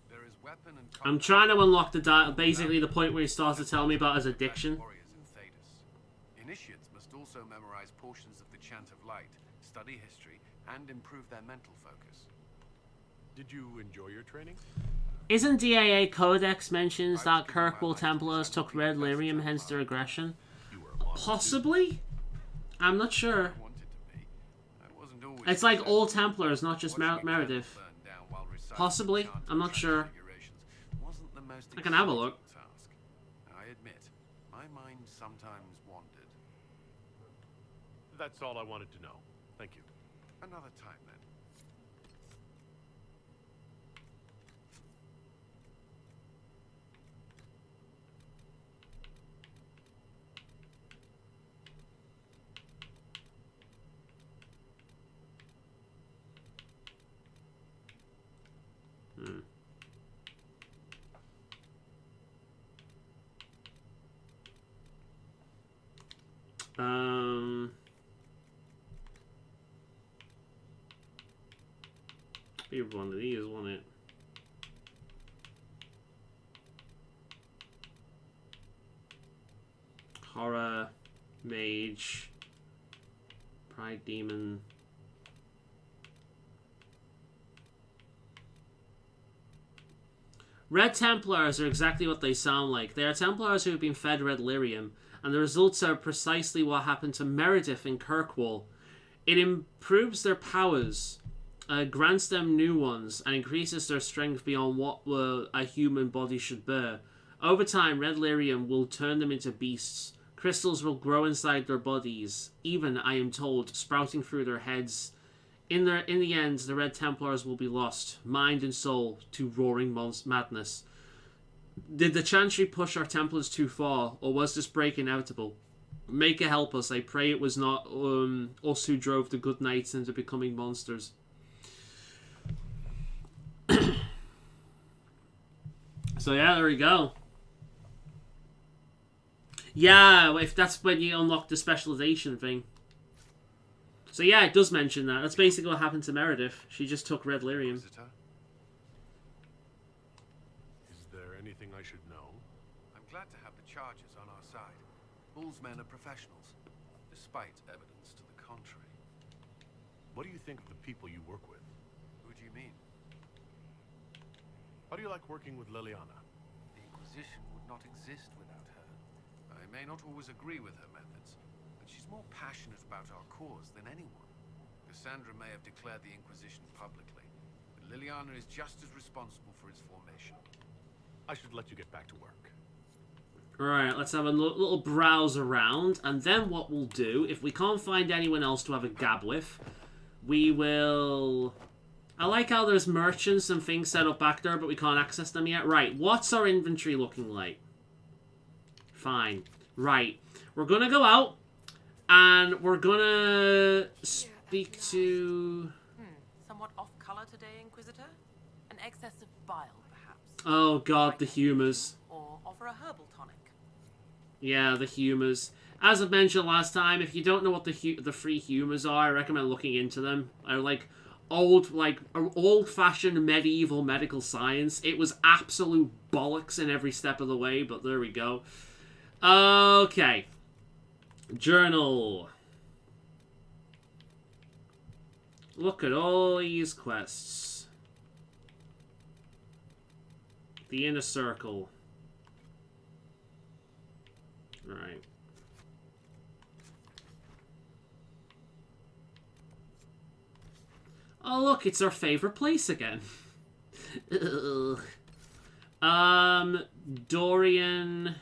There is weapon and I'm trying to unlock the basically the point where he starts to tell me about his addiction. warriors in Thedas. Initiates must also memorize portions of the Chant of Light, study history, and improve their mental focus. Did you enjoy your training? Isn't DAA Codex mentions that Kirkwall Templars took Red Lyrium, hence their aggression? Possibly? I'm not sure. It's like all Templars, not just Meredith. Possibly? I'm not sure. I can have a look. I admit, my mind sometimes wandered. That's all I wanted to know. Thank you. Another time, then. Be one of these, won't it? Horror, Mage, Pride Demon. Red Templars are exactly what they sound like. They are Templars who have been fed Red Lyrium, and the results are precisely what happened to Meredith in Kirkwall. It improves their powers, grants them new ones, and increases their strength beyond what a human body should bear. Over time, Red Lyrium will turn them into beasts. Crystals will grow inside their bodies, even, I am told, sprouting through their heads. In the end, the Red Templars will be lost, mind and soul, to roaring madness. Did the Chantry push our Templars too far, or was this break inevitable? Maker help us. I pray it was not us who drove the good knights into becoming monsters. So yeah, there we go. Yeah, if that's when you unlock the specialization thing. So yeah, it does mention that. That's basically what happened to Meredith. She just took red lyrium. Is there anything I should know? I'm glad to have the charges on our side. Bull's men are professionals, despite evidence to the contrary. What do you think of the people you work with? Who do you mean? How do you like working with Liliana? The Inquisition would not exist without her. I may not always agree with her methods, but she's more passionate about our cause than anyone. Cassandra may have declared the Inquisition publicly, but Liliana is just as responsible for its formation. I should let you get back to work. Alright, let's have a little browse around, and then what we'll do, if we can't find anyone else to have a gab with, we will... I like how there's merchants and things set up back there, but we can't access them yet. Right, what's our inventory looking like? Fine. Right, we're gonna go out, and we're gonna speak to... Somewhat off-color today, Inquisitor? An excess of bile, perhaps? Oh god, the humours. Or offer a herbal tonic? Yeah, the humours. As I mentioned last time, if you don't know what the free humours are, I recommend looking into them. They're like old-fashioned medieval medical science. It was absolute bollocks in every step of the way, but there we go. Okay. Journal. Look at all these quests. The inner circle. Right. Oh look, it's our favorite place again. Dorian.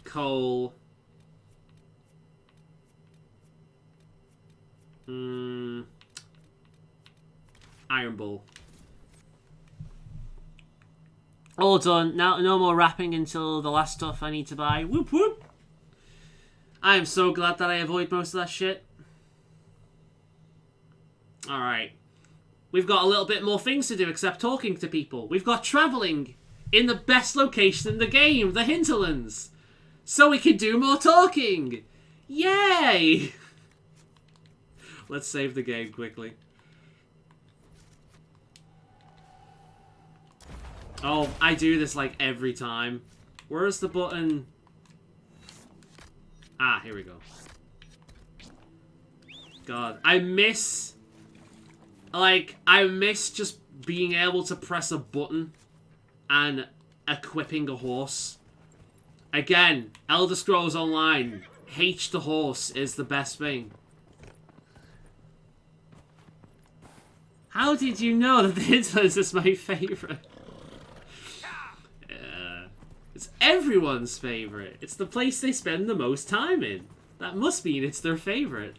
Cole. Iron Bull. All done. Now, no more wrapping until the last stuff I need to buy. Whoop whoop. I am so glad that I avoid most of that shit. Alright. We've got a little bit more things to do except talking to people. We've got travelling in the best location in the game, the hinterlands. So we can do more talking. Yay! Let's save the game quickly. Oh, I do this like every time. Where's the button? Ah, here we go. God, I miss just being able to press a button and equipping a horse. Again, Elder Scrolls Online, H the horse is the best thing. How did you know that the Hinterlands is my favourite? It's everyone's favourite. It's the place they spend the most time in. That must mean it's their favourite.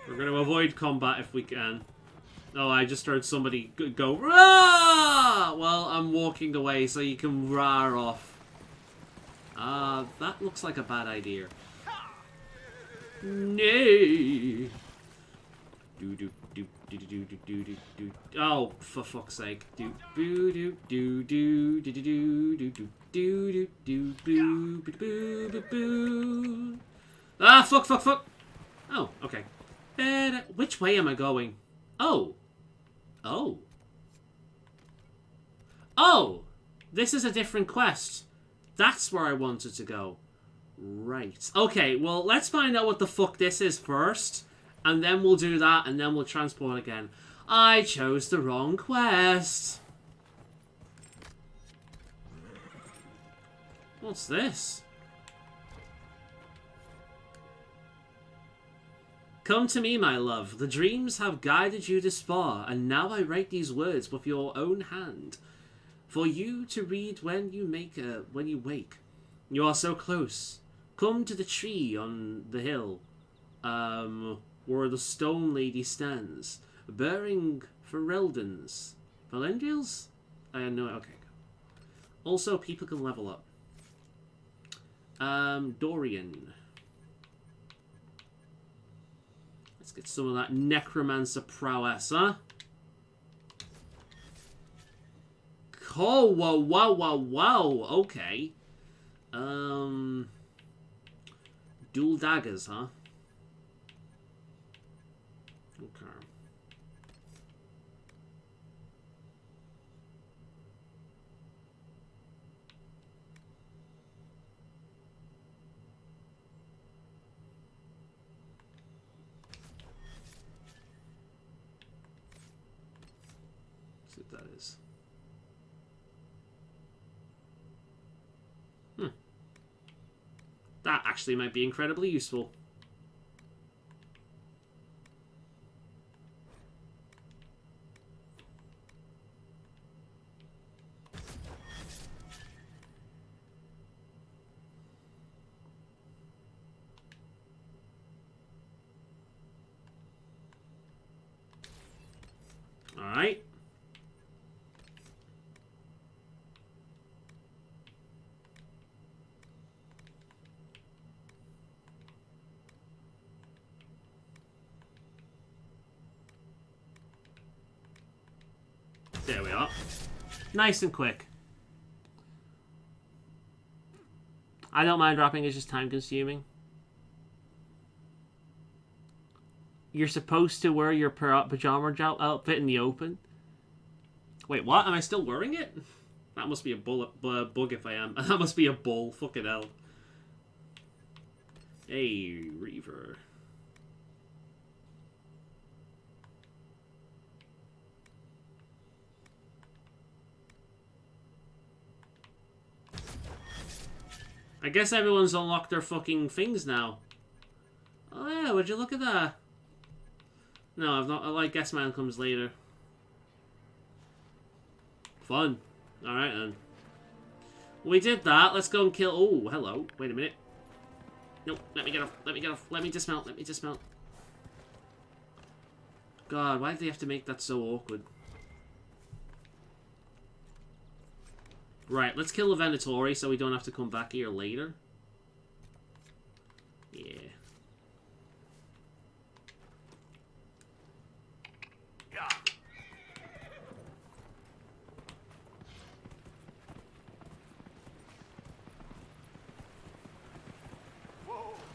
We're going to avoid combat if we can. Oh, I just heard somebody go, "Rah!" Well, I'm walking away so you can roar off. That looks like a bad idea. No. Oh, for fuck's sake. Ah, fuck. Oh, okay. Which way am I going? Oh. This is a different quest. That's where I wanted to go. Right. Okay, well, let's find out what the fuck this is first. And then we'll do that, and then we'll transport again. I chose the wrong quest. What's this? Come to me, my love. The dreams have guided you this far, and now I write these words with your own hand. For you to read when you wake. You are so close. Come to the tree on the hill. where the stone lady stands, bearing Ferelden's Valendriels? I know. Okay. Also, people can level up. Dorian. Let's get some of that necromancer prowess, huh? Oh, wow, wow, wow, wow. Okay. Dual daggers, huh? Okay. Let's see what that is. That actually might be incredibly useful. All right. There we are. Nice and quick. I don't mind dropping, it's just time consuming. You're supposed to wear your pajama outfit in the open? Wait, what? Am I still wearing it? That must be a bug if I am. That must be a bull. Fucking hell. Hey, Reaver. I guess everyone's unlocked their fucking things now. Oh yeah, would you look at that? No, I've not. I guess mine comes later. Fun. Alright then. We did that. Let's go and kill... Oh, hello. Wait a minute. Nope. Let me get off. Let me get off. Let me dismount. Let me dismount. God, why did they have to make that so awkward? Right, let's kill the Venatori so we don't have to come back here later. Yeah.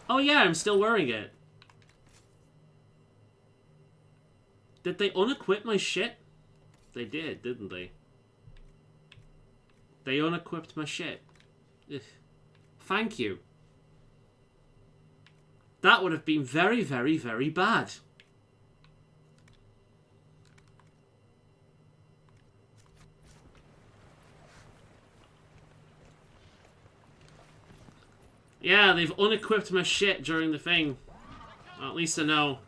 Oh yeah, I'm still wearing it. Did they unequip my shit? They did, didn't they? They unequipped my shit. Ugh. Thank you. That would have been very, very, very bad. Yeah, they've unequipped my shit during the thing. Well, at least I know.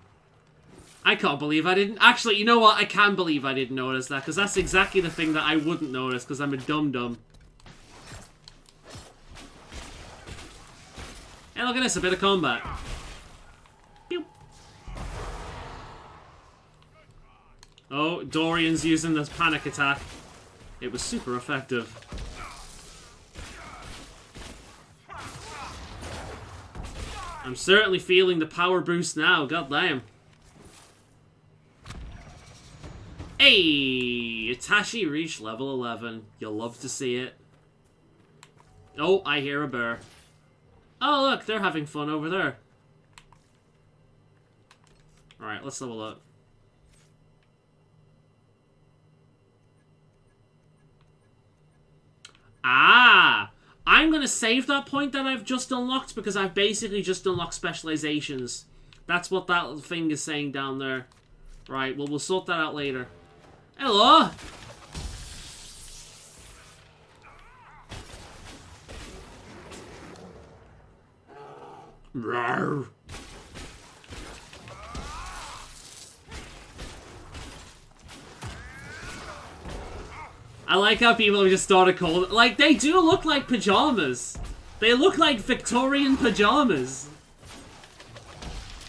I can't believe I didn't... Actually, you know what? I can believe I didn't notice that, because that's exactly the thing that I wouldn't notice, because I'm a dum-dum. Hey, look at this, a bit of combat. Pew. Oh, Dorian's using this panic attack. It was super effective. I'm certainly feeling the power boost now, goddamn. Hey! Itachi reached level 11. You'll love to see it. Oh, I hear a bear. Oh, look, they're having fun over there. Alright, let's level up. Ah! I'm going to save that point that I've just unlocked because I've basically just unlocked specializations. That's what that thing is saying down there. Right, well, we'll sort that out later. Hello! Rawr. I like how people have just started calling... Like, they do look like pajamas. They look like Victorian pajamas.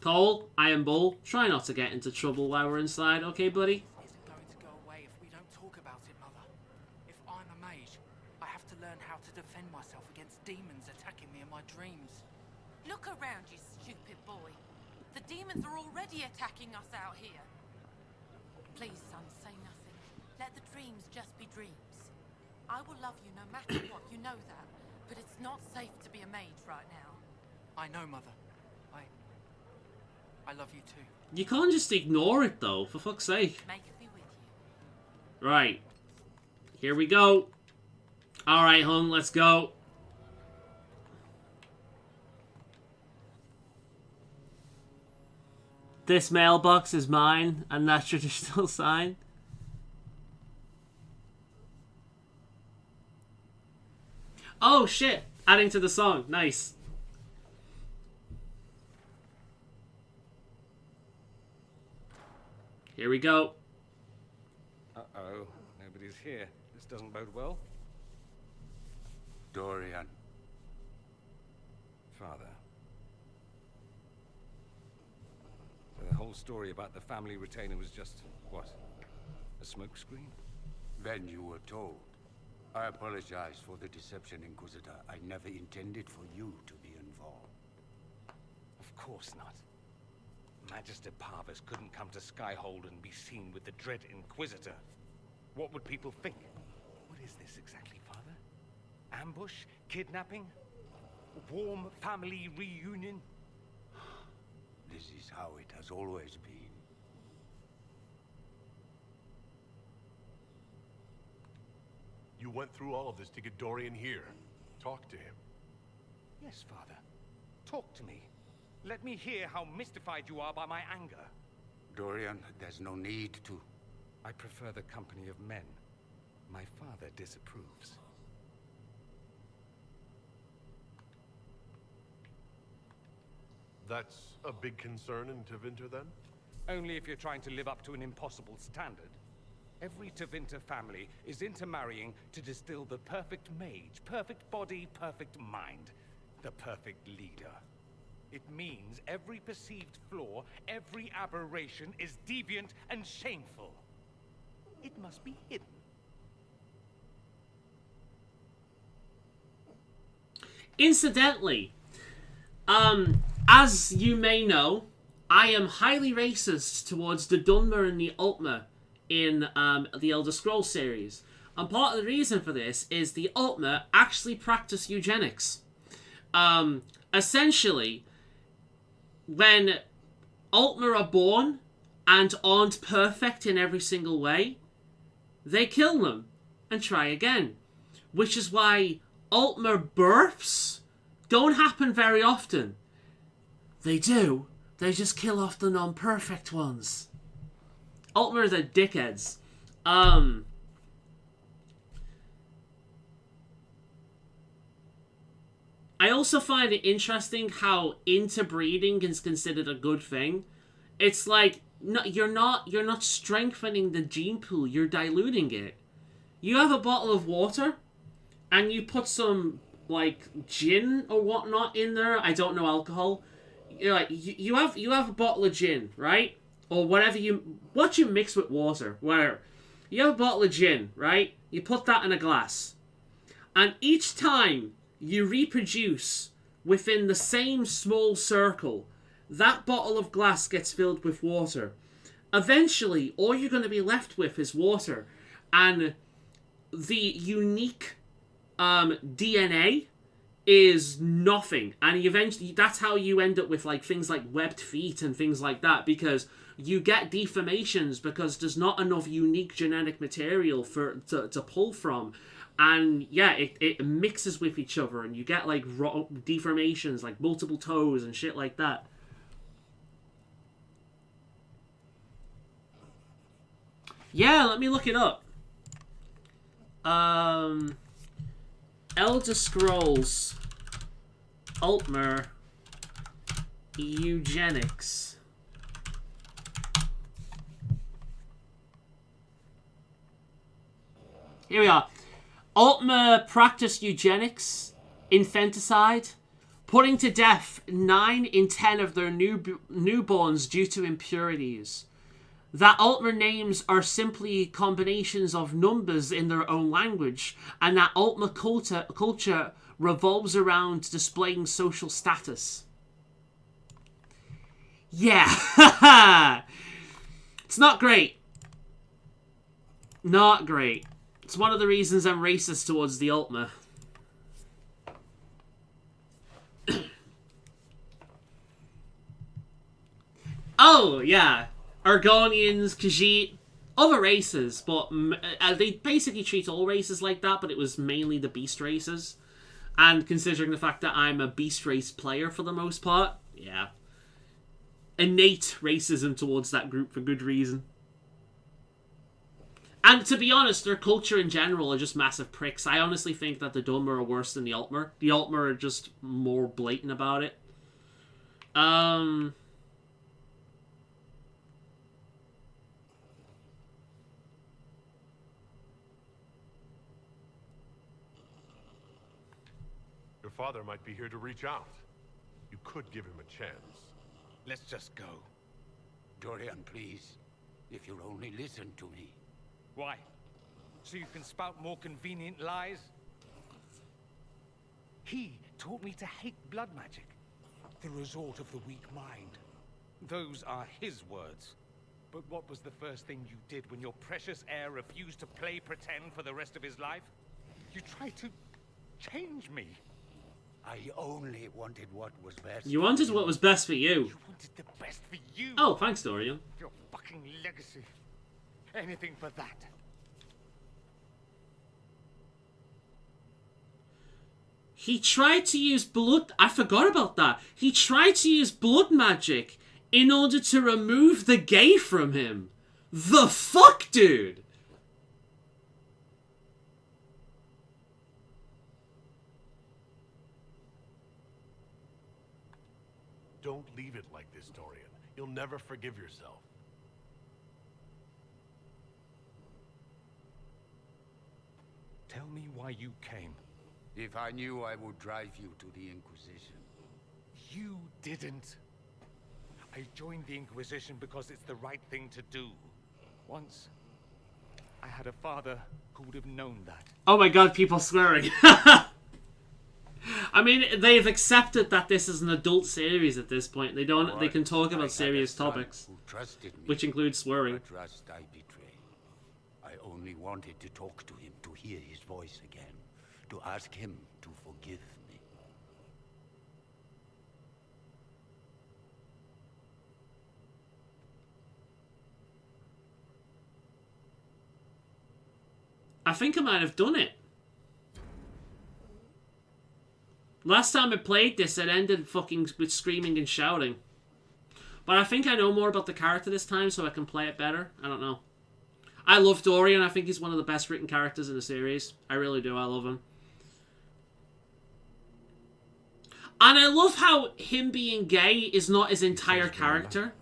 Cole, Iron Bull, try not to get into trouble while we're inside, okay, buddy? Isn't going to go away if we don't talk about it, Mother. If I'm a mage, I have to learn how to defend myself against demons attacking me in my dreams. Look around, you stupid boy. The demons are already attacking us out here. Please, son, say nothing. Let the dreams just be dreams. I will love you no matter what, you know that. But it's not safe to be a mage right now. I know, Mother. I love you too. You can't just ignore it, though, for fuck's sake. May it be with you. Right. Here we go. Alright, hon, let's go. This mailbox is mine, and that's traditional sign. Oh, shit. Adding to the song. Nice. Here we go. Uh-oh. Nobody's here. This doesn't bode well. Dorian. Father. So the whole story about the family retainer was just, what? A smokescreen? Then you were told. I apologize for the deception, Inquisitor. I never intended for you to be involved. Of course not. Magister Parvus couldn't come to Skyhold and be seen with the dread Inquisitor. What would people think? What is this exactly, Father? Ambush? Kidnapping? Warm family reunion? This is how it has always been. You went through all of this to get Dorian here. Talk to him. Yes, Father. Talk to me. Let me hear how mystified you are by my anger. Dorian, there's no need to. I prefer the company of men. My father disapproves. That's a big concern in Tevinter, then? Only if you're trying to live up to an impossible standard. Every Tevinter family is intermarrying to distill the perfect mage, perfect body, perfect mind, the perfect leader. It means every perceived flaw, every aberration is deviant and shameful. It must be hidden. Incidentally, as you may know, I am highly racist towards the Dunmer and the Altmer in the Elder Scrolls series. And part of the reason for this is the Altmer actually practice eugenics. Essentially, when Altmer are born and aren't perfect in every single way, they kill them and try again. Which is why Altmer births don't happen very often. They do. They just kill off the non-perfect ones. Altmer are dickheads. I also find it interesting how interbreeding is considered a good thing. It's like, no, you're not strengthening the gene pool, you're diluting it. You have a bottle of water, and you put some, like, gin or whatnot in there. I don't know alcohol. You're like, you have a bottle of gin, right? Or whatever what you mix with water. Where you have a bottle of gin, right? You put that in a glass. And each time you reproduce within the same small circle, that bottle of glass gets filled with water. Eventually, all you're going to be left with is water. And the unique DNA is nothing. And eventually, that's how you end up with like things like webbed feet and things like that, because you get deformations because there's not enough unique genetic material to pull from. And yeah, it mixes with each other, and you get like deformations, like multiple toes and shit like that. Yeah, let me look it up. Elder Scrolls Altmer eugenics. Here we are. Altmer practice eugenics, infanticide, putting to death 9 in 10 of their newborns due to impurities. That Altmer names are simply combinations of numbers in their own language, and that Altmer culture revolves around displaying social status. Yeah, it's not great. Not great. It's one of the reasons I'm racist towards the Altmer. Oh, yeah. Argonians, Khajiit, other races, but they basically treat all races like that, but it was mainly the beast races. And considering the fact that I'm a beast race player for the most part, yeah. Innate racism towards that group for good reason. And to be honest, their culture in general are just massive pricks. I honestly think that the Dunmer are worse than the Altmer. The Altmer are just more blatant about it. Your father might be here to reach out. You could give him a chance. Let's just go. Dorian, please. If you'll only listen to me. Why? So you can spout more convenient lies? He taught me to hate blood magic. The resort of the weak mind. Those are his words. But what was the first thing you did when your precious heir refused to play pretend for the rest of his life? You tried to change me. I only wanted what was best. You wanted what was best for you. You wanted the best for you. Oh, thanks, Dorian. Your fucking legacy. Anything for that. He tried to use blood... I forgot about that. He tried to use blood magic in order to remove the gay from him. The fuck, dude? Don't leave it like this, Dorian. You'll never forgive yourself. Tell me why you came. If I knew, I would drive you to the Inquisition. You didn't. I joined the Inquisition because it's the right thing to do. Once, I had a father who would have known that. Oh my god, people swearing. I mean, they've accepted that this is an adult series at this point. They don't. They can talk about serious topics, which includes swearing. The trust I betrayed. I only wanted to talk to him, to hear his voice again, to ask him to forgive me. I think I might have done it. Last time I played this, it ended fucking with screaming and shouting. But I think I know more about the character this time, so I can play it better. I don't know. I love Dorian. I think he's one of the best written characters in the series. I really do. I love him. And I love how him being gay is not his entire character.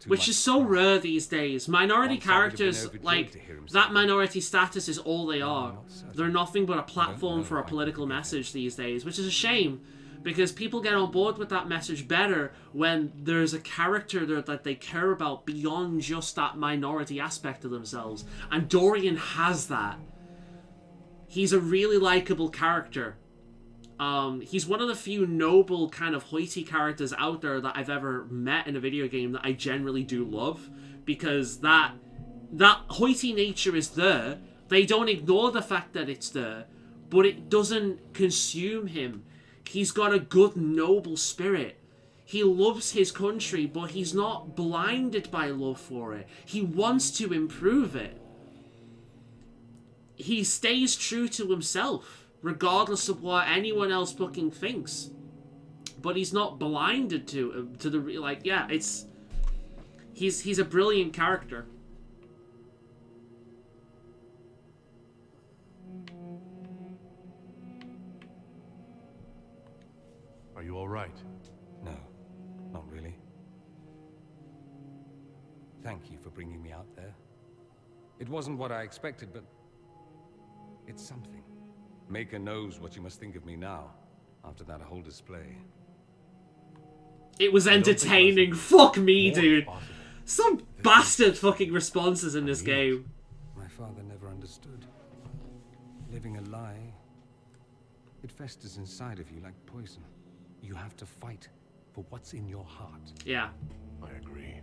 Which is so rare these days. Minority characters, like, that minority status is all they are. They're nothing but a platform for a political message these days, which is a shame, because people get on board with that message better when there's a character there that they care about beyond just that minority aspect of themselves. And Dorian has that. He's a really likable character. He's one of the few noble kind of hoity characters out there that I've ever met in a video game that I generally do love, because that hoity nature is there. They don't ignore the fact that it's there, but it doesn't consume him. He's got a good, noble spirit. He loves his country, but he's not blinded by love for it. He wants to improve it. He stays true to himself, regardless of what anyone else fucking thinks. But he's not blinded to the like. Yeah, it's he's a brilliant character. Are you all right? No, not really. Thank you for bringing me out there. It wasn't what I expected, but it's something. Maker knows what you must think of me now. After that whole display. It was entertaining. Fuck me, dude. Some bastard fucking responses in this game. My father never understood. Living a lie, it festers inside of you like poison. You have to fight for what's in your heart. Yeah. I agree.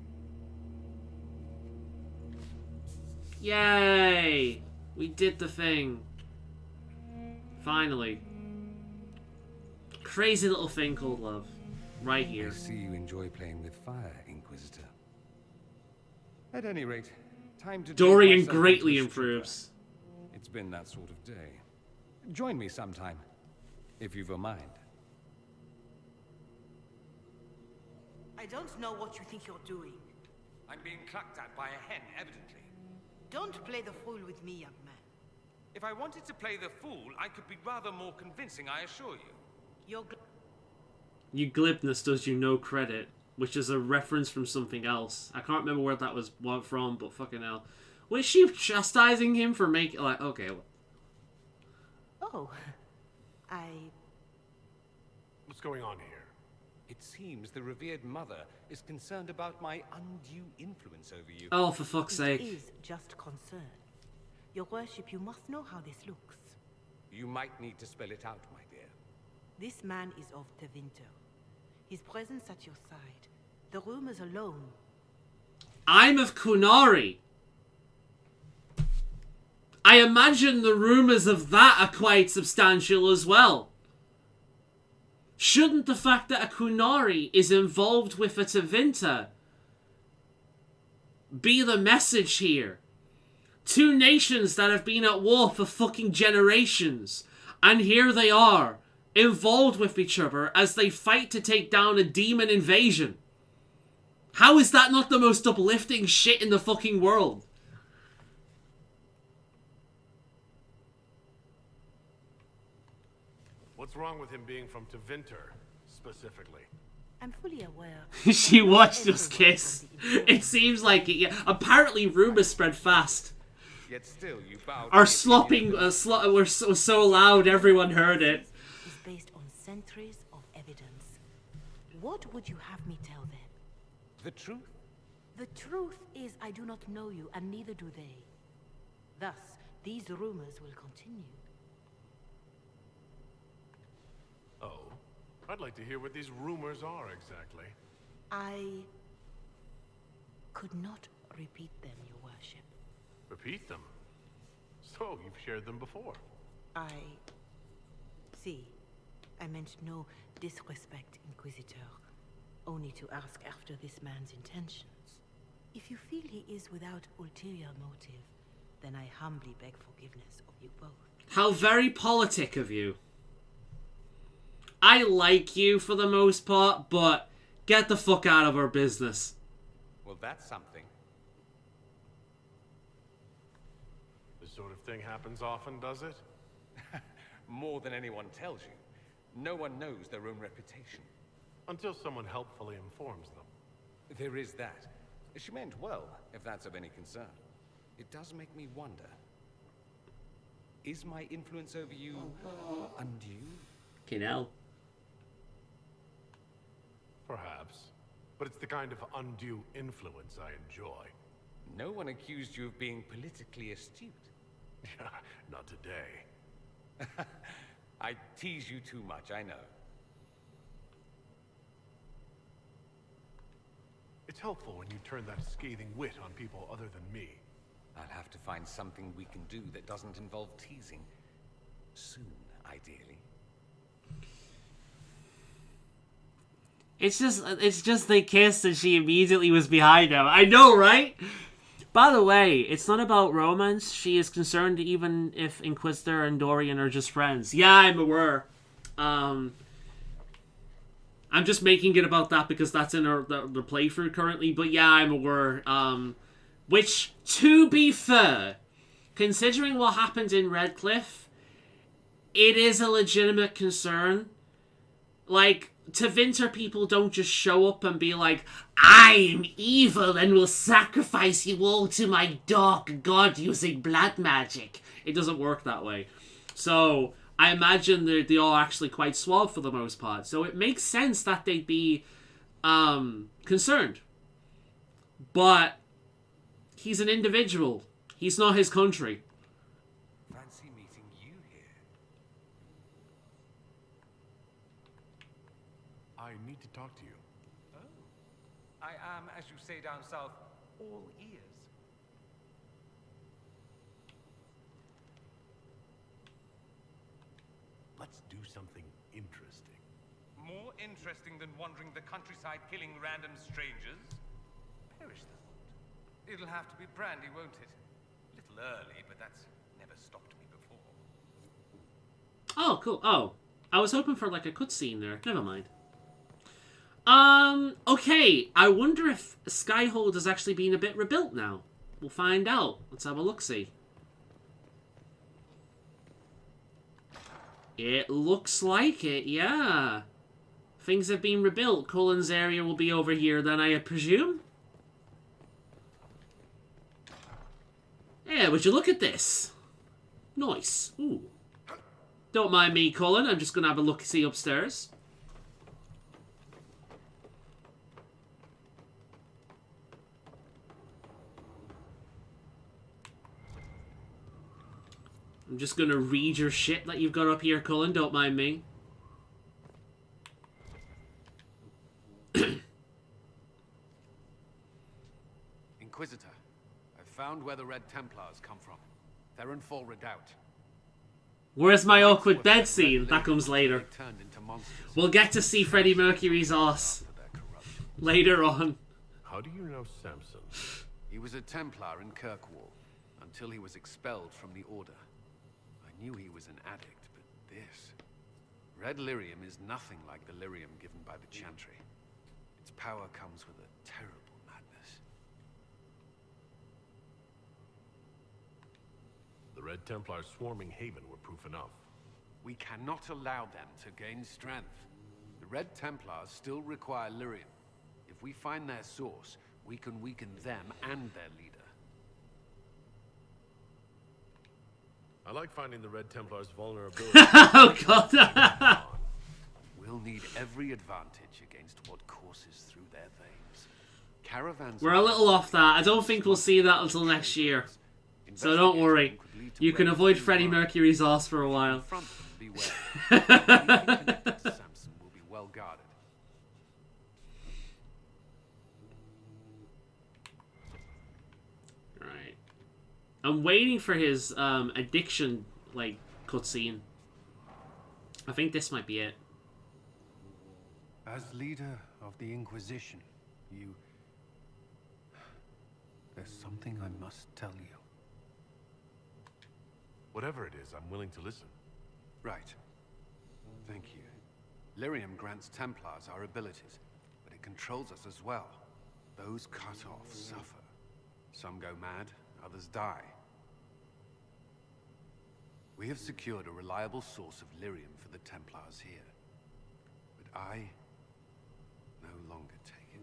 Yay! We did the thing. Finally. Crazy little thing called love. Right here. I see you enjoy playing with fire, Inquisitor. At any rate, time to... Dorian greatly improves. It's been that sort of day. Join me sometime, if you've a mind. I don't know what you think you're doing. I'm being clucked at by a hen, evidently. Don't play the fool with me, young man. If I wanted to play the fool, I could be rather more convincing, I assure you. Your glibness does you no credit, which is a reference from something else. I can't remember where that was from, but fucking hell. Was she chastising him for making, like, okay. Oh, What's going on here? It seems the revered mother is concerned about my undue influence over you. Oh, for fuck's sake. It is just concern. Your worship, you must know how this looks. You might need to spell it out, my dear. This man is of Tevinter. His presence at your side. The rumors alone. I'm of Kunari. I imagine the rumors of that are quite substantial as well. Shouldn't the fact that a Kunari is involved with a Tevinter be the message here? Two nations that have been at war for fucking generations, and here they are, involved with each other as they fight to take down a demon invasion. How is that not the most uplifting shit in the fucking world? What's wrong with him being from Tevinter, specifically? I'm fully aware. She watched us kiss. It seems like it, yeah. Apparently rumors spread fast. Yet still you bow. Our slopping were so loud everyone heard it. Is based on centuries of evidence. What would you have me tell them? The truth? The truth is I do not know you, and neither do they. Thus, these rumors will continue. Oh, I'd like to hear what these rumors are exactly. I could not repeat them, your worship. Repeat them? So, you've shared them before. See, I meant no disrespect, Inquisitor. Only to ask after this man's intentions. If you feel he is without ulterior motive, then I humbly beg forgiveness of you both. How very politic of you. I like you for the most part, but get the fuck out of our business. Well, that's something. This sort of thing happens often, does it? More than anyone tells you. No one knows their own reputation. Until someone helpfully informs them. There is that. She meant well, if that's of any concern. It does make me wonder. Is my influence over you undue? Kinel. Perhaps. But it's the kind of undue influence I enjoy. No one accused you of being politically astute. Not today. I tease you too much, I know. It's helpful when you turn that scathing wit on people other than me. I'll have to find something we can do that doesn't involve teasing. Soon, ideally. It's just they kissed and she immediately was behind him. I know, right? By the way, it's not about romance. She is concerned even if Inquisitor and Dorian are just friends. Yeah, I'm aware. I'm just making it about that because that's in the playthrough currently. But yeah, I'm aware. Which, to be fair, considering what happened in Redcliffe, it is a legitimate concern. Like, Tevinter people don't just show up and be like, I am evil and will sacrifice you all to my dark god using blood magic. It doesn't work that way. So, I imagine they all actually quite suave for the most part. So it makes sense that they'd be concerned. But he's an individual. He's not his country. Fancy meeting you here. I need to talk to you. Oh. I am, as you say down south, all ears. Let's do something interesting. More interesting than wandering the countryside killing random strangers? Perish the thought. It'll have to be brandy, won't it? A little early, but that's never stopped me before. Oh, cool. Oh, I was hoping for like a cutscene there. Never mind. Okay. I wonder if Skyhold has actually been a bit rebuilt now. We'll find out. Let's have a look-see. It looks like it, yeah. Things have been rebuilt. Cullen's area will be over here then, I presume? Yeah, would you look at this? Nice. Ooh. Don't mind me, Cullen. I'm just going to have a look-see upstairs. I'm just going to read your shit that you've got up here, Cullen. Don't mind me. Inquisitor, I've found where the Red Templars come from. They're in full redoubt. Where's my awkward bed scene? That comes later. We'll get to see Freddie Mercury's ass later on. How do you know Samson? He was a Templar in Kirkwall until he was expelled from the Order. I knew he was an addict, but this... Red lyrium is nothing like the lyrium given by the Chantry. Its power comes with a terrible madness. The Red Templars swarming Haven were proof enough. We cannot allow them to gain strength. The Red Templars still require lyrium. If we find their source, we can weaken them and their leader. I like finding the Red Templars' vulnerability. Oh, God. We'll need every advantage against what courses through their veins. Caravans. We're a little off that. I don't think we'll see that until next year. So don't worry. You can avoid Freddie Mercury's ass for a while. Samson will be well guarded. Right. I'm waiting for his addiction like cutscene. I think this might be it. As leader of the Inquisition, there's something I must tell you. Whatever it is, I'm willing to listen. Right. Thank you. Lyrium grants Templars our abilities, but it controls us as well. Those cut off suffer. Some go mad, others die. We have secured a reliable source of lyrium for the Templars here. But I no longer take it.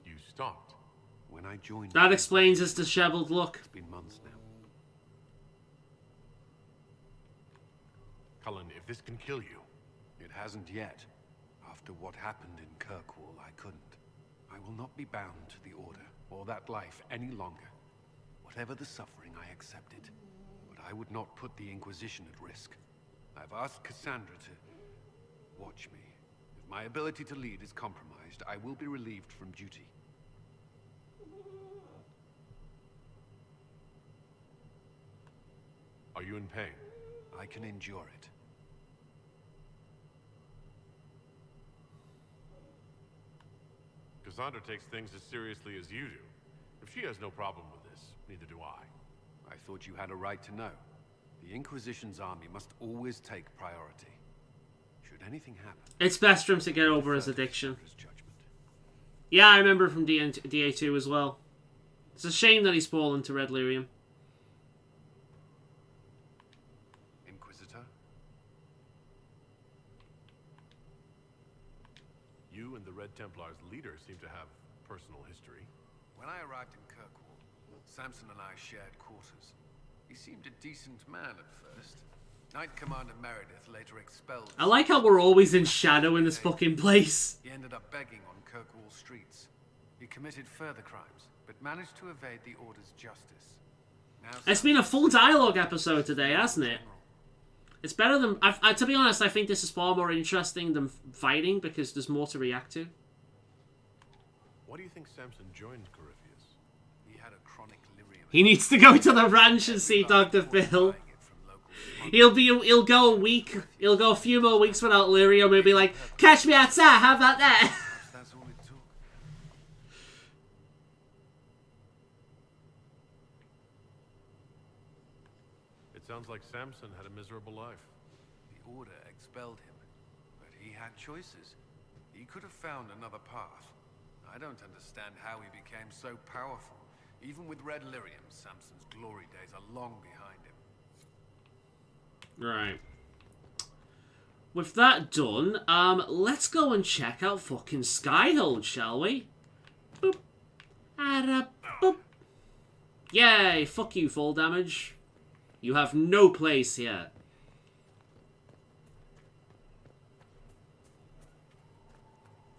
You stopped? When I joined... That explains his disheveled look. It's been months now. Cullen, if this can kill you... It hasn't yet. After what happened in Kirkwall, I couldn't. I will not be bound to the Order, or that life any longer. Whatever the suffering, I accept it. But I would not put the Inquisition at risk. I've asked Cassandra to watch me. If my ability to lead is compromised, I will be relieved from duty. Are you in pain? I can endure it. Cassandra takes things as seriously as you do. If she has no problem with this, neither do I. I thought you had a right to know. The Inquisition's army must always take priority. Should anything happen... It's best for him to get over his addiction. Yeah, I remember from DA2 as well. It's a shame that he's fallen to Red Lyrium. Inquisitor? You and the Red Templars' leader seem to have personal history. When I arrived in Kirkwall, Samson and I shared quarters. He seemed a decent man at first. Knight Commander Meredith later expelled... I like how we're always in shadow in this fucking place. He ended up begging on Kirkwall streets. He committed further crimes, but managed to evade the Order's justice. Now It's been a full dialogue episode today, hasn't it? It's better than... to be honest, I think this is far more interesting than fighting, because there's more to react to. Why do you think Samson joined Corypheus? He had a chronic lyrium. He needs to go to the ranch and see Dr. Phil. He'll go a week. He'll go a few more weeks without lyrium. He'll be like, "Catch me outside. How about that?" That's all it took. It sounds like Samson had a miserable life. The Order expelled him, but he had choices. He could have found another path. I don't understand how he became so powerful. Even with Red Lyrium, Samson's glory days are long behind him. Right. With that done, let's go and check out fucking Skyhold, shall we? Boop. Boop. Yay, fuck you, full damage. You have no place here.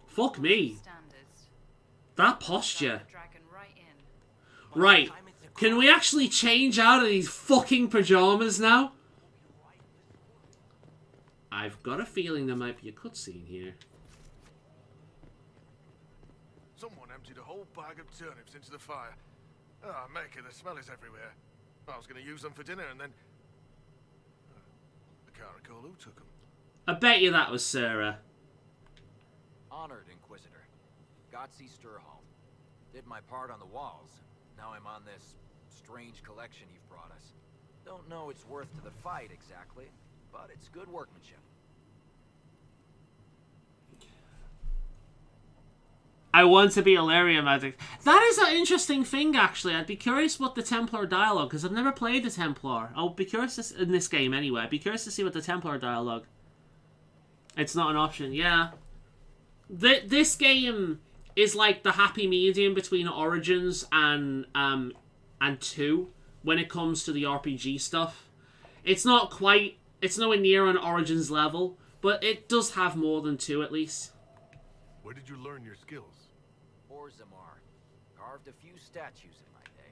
Fuck me. That posture. Right. Can we actually change out of these fucking pajamas now? I've got a feeling there might be a cutscene here. Someone emptied a whole bag of turnips into the fire. Ah, Maker, the smell is everywhere. I was going to use them for dinner and then... I can't recall who took them. I bet you that was Sarah. Honored, Inquisitor. Godsey Sturholm. Did my part on the walls. Now I'm on this strange collection you've brought us. Don't know its worth to the fight exactly, but it's good workmanship. I want to be Illyria Magic. That is an interesting thing, actually. I'd be curious what the Templar dialogue, because I've never played the Templar. I'll be curious in this game anyway. I'd be curious to see what the Templar dialogue. It's not an option, yeah. This game is like the happy medium between Origins and 2 when it comes to the RPG stuff. It's not quite... It's nowhere near an Origins level, but it does have more than 2 at least. Where did you learn your skills? Zamar. Carved a few statues in my day.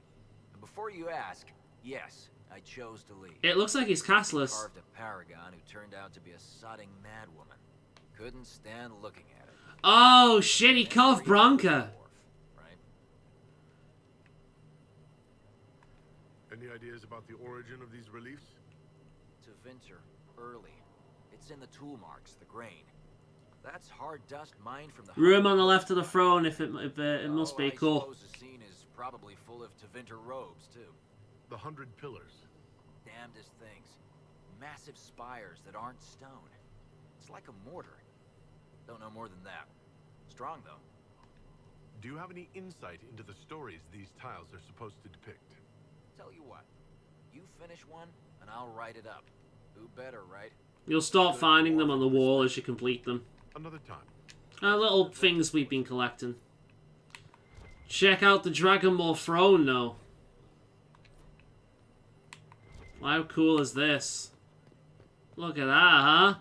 And before you ask, yes, I chose to leave. It looks like he's castless. Carved a paragon who turned out to be a sodding madwoman. Couldn't stand looking at her. Oh shit, he carved Bronca. Any ideas about the origin of these reliefs? To Vinter, early. It's in the tool marks, the grain. That's hard dust mined from the Room on the left of the throne, if it must be cool. I suppose the scene is probably full of Tevinter robes too. The 100 pillars. Damnedest things. Massive spires that aren't stone. It's like a mortar. Don't know more than that. Strong though. Do you have any insight into the stories these tiles are supposed to depict? Tell you what. You finish one, and I'll write it up. Who better, right? You'll start finding them on the wall as you complete them. Another time. Little things we've been collecting. Check out the Dragonmore throne, though. How cool is this? Look at that, huh?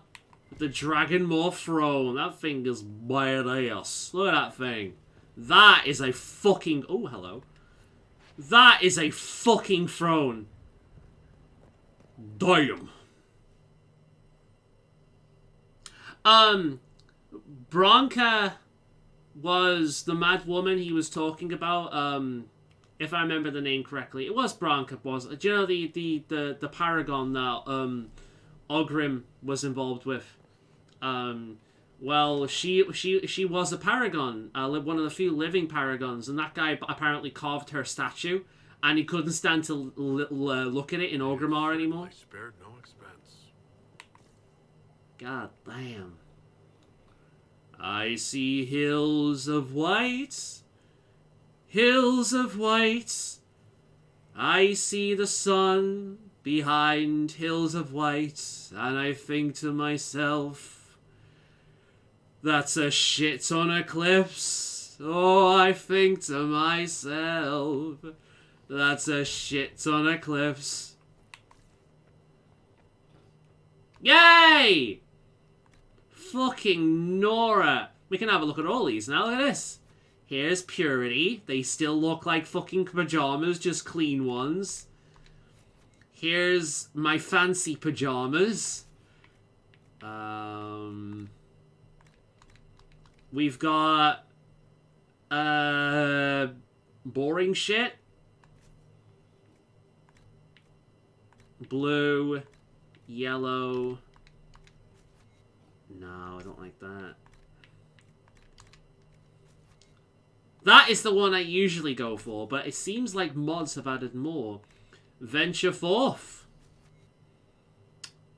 The Dragonmore throne. That thing is badass. Look at that thing. That is a fucking... Oh, hello. That is a fucking throne. Damn. Bronca was the mad woman he was talking about. If I remember the name correctly, it was Bronca. Was do you know the paragon that Ogrim was involved with? Well, she was a paragon, one of the few living paragons, and that guy apparently carved her statue, and he couldn't stand to look at it in Orgrimmar anymore. I spared no expense. God damn. I see hills of white, hills of white. I see the sun behind hills of white, and I think to myself, that's a shit ton of cliffs. Oh, I think to myself, that's a shit ton of cliffs. Yay! Fucking Nora. We can have a look at all these now. Look at this. Here's Purity. They still look like fucking pajamas, just clean ones. Here's my fancy pajamas. We've got boring shit. Blue, yellow. No, I don't like that. That is the one I usually go for, but it seems like mods have added more. Venture forth.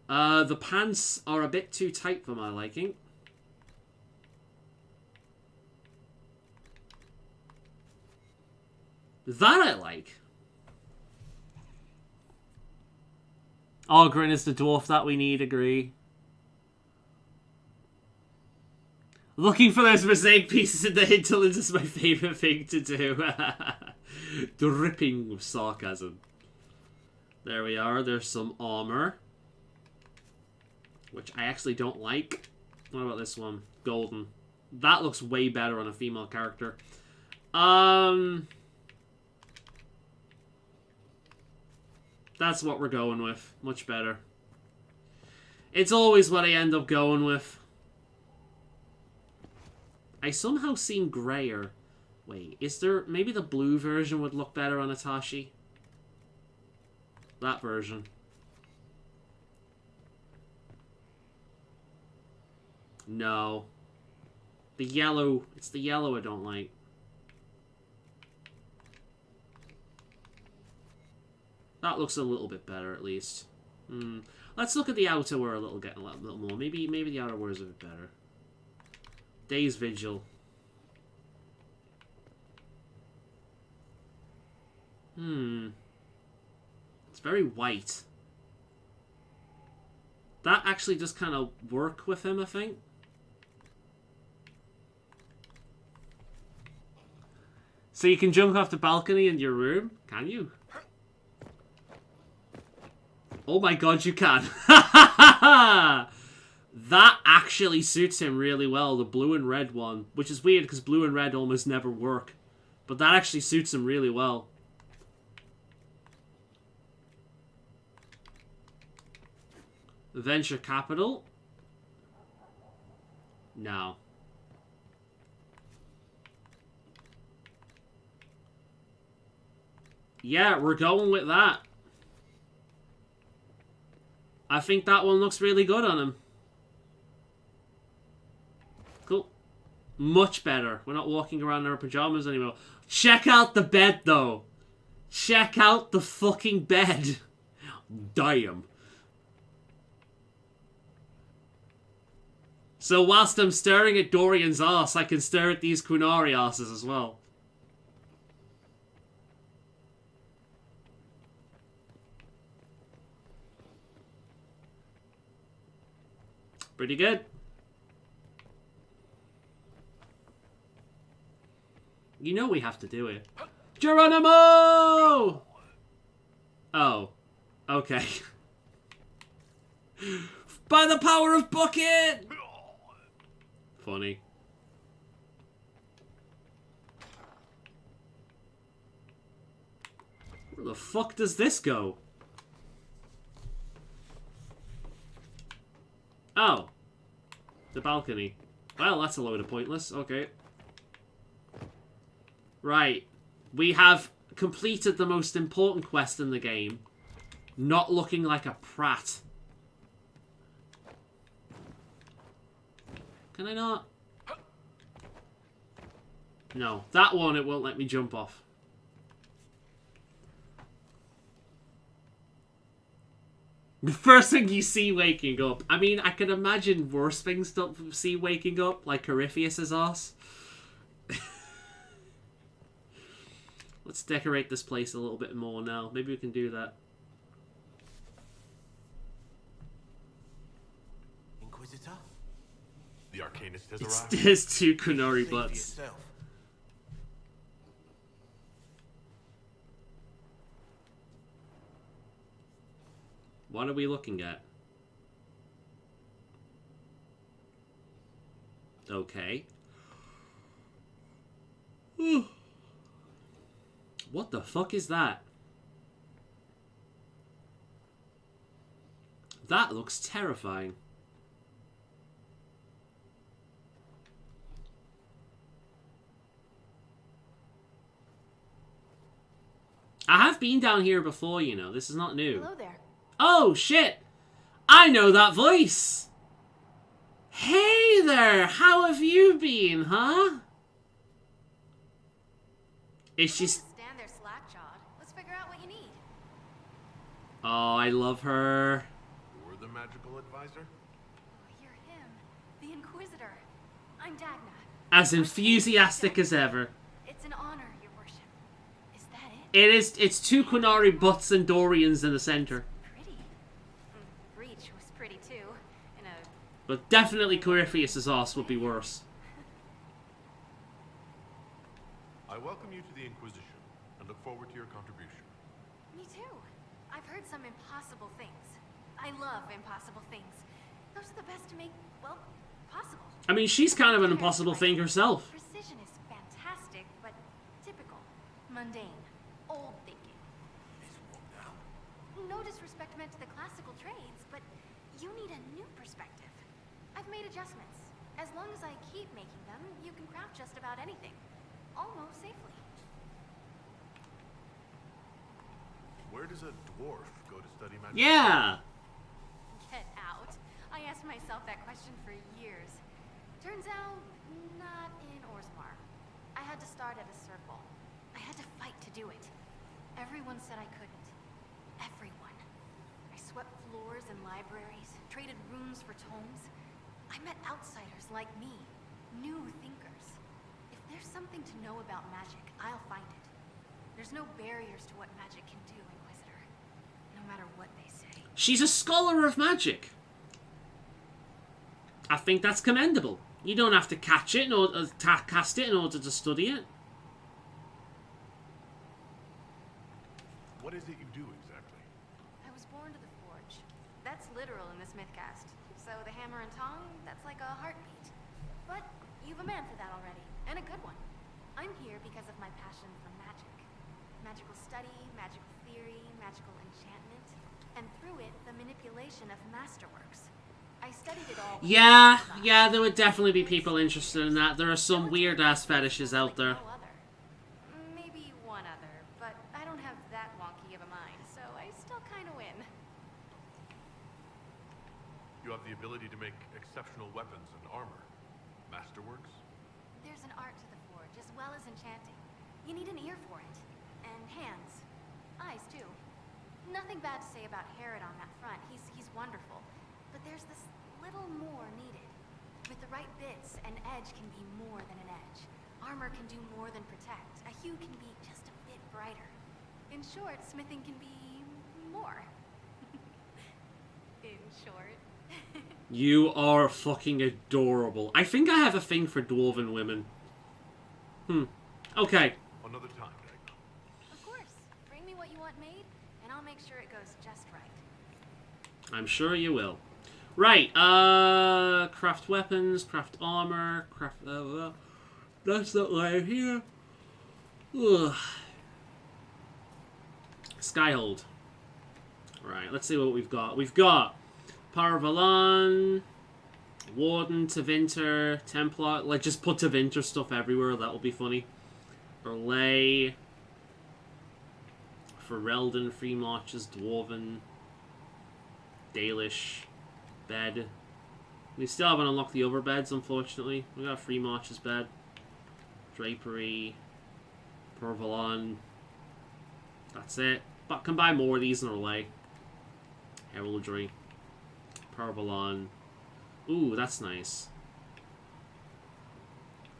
The pants are a bit too tight for my liking. That I like. Ogren is the dwarf that we need, agree. Looking for those mosaic pieces in the hinterlands is my favourite thing to do. Dripping with sarcasm. There we are. There's some armor. Which I actually don't like. What about this one? Golden. That looks way better on a female character. That's what we're going with. Much better. It's always what I end up going with. I somehow seem grayer. Wait, is there... Maybe the blue version would look better on Atashi? That version. No. The yellow... It's the yellow I don't like. That looks a little bit better, at least. Let's look at the outerwear a little more. Maybe the outerwear is a bit better. Day's Vigil. It's very white. That actually does kind of work with him, I think. So you can jump off the balcony in your room? Can you? Oh my god, you can. That actually suits him really well, the blue and red one. Which is weird, because blue and red almost never work. But that actually suits him really well. Venture capital? No. Yeah, we're going with that. I think that one looks really good on him. Cool. Much better. We're not walking around in our pajamas anymore. Check out the bed, though. Check out the fucking bed. Damn. So whilst I'm staring at Dorian's ass, I can stare at these Kunari asses as well. Pretty good. You know we have to do it. Geronimo! Oh. Okay. By the power of Bucket! Funny. Where the fuck does this go? Oh. The balcony. Well, that's a load of pointless. Okay. Right. We have completed the most important quest in the game. Not looking like a prat. Can I not? No. That one, it won't let me jump off. The first thing you see waking up. I mean, I can imagine worse things to see waking up, like Corypheus' ass. Let's decorate this place a little bit more now. Maybe we can do that. Inquisitor? The Arcanist has It's, arrived. there's two Kunari butts. What are we looking at? Okay. What the fuck is that? That looks terrifying. I have been down here before, you know. This is not new. Hello there. Oh, shit! I know that voice! Hey there! How have you been, huh? Is she... Stand there slack-jawed. Let's figure out what you need. Oh, I love her. You're the magical advisor? You're him. The Inquisitor. I'm Dagna. As enthusiastic as ever. It's an honor, your worship. Is that it? It is. It's two Qunari butts and Dorians in the center. Pretty. Breach was pretty too. In a... But definitely Corypheus' ass would be worse. I welcome you to the Inquisition and look forward to your contribution. Me too. I've heard some impossible things. I love impossible things. Those are the best to make, well, possible. I mean, she's kind of an impossible thing herself. Precision is fantastic, but typical. Mundane. Old thinking. No disrespect meant to the classical trades, but you need a new perspective. I've made adjustments. As long as I keep making them, you can craft just about anything. Almost safely. Where does a dwarf go to study magic? Yeah! Get out. I asked myself that question for years. Turns out, not in Orzammar. I had to start at a circle. I had to fight to do it. Everyone said I couldn't. Everyone. I swept floors in libraries, traded runes for tomes. I met outsiders like me, new thinkers. If there's something to know about magic, I'll find it. There's no barriers to what magic can do, Inquisitor. No matter what they say. She's a scholar of magic. I think that's commendable. You don't have to catch it in order to cast it in order to study it. What is it you do exactly? I was born to the forge. That's literal in this mythcast. So the hammer and tong, that's like a heartbeat. But you've a man for that already, and a good one. I'm here because of my passion for magic. Magical study, magical theory, magical enchantment, and through it, the manipulation of masterworks. I studied it all. Yeah, there would definitely be people interested in that. There are some weird-ass fetishes out there. Maybe one other, but I don't have that wonky of a mind, so I still kind of win. You have the ability to make exceptional weapons and armor. Masterworks? There's an art to the forge, as well as enchanting. You need an ear for it. And hands. Eyes, too. Nothing bad to say about Herod on that front. He's wonderful. But there's this little more needed. With the right bits, an edge can be more than an edge. Armor can do more than protect. A hue can be just a bit brighter. In short, smithing can be more. In short. You are fucking adorable. I think I have a thing for dwarven women. Okay. Another time, Dagna. Of course. Bring me what you want made, and I'll make sure it goes just right. I'm sure you will. Right, craft weapons, craft armor, craft, that's not right here. Ugh. Skyhold. Right, let's see what we've got. We've got Faolan, Warden, Tevinter, Templar. Like, just put Tevinter stuff everywhere, that'll be funny. Orlais, Ferelden, Free Marches, Dwarven, Dalish. Bed. We still haven't unlocked the other beds, unfortunately. We got Free March's bed. Drapery. Faolan. That's it. But can buy more of these in Orlais. Heraldry. Faolan. Ooh, that's nice.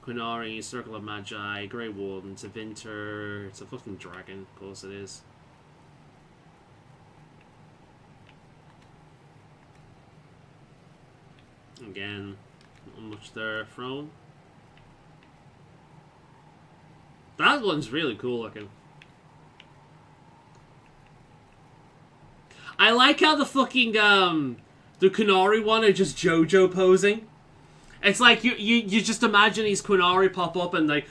Qunari, Circle of Magi, Grey Warden, Tevinter. It's a fucking dragon, of course it is. Again, not much there. Throne. That one's really cool looking. I like how the fucking, the Qunari one are just JoJo posing. It's like you just imagine these Quinari pop up and like,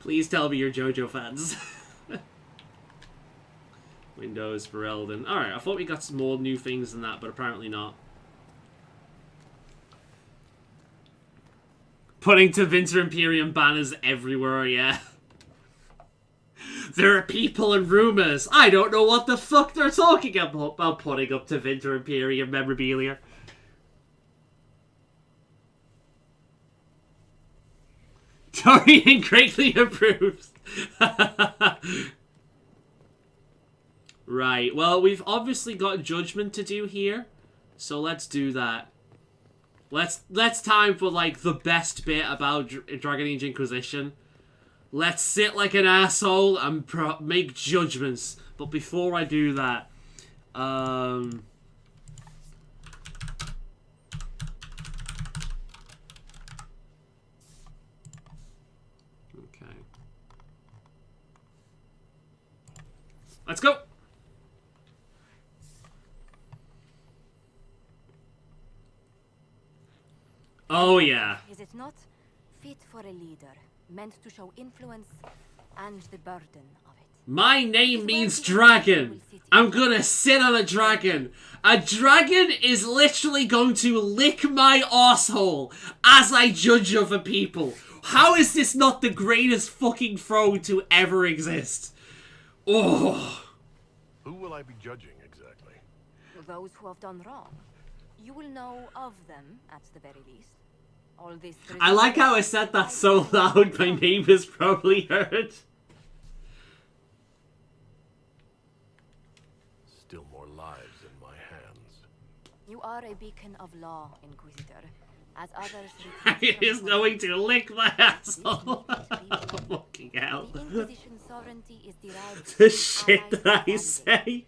please tell me you're JoJo fans. Windows for Elden. Alright, I thought we got some more new things than that, but apparently not. Putting to Winter Imperium banners everywhere, yeah. There are people and rumors. I don't know what the fuck they're talking about putting up to Winter Imperium memorabilia. Dorian greatly approves. Right, well, we've obviously got judgment to do here, so let's do that. Let's time for, like, the best bit about Dragon Age Inquisition. Let's sit like an asshole and make judgments. But before I do that, okay. Let's go. Oh yeah. Is it not? Fit for a leader, meant to show influence and the burden of it. My name means dragon. I'm gonna sit on a dragon. A dragon is literally going to lick my asshole as I judge other people. How is this not the greatest fucking throne to ever exist? Oh. Who will I be judging exactly? Those who have done wrong. You will know of them, at the very least. All this I like how I said that so loud my neighbors probably heard. Still more lives in my hands. You are a beacon of law, Inquisitor. As others It is going to lick my asshole. Fucking hell. The Inquisition's sovereignty is derived The from shit that I say.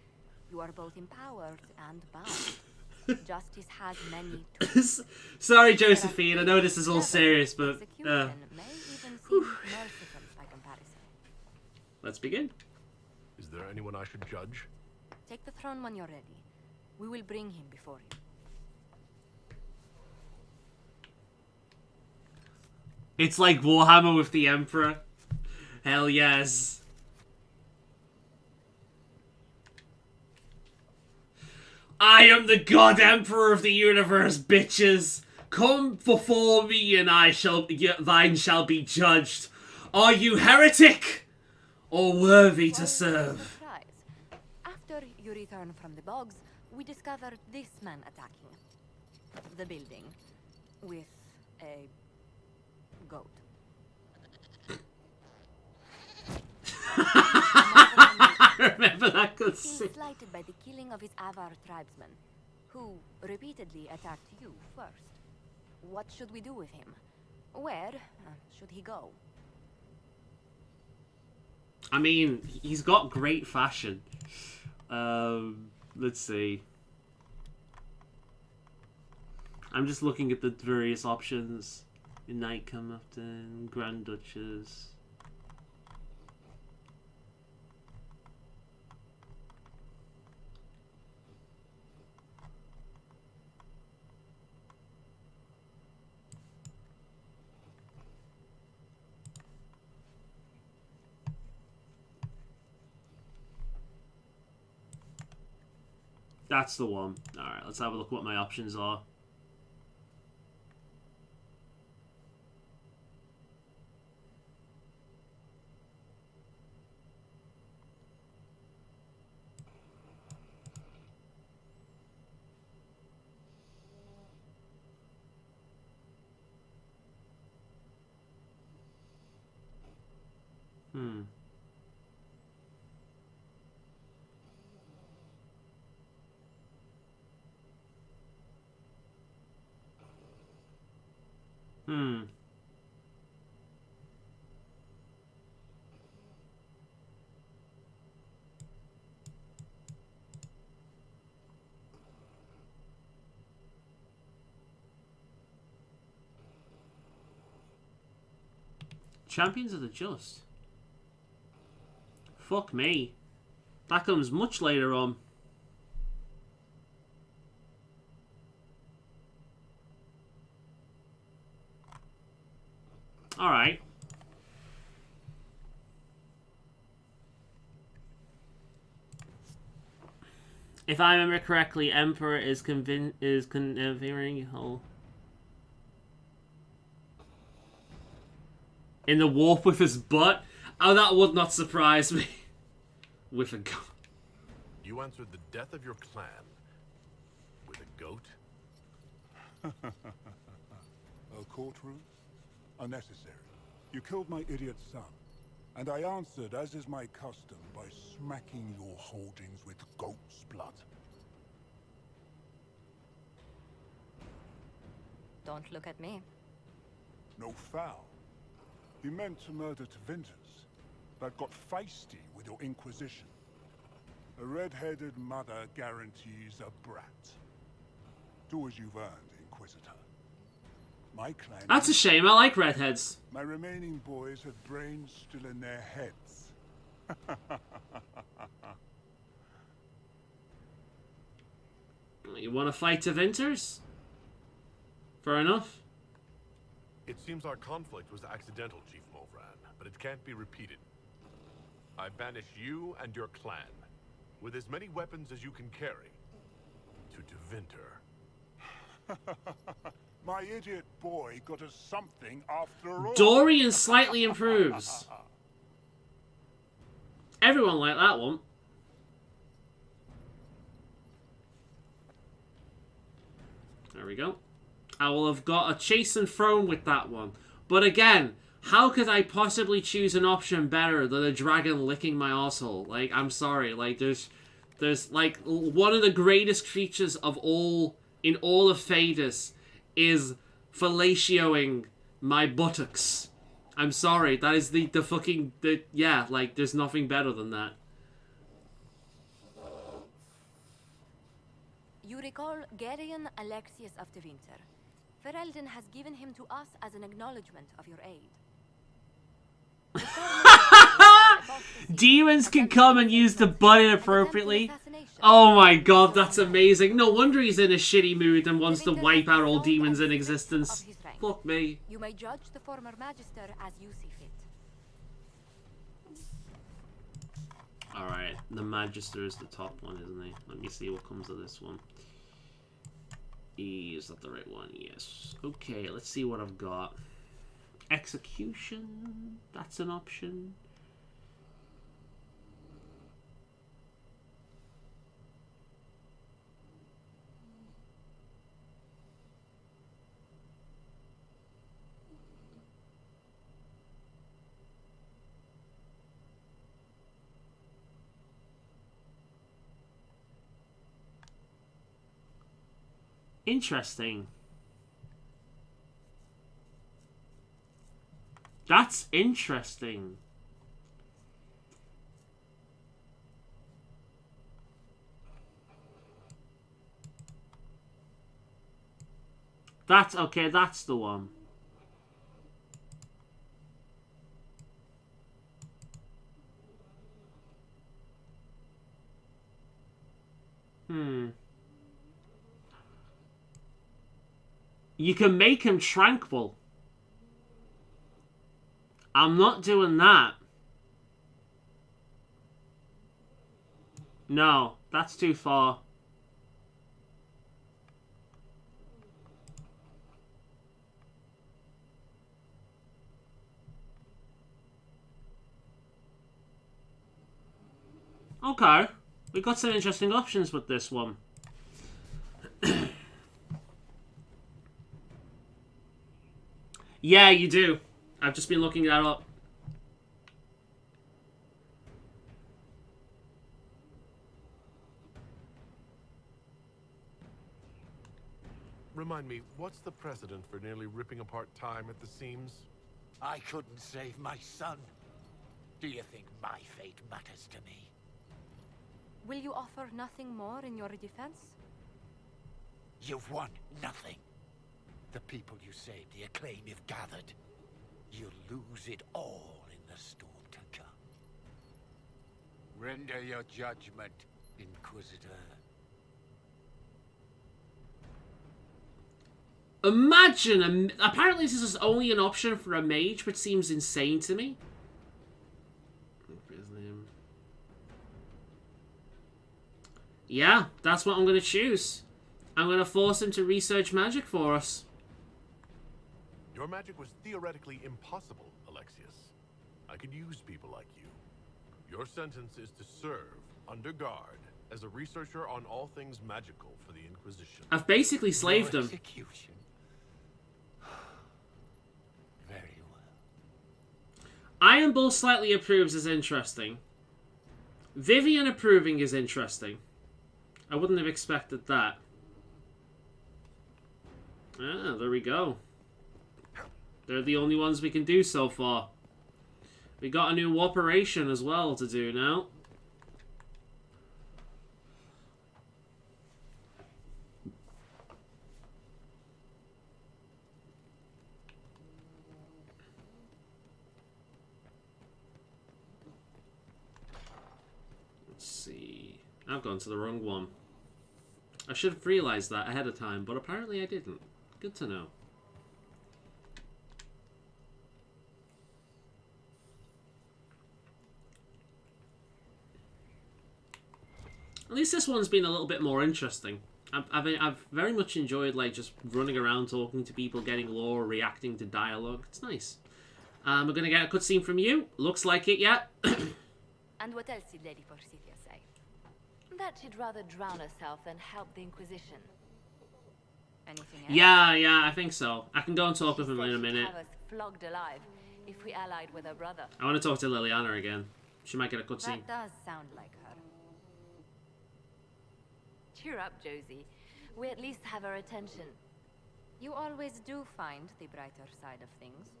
You are both empowered and bound. Justice has many tools. Sorry, Josephine. I know this is all serious, but may even seem merciful by comparison. Let's begin. Is there anyone I should judge? Take the throne when you're ready. We will bring him before you. It's like Warhammer with the Emperor. Hell yes. I am the God Emperor of the universe, bitches. Come before me, and thine shall be judged. Are you heretic, or worthy to serve? After you return from the bogs, we discovered this man attacking the building with a goat. I remember that good scene. He's slighted by the killing of his Avar tribesmen, who repeatedly attacked you first. What should we do with him? Where should he go? I mean, he's got great fashion. Let's see. I'm just looking at the various options. Knight Captain, Grand Duchess. That's the one. Alright, let's have a look at what my options are. Champions of the Just. Fuck me. That comes much later on. Alright. If I remember correctly, Emperor is conveying whole in the warp with his butt. Oh, that would not surprise me. With a goat. You answered the death of your clan with a goat? A courtroom? Unnecessary. You killed my idiot son, and I answered, as is my custom, by smacking your holdings with goat's blood. Don't look at me. No foul. You meant to murder Tevinters, but got feisty with your Inquisition. A red-headed mother guarantees a brat. Do as you've earned, Inquisitor. My clan... That's a shame, I like redheads. My remaining boys have brains still in their heads. You want to fight Tevinters? Fair enough. It seems our conflict was accidental, Chief Mulvran, but it can't be repeated. I banish you and your clan, with as many weapons as you can carry, to Tevinter. My idiot boy got us something after all. Dorian slightly improves. Everyone liked that one. There we go. I will have got a chastened throne with that one. But again, how could I possibly choose an option better than a dragon licking my arsehole? Like, I'm sorry. Like, there's like one of the greatest creatures of all in all of Thedas is fellatioing my buttocks. I'm sorry. That is the fucking yeah. Like, there's nothing better than that. You recall Gerion Alexius of Tevinter. Ferelden has given him to us as an acknowledgement of your aid. Demons can come and use the butt inappropriately. Oh my god, that's amazing. No wonder he's in a shitty mood and wants to wipe out all demons in existence. Fuck me. You may judge the former magister as you see fit. Alright, the Magister is the top one, isn't he? Let me see what comes of this one. Is that the right one? Yes. Okay, let's see what I've got. Execution, that's an option. Interesting. That's interesting. That's okay, that's the one. You can make him tranquil. I'm not doing that. No, that's too far. Okay, we got some interesting options with this one. Yeah, you do. I've just been looking that up. Remind me, what's the precedent for nearly ripping apart time at the seams? I couldn't save my son. Do you think my fate matters to me? Will you offer nothing more in your defense? You've won nothing. The people you saved, the acclaim you've gathered. You'll lose it all in the storm to come. Render your judgment, Inquisitor. Imagine, apparently this is only an option for a mage, which seems insane to me. His name. Yeah, that's what I'm going to choose. I'm going to force him to research magic for us. Your magic was theoretically impossible, Alexius. I could use people like you. Your sentence is to serve, under guard, as a researcher on all things magical for the Inquisition. I've basically slaved him. Execution. Very well. Iron Bull slightly approves is interesting. Vivian approving is interesting. I wouldn't have expected that. Ah, there we go. They're the only ones we can do so far. We got a new operation as well to do now. Let's see. I've gone to the wrong one. I should have realized that ahead of time, but apparently I didn't. Good to know. At least this one's been a little bit more interesting. I've very much enjoyed like just running around talking to people, getting lore, reacting to dialogue. It's nice. We're gonna get a cutscene from you. Looks like it, yeah. And what else did Lady Forsythia say? That she'd rather drown herself than help the Inquisition. Anything else? Yeah, I think so. I can go and talk with him in a minute. Have us flogged alive if we allied with her brother. I want to talk to Liliana again. She might get a cutscene. That does sound like her. Cheer up, Josie. We at least have her attention. You always do find the brighter side of things.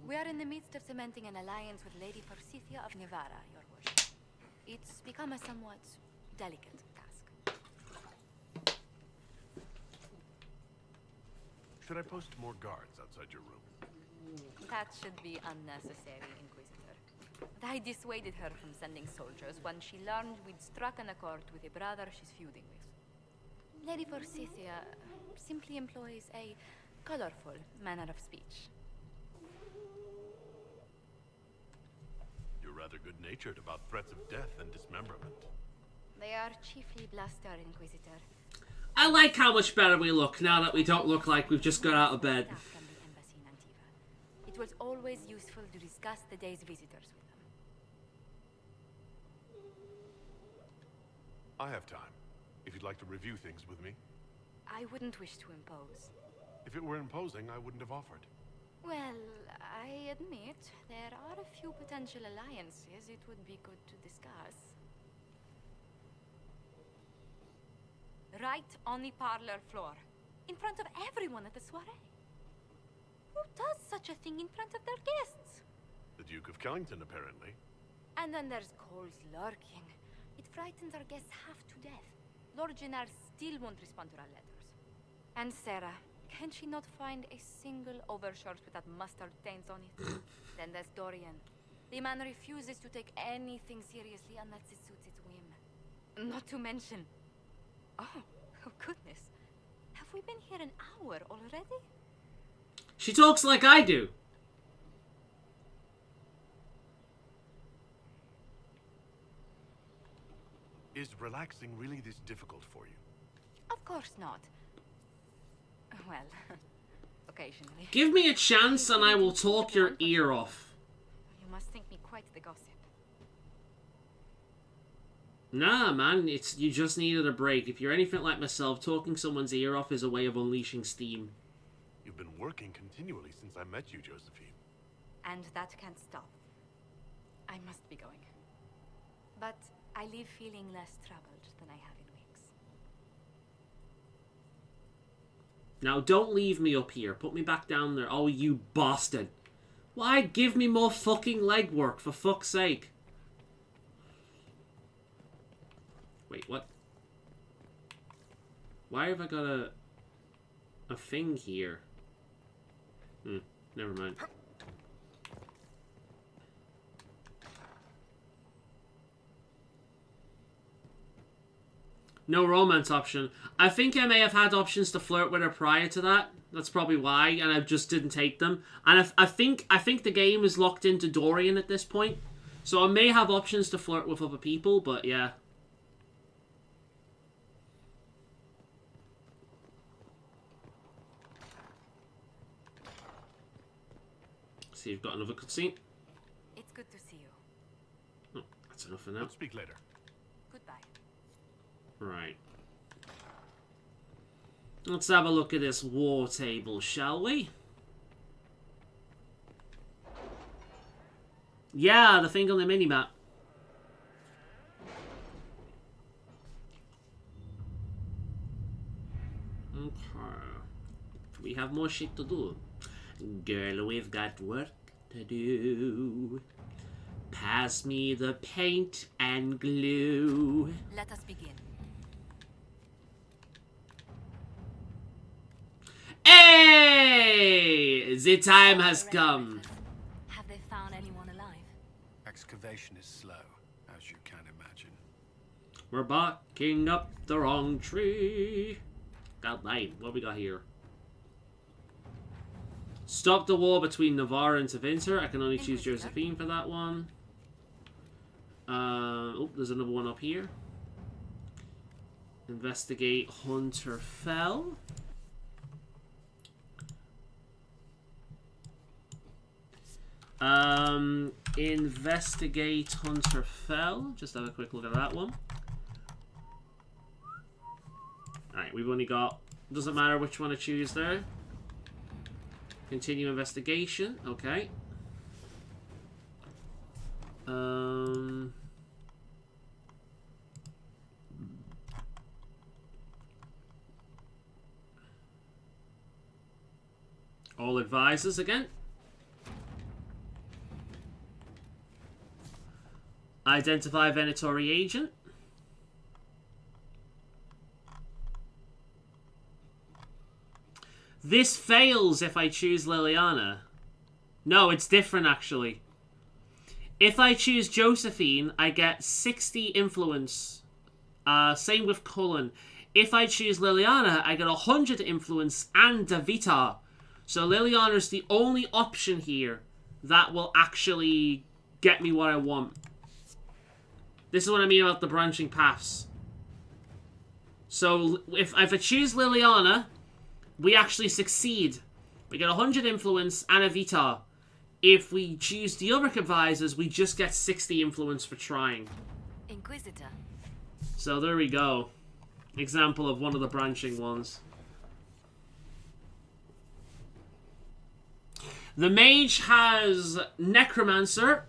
We are in the midst of cementing an alliance with Lady Forsythia of Nivara, your worship. It's become a somewhat delicate task. Should I post more guards outside your room? That should be unnecessary, Inquisitor. I dissuaded her from sending soldiers when she learned we'd struck an accord with a brother she's feuding with. Lady Forsythia simply employs a colorful manner of speech. You're rather good-natured about threats of death and dismemberment. They are chiefly bluster, Inquisitor. I like how much better we look now that we don't look like we've just got out of bed. From the embassy in Antiva. It was always useful to discuss the day's visitors with them. I have time. If you'd like to review things with me. I wouldn't wish to impose. If it were imposing, I wouldn't have offered. Well, I admit there are a few potential alliances it would be good to discuss. Right on the parlor floor, in front of everyone at the soiree. Who does such a thing in front of their guests? The Duke of Kellington, apparently. And then there's Cole's lurking. It frightens our guests half to death. Lord Jennar still won't respond to our letters. And Sarah, can she not find a single overshirt with that mustard stains on it? Then there's Dorian. The man refuses to take anything seriously unless it suits its whim. Not to mention... Oh goodness. Have we been here an hour already? She talks like I do. Is relaxing really this difficult for you? Of course not. Well, occasionally. Give me a chance and I will talk your ear off. You must think me quite the gossip. Nah, man, you just needed a break. If you're anything like myself, talking someone's ear off is a way of unleashing steam. You've been working continually since I met you, Josephine. And that can't stop. I must be going. But I leave feeling less troubled than I have in weeks. Now, don't leave me up here. Put me back down there. Oh, you bastard. Why? Give me more fucking legwork, for fuck's sake. Wait, what? Why have I got a thing here? Never mind. No romance option. I think I may have had options to flirt with her prior to that. That's probably why, and I just didn't take them. And I think the game is locked into Dorian at this point. So I may have options to flirt with other people, but yeah. See, you've got another cutscene. It's good to see you. Oh, that's enough for now. We'll speak later. Goodbye. Right. Let's have a look at this war table, shall we? Yeah, the thing on the minimap. Okay. We have more shit to do. Girl, we've got work to do. Pass me the paint and glue. Let us begin. Hey! The time has come. Have they found anyone alive? Excavation is slow, as you can imagine. We're barking up the wrong tree. God damn, what we got here? Stop the war between Navarre and Tevinter. I can only choose Josephine for that one. Oh, there's another one up here. Investigate Hunter Fell. Investigate Hunter Fell. Just have a quick look at that one. Alright, we've only got... Doesn't matter which one I choose there. Continue investigation. Okay. All advisors again. Identify Venatori agent. This fails if I choose Liliana. No, it's different actually. If I choose Josephine, I get 60 influence. Same with Cullen. If I choose Liliana, I get 100 influence and Davita. So Liliana is the only option here that will actually get me what I want. This is what I mean about the branching paths. So if I choose Liliana, we actually succeed. We get 100 influence and a Vita. If we choose the other advisors, we just get 60 influence for trying. Inquisitor. So there we go. Example of one of the branching ones. The mage has Necromancer,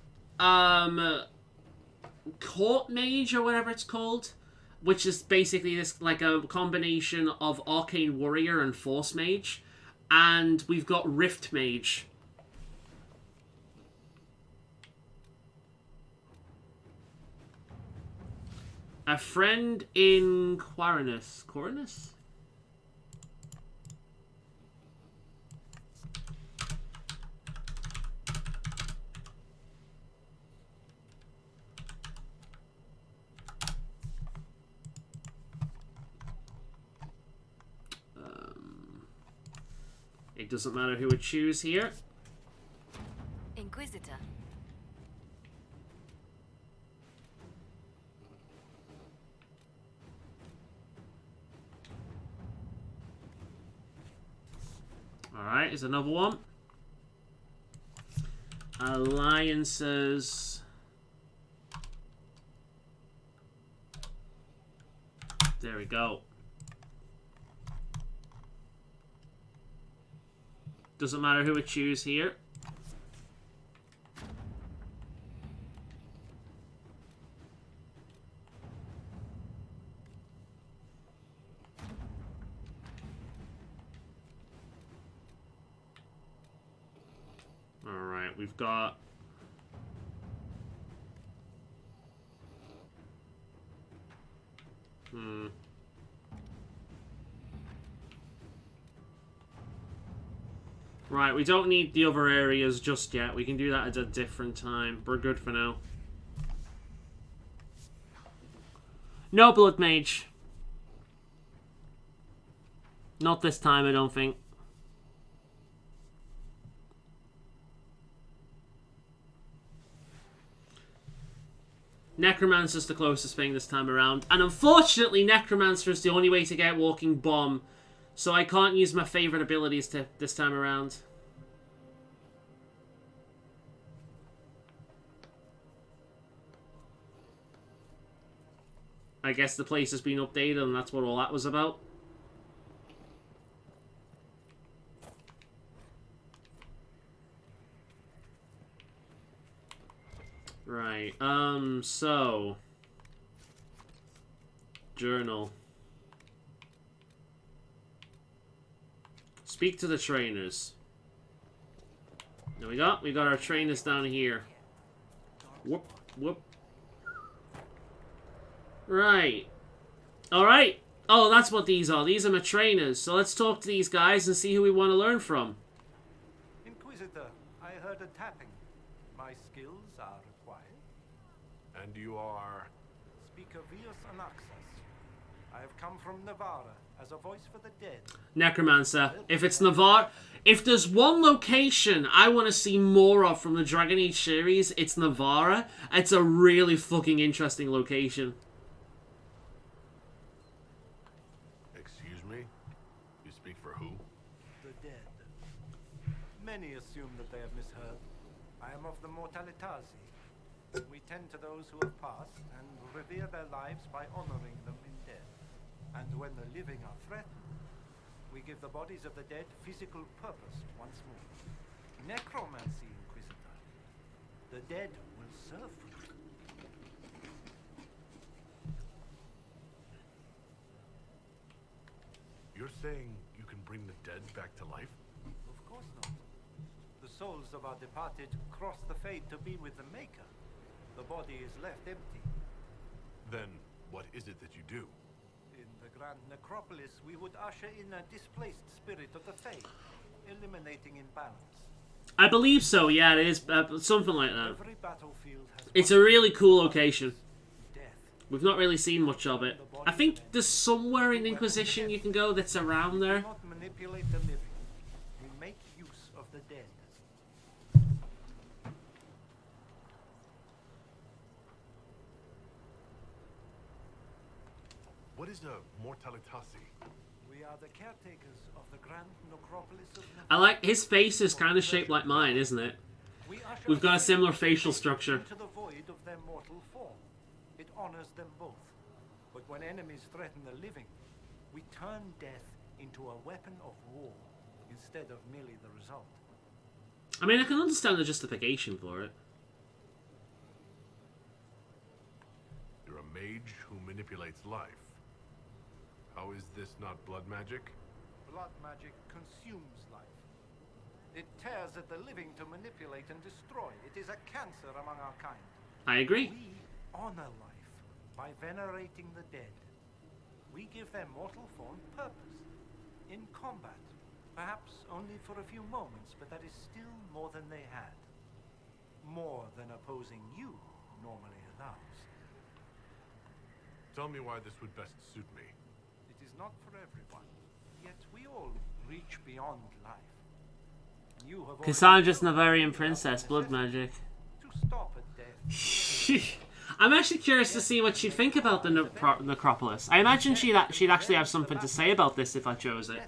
Court Mage or whatever it's called, which is basically this like a combination of Arcane Warrior and Force Mage, and we've got Rift Mage. A friend in Quaranus. Quaranus? It doesn't matter who we choose here. Inquisitor. Alright, here's another one. Alliances. There we go. Doesn't matter who we choose here. Alright, we've got... Right, we don't need the other areas just yet. We can do that at a different time. We're good for now. No Blood Mage. Not this time, I don't think. Necromancer's the closest thing this time around. And unfortunately, Necromancer is the only way to get Walking Bomb. So I can't use my favorite abilities this time around. I guess the place has been updated and that's what all that was about. Right, so... Journal. Speak to the trainers. There we got our trainers down here. Whoop, whoop. Right. Alright. Oh, that's what these are. These are my trainers. So let's talk to these guys and see who we want to learn from. Inquisitor, I heard a tapping. My skills are required. And you are? Speaker Vius Anaxas. I have come from Navarra as a voice for the dead. Necromancer. If it's Navarre... If there's one location I want to see more of from the Dragon Age series, it's Navarra. It's a really fucking interesting location. Excuse me? You speak for who? The dead. Many assume that they have misheard. I am of the Mortalitasi. We tend to those who have passed and revere their lives by honoring them in death. And when the living are threatened, we give the bodies of the dead physical purpose once more. Necromancy, Inquisitor. The dead will serve for you. You're saying you can bring the dead back to life? Of course not. The souls of our departed cross the fade to be with the Maker. The body is left empty. Then, what is it that you do? In the Grand Necropolis, we would usher in a displaced spirit of the Fade, eliminating imbalance. I believe so, yeah, it is something like that. Every battlefield has it's a really cool location. We've not really seen much of it. I think there's somewhere in Inquisition you can go that's around there. We do not manipulate the living. We make use of the dead. What is a Mortalitasi? We are the caretakers of the Grand Necropolis of Navarre. I like his face is kind of shaped like mine, isn't it? We've got a similar facial structure. Into the void of their mortal form. It honors them both. But when enemies threaten the living, we turn death into a weapon of war instead of merely the result. I mean, I can understand the justification for it. You're a mage who manipulates life. How is this not blood magic? Blood magic consumes life. It tears at the living to manipulate and destroy. It is a cancer among our kind. I agree. We honor life by venerating the dead. We give their mortal form purpose. In combat, perhaps only for a few moments, but that is still more than they had. More than opposing you normally allows. Tell me why this would best suit me. It is not for everyone, yet we all reach beyond life. You have Cassandra's Navarian princess, blood magic. To stop at death. I'm actually curious to see what she'd think about the necropolis. I imagine she'd actually have something to say about this if I chose it.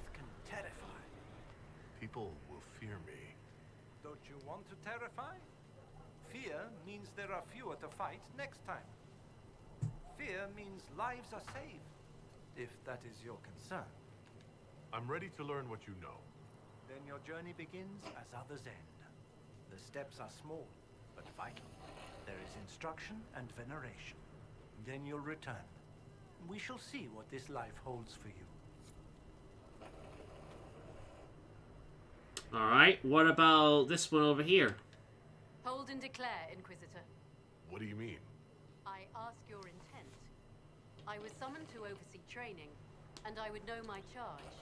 People will fear me. Don't you want to terrify? Fear means there are fewer to fight next time. Fear means lives are saved, if that is your concern. I'm ready to learn what you know. Then your journey begins as others end. The steps are small, but vital. There is instruction and veneration. Then you'll return. We shall see what this life holds for you. Alright, what about this one over here? Hold and declare, Inquisitor. What do you mean? I ask your intent. I was summoned to oversee training, and I would know my charge.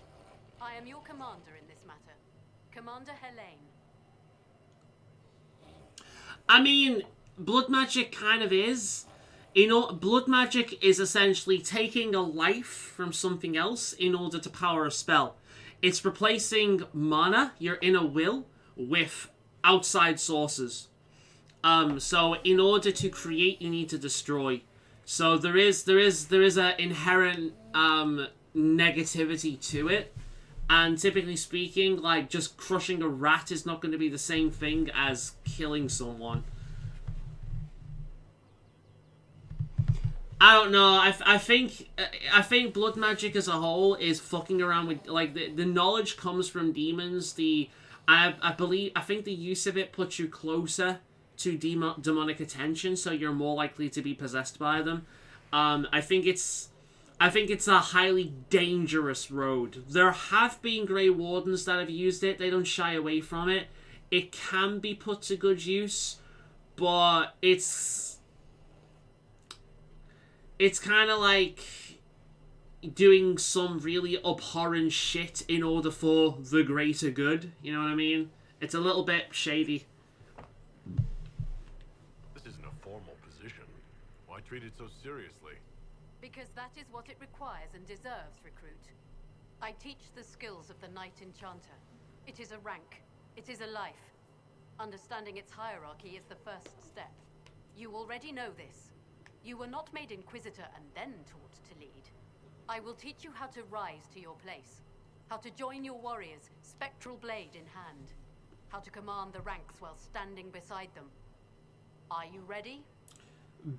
I am your commander in this matter. Commander Helene. I mean, blood magic kind of is. You know, blood magic is essentially taking a life from something else in order to power a spell. it's replacing mana, your inner will, with outside sources. So in order to create, you need to destroy. So there is a inherent negativity to it, and typically speaking, like just crushing a rat is not going to be the same thing as killing someone. I don't know. I think blood magic as a whole is fucking around with, like, the knowledge comes from demons. I think the use of it puts you closer to demonic attention, so you're more likely to be possessed by them. I think it's a highly dangerous road. There have been Grey Wardens that have used it. They don't shy away from it. It can be put to good use, but it's kind of like doing some really abhorrent shit in order for the greater good. You know what I mean? It's a little bit shady. This isn't a formal position. Why treat it so seriously? Because that is what it requires and deserves, recruit. I teach the skills of the Knight Enchanter. It is a rank. It is a life. Understanding its hierarchy is the first step. You already know this. You were not made Inquisitor and then taught to lead. I will teach you how to rise to your place. How to join your warriors, spectral blade in hand. How to command the ranks while standing beside them. Are you ready?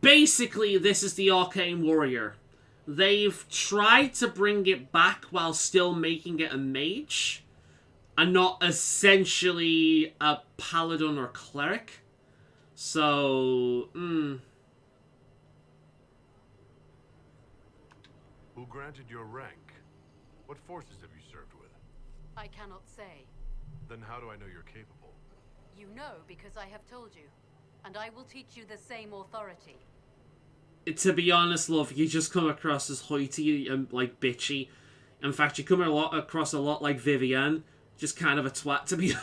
Basically, this is the Arcane Warrior. They've tried to bring it back while still making it a mage, and not essentially a paladin or cleric. So, Who granted your rank? What forces have you served with? I cannot say. Then how do I know you're capable? You know because I have told you. And I will teach you the same authority. To be honest, love, you just come across as hoity and, like, bitchy. In fact, you come across a lot like Vivienne. Just kind of a twat, to be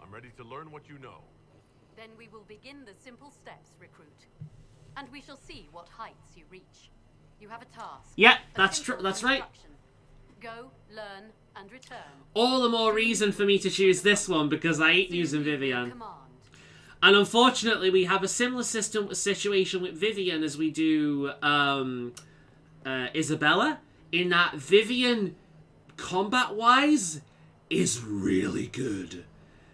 I'm ready to learn what you know. Then we will begin the simple steps, recruit. And we shall see what heights you reach. You have a task. Yeah, that's true. That's right. Go, learn, and return. All the more reason for me to choose this one, because I ain't using Vivienne. And unfortunately, we have a similar situation with Vivienne as we do Isabella, in that Vivienne, combat-wise, is really good.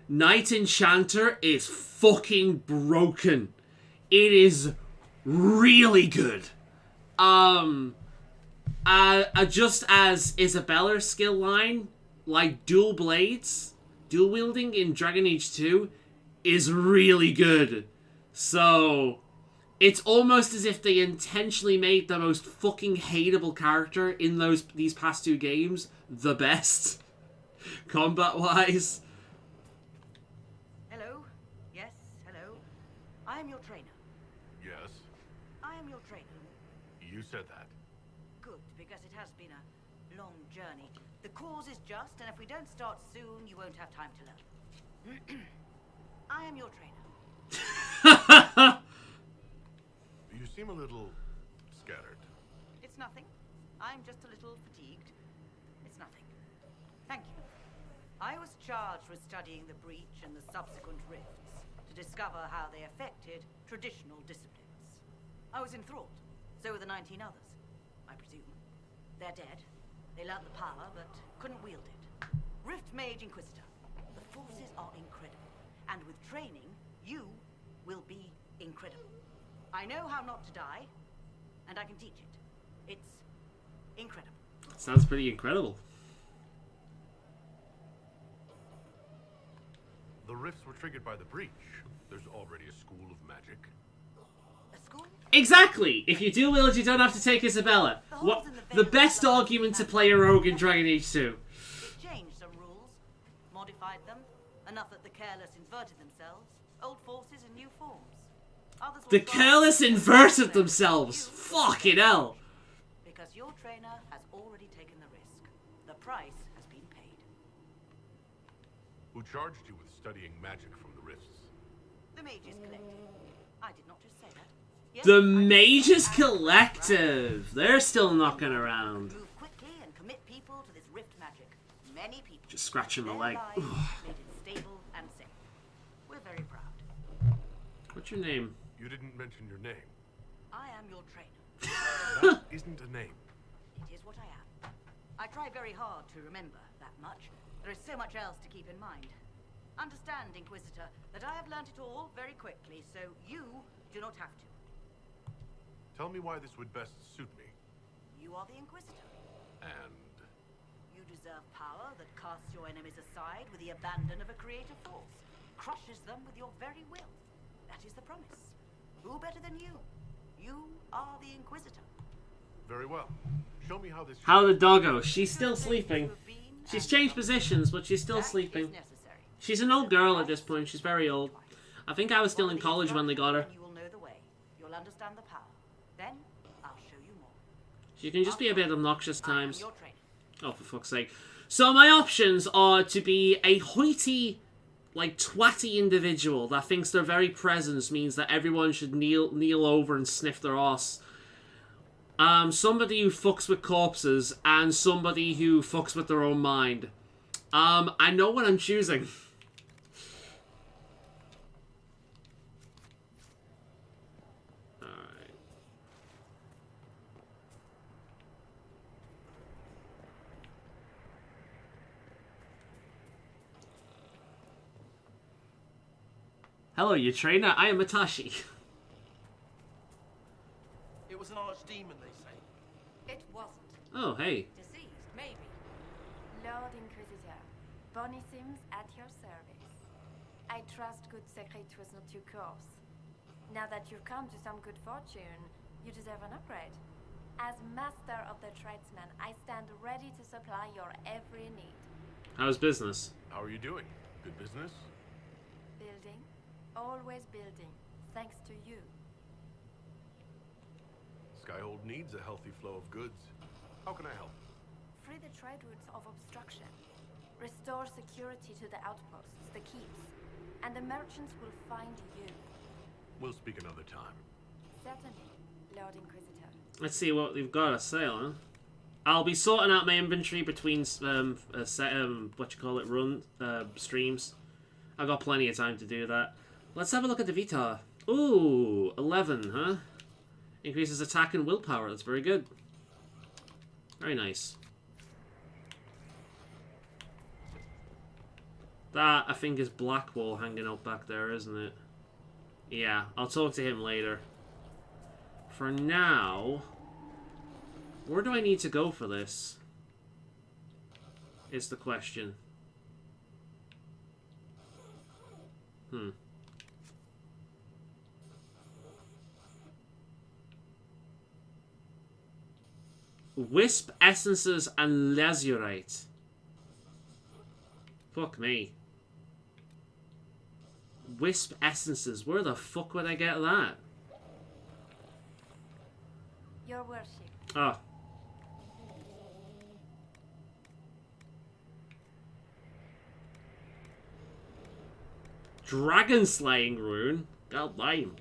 Knight Enchanter is fucking broken. It is really good. Just as Isabella's skill line, like dual blades, dual wielding in Dragon Age 2, is really good. So, it's almost as if they intentionally made the most fucking hateable character in these past two games the best, combat-wise. Hello? Yes, hello? I am your trainer. Yes? I am your trainer. You said that. Good, because it has been a long journey. The cause is just, and if we don't start soon, you won't have time to learn. I am your trainer. You seem a little scattered. It's nothing. I'm just a little fatigued. It's nothing. Thank you. I was charged with studying the breach and the subsequent rifts to discover how they affected traditional disciplines. I was enthralled. So were the 19 others, I presume. They're dead. They learnt the power, but couldn't wield it. Rift Mage Inquisitor. The forces are incredible. And with training, you will be incredible. I know how not to die, and I can teach it. It's incredible. Sounds pretty incredible. The rifts were triggered by the breach. There's already a school of magic. A school? Exactly! If you do wield, you don't have to take Isabella. What the best argument to play a rogue in Dragon Age 2. It changed some rules, modified them, enough that the careless inverted themselves, old forces in new forms. Others The careless inverted themselves! Fucking hell! Because your trainer has already taken the risk. The price has been paid. Who charged you with studying magic from the rifts? The Mages Collective. I did not just say that. Yes, The Mages Collective! They're still knocking around. Move quickly rift magic. Many people. Just scratching my their leg. lives made it stable and safe. We're very proud. What's your name? You didn't mention your name. I am your trainer. That isn't a name. It is what I am. I try very hard to remember that much. There is so much else to keep in mind. Understand, Inquisitor, that I have learnt it all very quickly, so you do not have to. Tell me why this would best suit me. You are the Inquisitor. And You deserve power that casts your enemies aside with the abandon of a creative force, crushes them with your very will. That is the promise. Who better than you? You are the Inquisitor. very well. Show me how this. How the doggo? She's still sleeping. She's changed positions, but she's still sleeping. She's an old girl at this point. She's very old. I think I was still in college when they got her. You will know the way. You'll understand the power. Then I'll show you more. She can just be a bit obnoxious times. Your trainer. Oh, for fuck's sake. So my options are to be a hoity, like, twatty individual that thinks their very presence means that everyone should kneel over and sniff their arse. Somebody who fucks with corpses, and somebody who fucks with their own mind. I know what I'm choosing. Alright. Hello, you trainer. I am Matashi. It was an archdemon, they say. It wasn't. Oh, hey. Diseased, maybe. Lord Inquisitor, Bonissimi's at your service. I trust good secret was not too coarse. Now that you've come to some good fortune, you deserve an upgrade. As master of the tradesman, I stand ready to supply your every need. How's business? How are you doing? Good business? Building, always building, thanks to you. Skyhold needs a healthy flow of goods. How can I help? Free the trade routes of obstruction. Restore security to the outposts, the keeps, and the merchants will find you. We'll speak another time. Certainly, Lord Inquisitor. Let's see what they've got to sell, huh? I'll be sorting out my inventory between, streams. I've got plenty of time to do that. Let's have a look at the Vitar. Ooh, 11, huh? Increases attack and willpower. That's very good. Very nice. That, I think, is Blackwall hanging out back there, isn't it? Yeah, I'll talk to him later. For now, where do I need to go for this? Is the question. Wisp essences and lazurite. Fuck me. Wisp essences. Where the fuck would I get that? Your worship. Oh. Dragon slaying rune. God damn.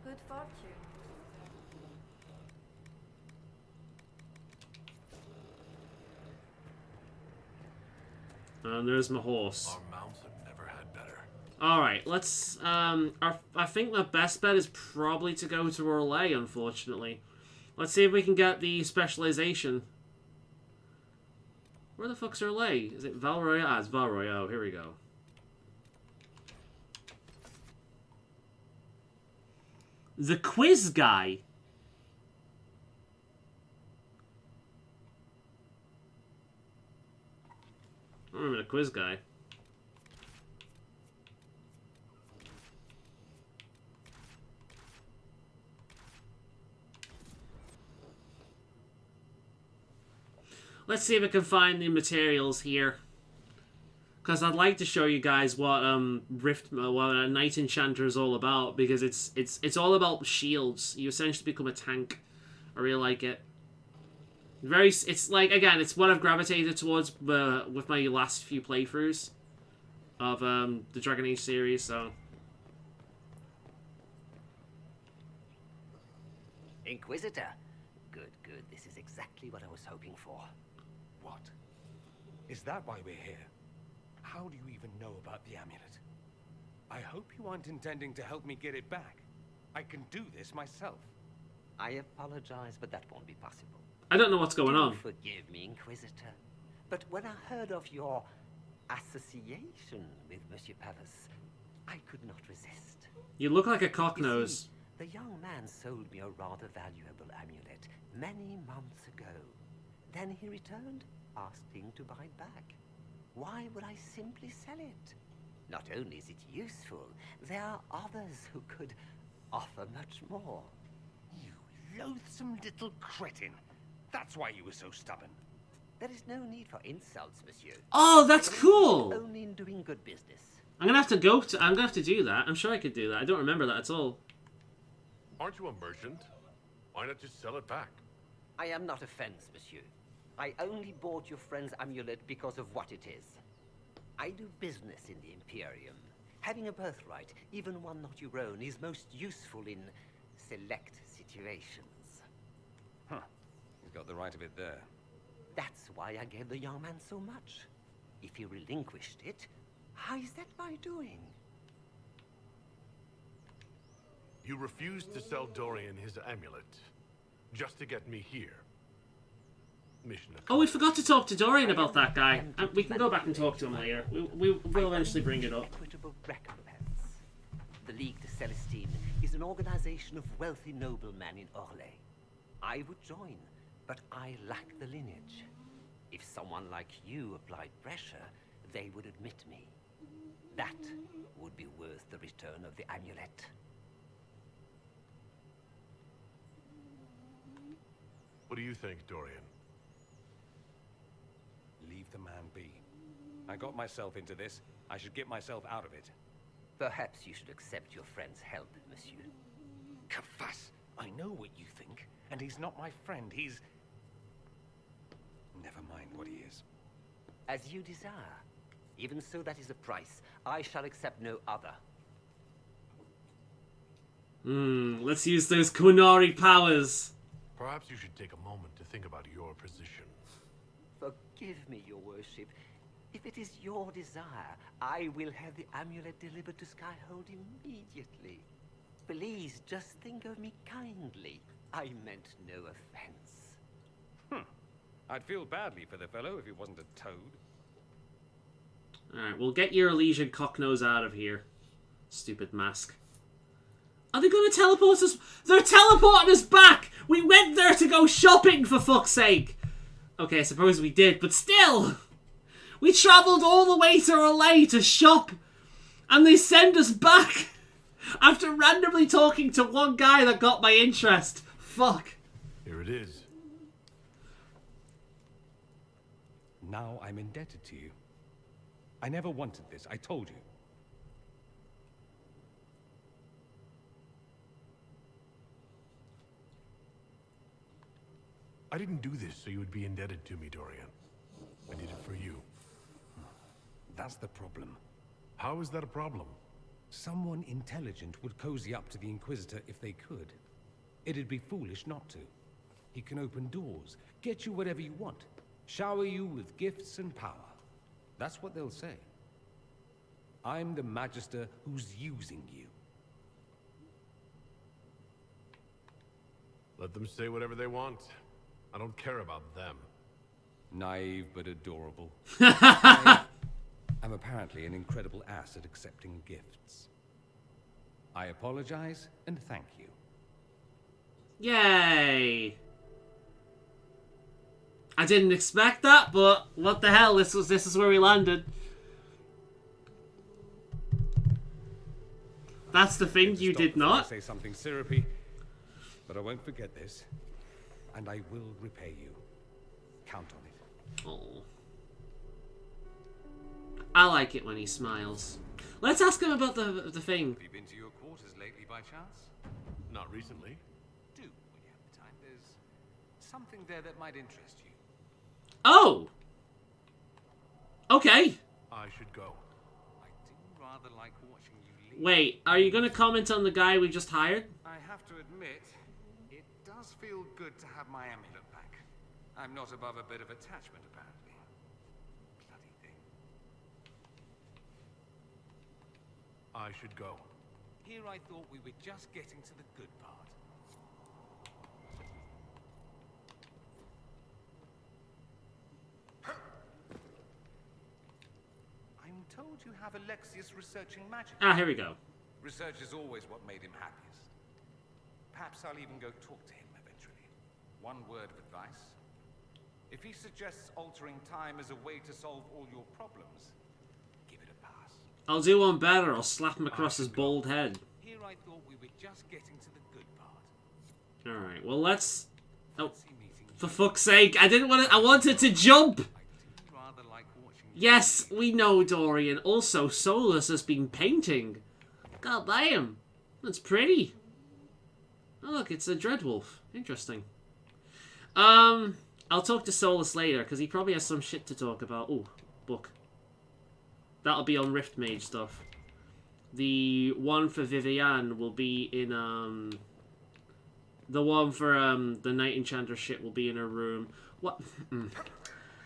Good fortune. And there's my horse. Our mounts have never had better. Alright, let's, I think the best bet is probably to go to Orlais, unfortunately. Let's see if we can get the specialization. Where the fuck's Orlais? Is it Valroy? Ah, it's Valroy. Oh, here we go. The quiz guy. I remember the quiz guy. Let's see if I can find the materials here. Because I'd like to show you guys what what a Knight Enchanter is all about, because it's all about shields. You essentially become a tank. I really like it. It's like, again, it's what I've gravitated towards with my last few playthroughs of the Dragon Age series, so. Inquisitor. Good, good. This is exactly what I was hoping for. What? Is that why we're here? How do you even know about the amulet? I hope you aren't intending to help me get it back. I can do this myself. I apologize, but that won't be possible. I don't know what's going on. Forgive me, Inquisitor. But when I heard of your association with Monsieur Pavas, I could not resist. You look like a cocknose. The young man sold me a rather valuable amulet many months ago. Then he returned, asking to buy it back. Why would I simply sell it? Not only is it useful, there are others who could offer much more. You loathsome little cretin. That's why you were so stubborn. There is no need for insults, monsieur. Oh, that's cool. Only in doing good business. I'm gonna have to do that. I'm sure I could do that. I don't remember that at all. Aren't you a merchant? Why not just sell it back? I am not a fence, monsieur. I only bought your friend's amulet because of what it is. I do business in the Imperium. Having a birthright, even one not your own, is most useful in select situations. Huh. You've got the right of it there. That's why I gave the young man so much. If he relinquished it, how is that my doing? You refused to sell Dorian his amulet, just to get me here. Mission accomplished. Oh, we forgot to talk to Dorian about that guy. We can go back and talk to him later. We'll eventually bring it up. Equitable recompense. The Ligue de Celestine is an organization of wealthy noblemen in Orlais. I would join, but I lack the lineage. If someone like you applied pressure, they would admit me. That would be worth the return of the amulet. What do you think, Dorian? Leave the man be. I got myself into this. I should get myself out of it. Perhaps you should accept your friend's help, monsieur. Kafas, I know what you think, and he's not my friend. He's... Never mind what he is. As you desire. Even so, that is a price. I shall accept no other. Let's use those Kunari powers. Perhaps you should take a moment to think about your position. Forgive me, your worship. If it is your desire, I will have the amulet delivered to Skyhold immediately. Please, just think of me kindly. I meant no offense. I'd feel badly for the fellow if he wasn't a toad. Alright, we'll get your Elysian cocknose out of here. Stupid mask. Are they going to teleport us? They're teleporting us back! We went there to go shopping, for fuck's sake! Okay, I suppose we did, but still! We travelled all the way to Orlais to shop, and they send us back after randomly talking to one guy that got my interest. Fuck. Here it is. Now I'm indebted to you. I never wanted this, I told you. I didn't do this so you would be indebted to me, Dorian. I did it for you. That's the problem. How is that a problem? Someone intelligent would cozy up to the Inquisitor if they could. It'd be foolish not to. He can open doors, get you whatever you want, shower you with gifts and power. That's what they'll say. I'm the Magister who's using you. Let them say whatever they want. I don't care about them. Naive but adorable. I'm apparently an incredible ass at accepting gifts. I apologize and thank you. Yay! I didn't expect that, but what the hell? This is where we landed. That's the thing you did not. I say something syrupy, but I won't forget this, and I will repay you. Count on it. Oh. I like it when he smiles. Let's ask him about the thing. Have you been to your quarters lately by chance? Not recently. Do when you have the time. There's something there that might interest you. Oh! Okay. I should go. I do rather like watching you leave. Wait, are you going to comment on the guy we just hired? I have to admit, it does does feel good to have my amulet back. I'm not above a bit of attachment, apparently. Bloody thing. I should go. Here I thought we were just getting to the good part. I'm told you have Alexius researching magic. Ah, here we go. Research is always what made him happiest. Perhaps I'll even go talk to him eventually. One word of advice. If he suggests altering time as a way to solve all your problems, give it a pass. I'll do one better. I'll slap him across his bald head. Here I thought we were just getting to the good part. Alright, well let's... Oh, for fuck's sake, I didn't want to... I wanted to jump! Rather like watching. Yes, we know, Dorian. Also, Solus has been painting. God damn. That's pretty. Oh, look, it's a Dreadwolf. Interesting. I'll talk to Solus later, because he probably has some shit to talk about. Ooh, book. That'll be on Rift Mage stuff. The one for Vivian will be in, the one for, the Night Enchanter shit will be in her room. What?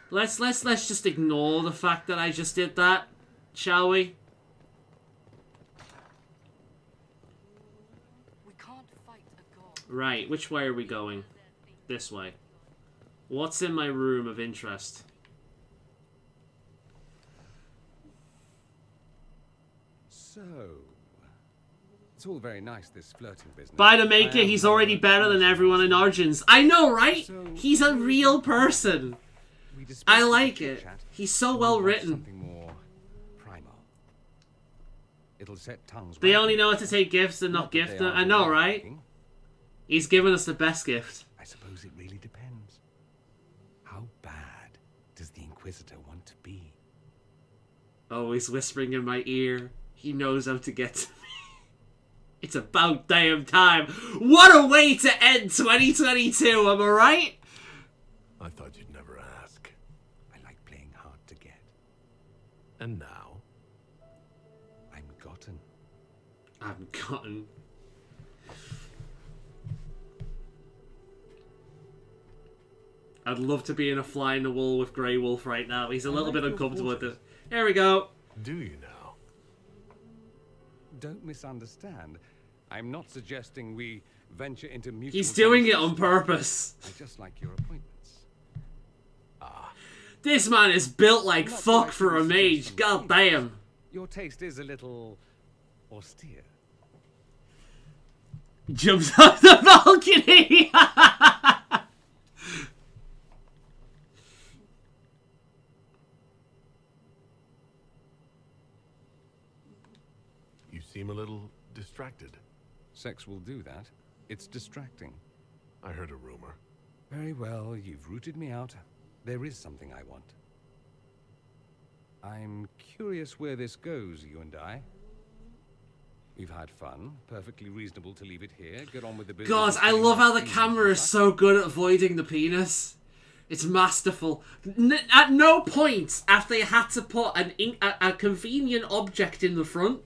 Let's just ignore the fact that I just did that, shall we? We can't fight a god. Right, which way are we going? This way. What's in my room of interest? So, it's all very nice, this flirting business. By the Maker, he's already better than everyone in Origins. I know, right? He's a real person. I like it. He's so well written. Something more primal. It'll set tongues. They only know how to take gifts and not gift them. I know, right? He's given us the best gift. I suppose it really depends. How bad does the Inquisitor want to be? Oh, he's whispering in my ear. He knows how to get to me. It's about damn time. What a way to end 2022, am I right? I thought you'd never ask. I like playing hard to get. And now? I'm gotten. I'm gotten. I'd love to be in a fly in the wall with Grey Wolf right now. He's a little bit uncomfortable with it. There we go. Do you now? Don't misunderstand. I'm not suggesting we venture into mutual... He's doing it on purpose. I just like your appointments. This man is built like fuck for a mage. God damn. Your taste is a little austere. Jumps off the balcony. You seem a little distracted. Sex will do that. It's distracting. I heard a rumor. Very well, you've rooted me out. There is something I want. I'm curious where this goes, you and I. We've had fun. Perfectly reasonable to leave it here. Get on with the business. God, I love how the camera is so good at avoiding the penis. It's masterful. At no point after they had to put a convenient object in the front.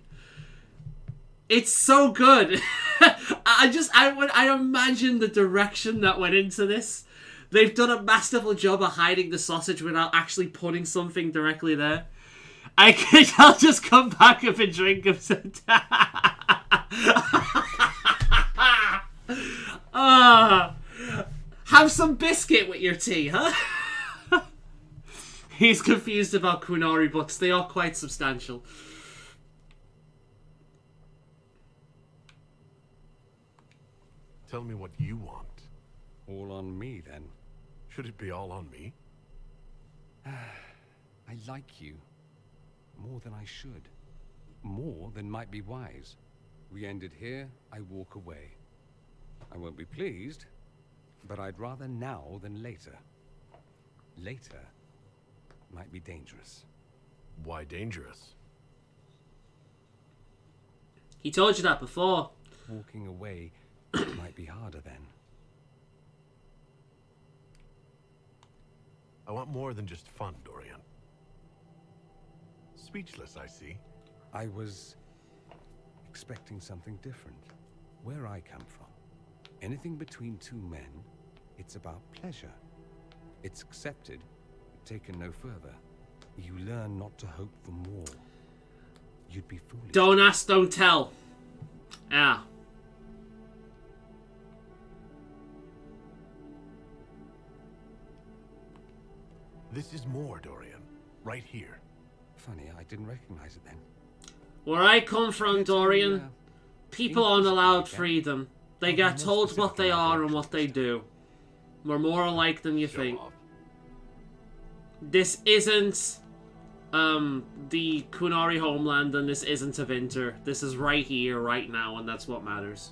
It's so good. I imagine the direction that went into this. They've done a masterful job of hiding the sausage without actually putting something directly there. I'll just come back if a drink of some have some biscuit with your tea, huh? He's confused about Kunari books. They are quite substantial. Tell me what you want. All on me, then. Should it be all on me? I like you. More than I should. More than might be wise. We end it here, I walk away. I won't be pleased, but I'd rather now than later. Later might be dangerous. Why dangerous? He told you that before. Walking away might be harder then. I want more than just fun, Dorian. Speechless, I see. I was expecting something different. Where I come from, Anything between two men, it's about pleasure. It's accepted, taken no further. You learn not to hope for more. You'd be foolish. Don't ask, don't tell. Ah. This is more, Dorian. Right here. Funny, I didn't recognize it then. Where I come from, Dorian, people aren't allowed freedom. They get told what they are and what they do. We're more alike than you think. This isn't the Qunari homeland, and this isn't Avinter. This is right here, right now, and that's what matters.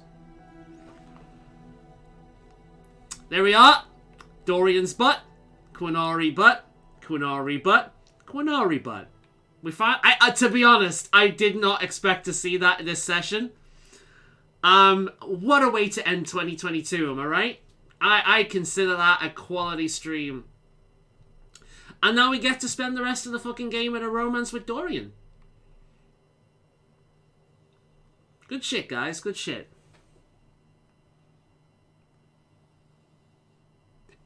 There we are. Dorian's butt. Qunari butt. Qunari butt. Qunari butt. We find. To be honest, I did not expect to see that in this session. What a way to end 2022, am I right? I consider that a quality stream. And now we get to spend the rest of the fucking game in a romance with Dorian. Good shit, guys. Good shit.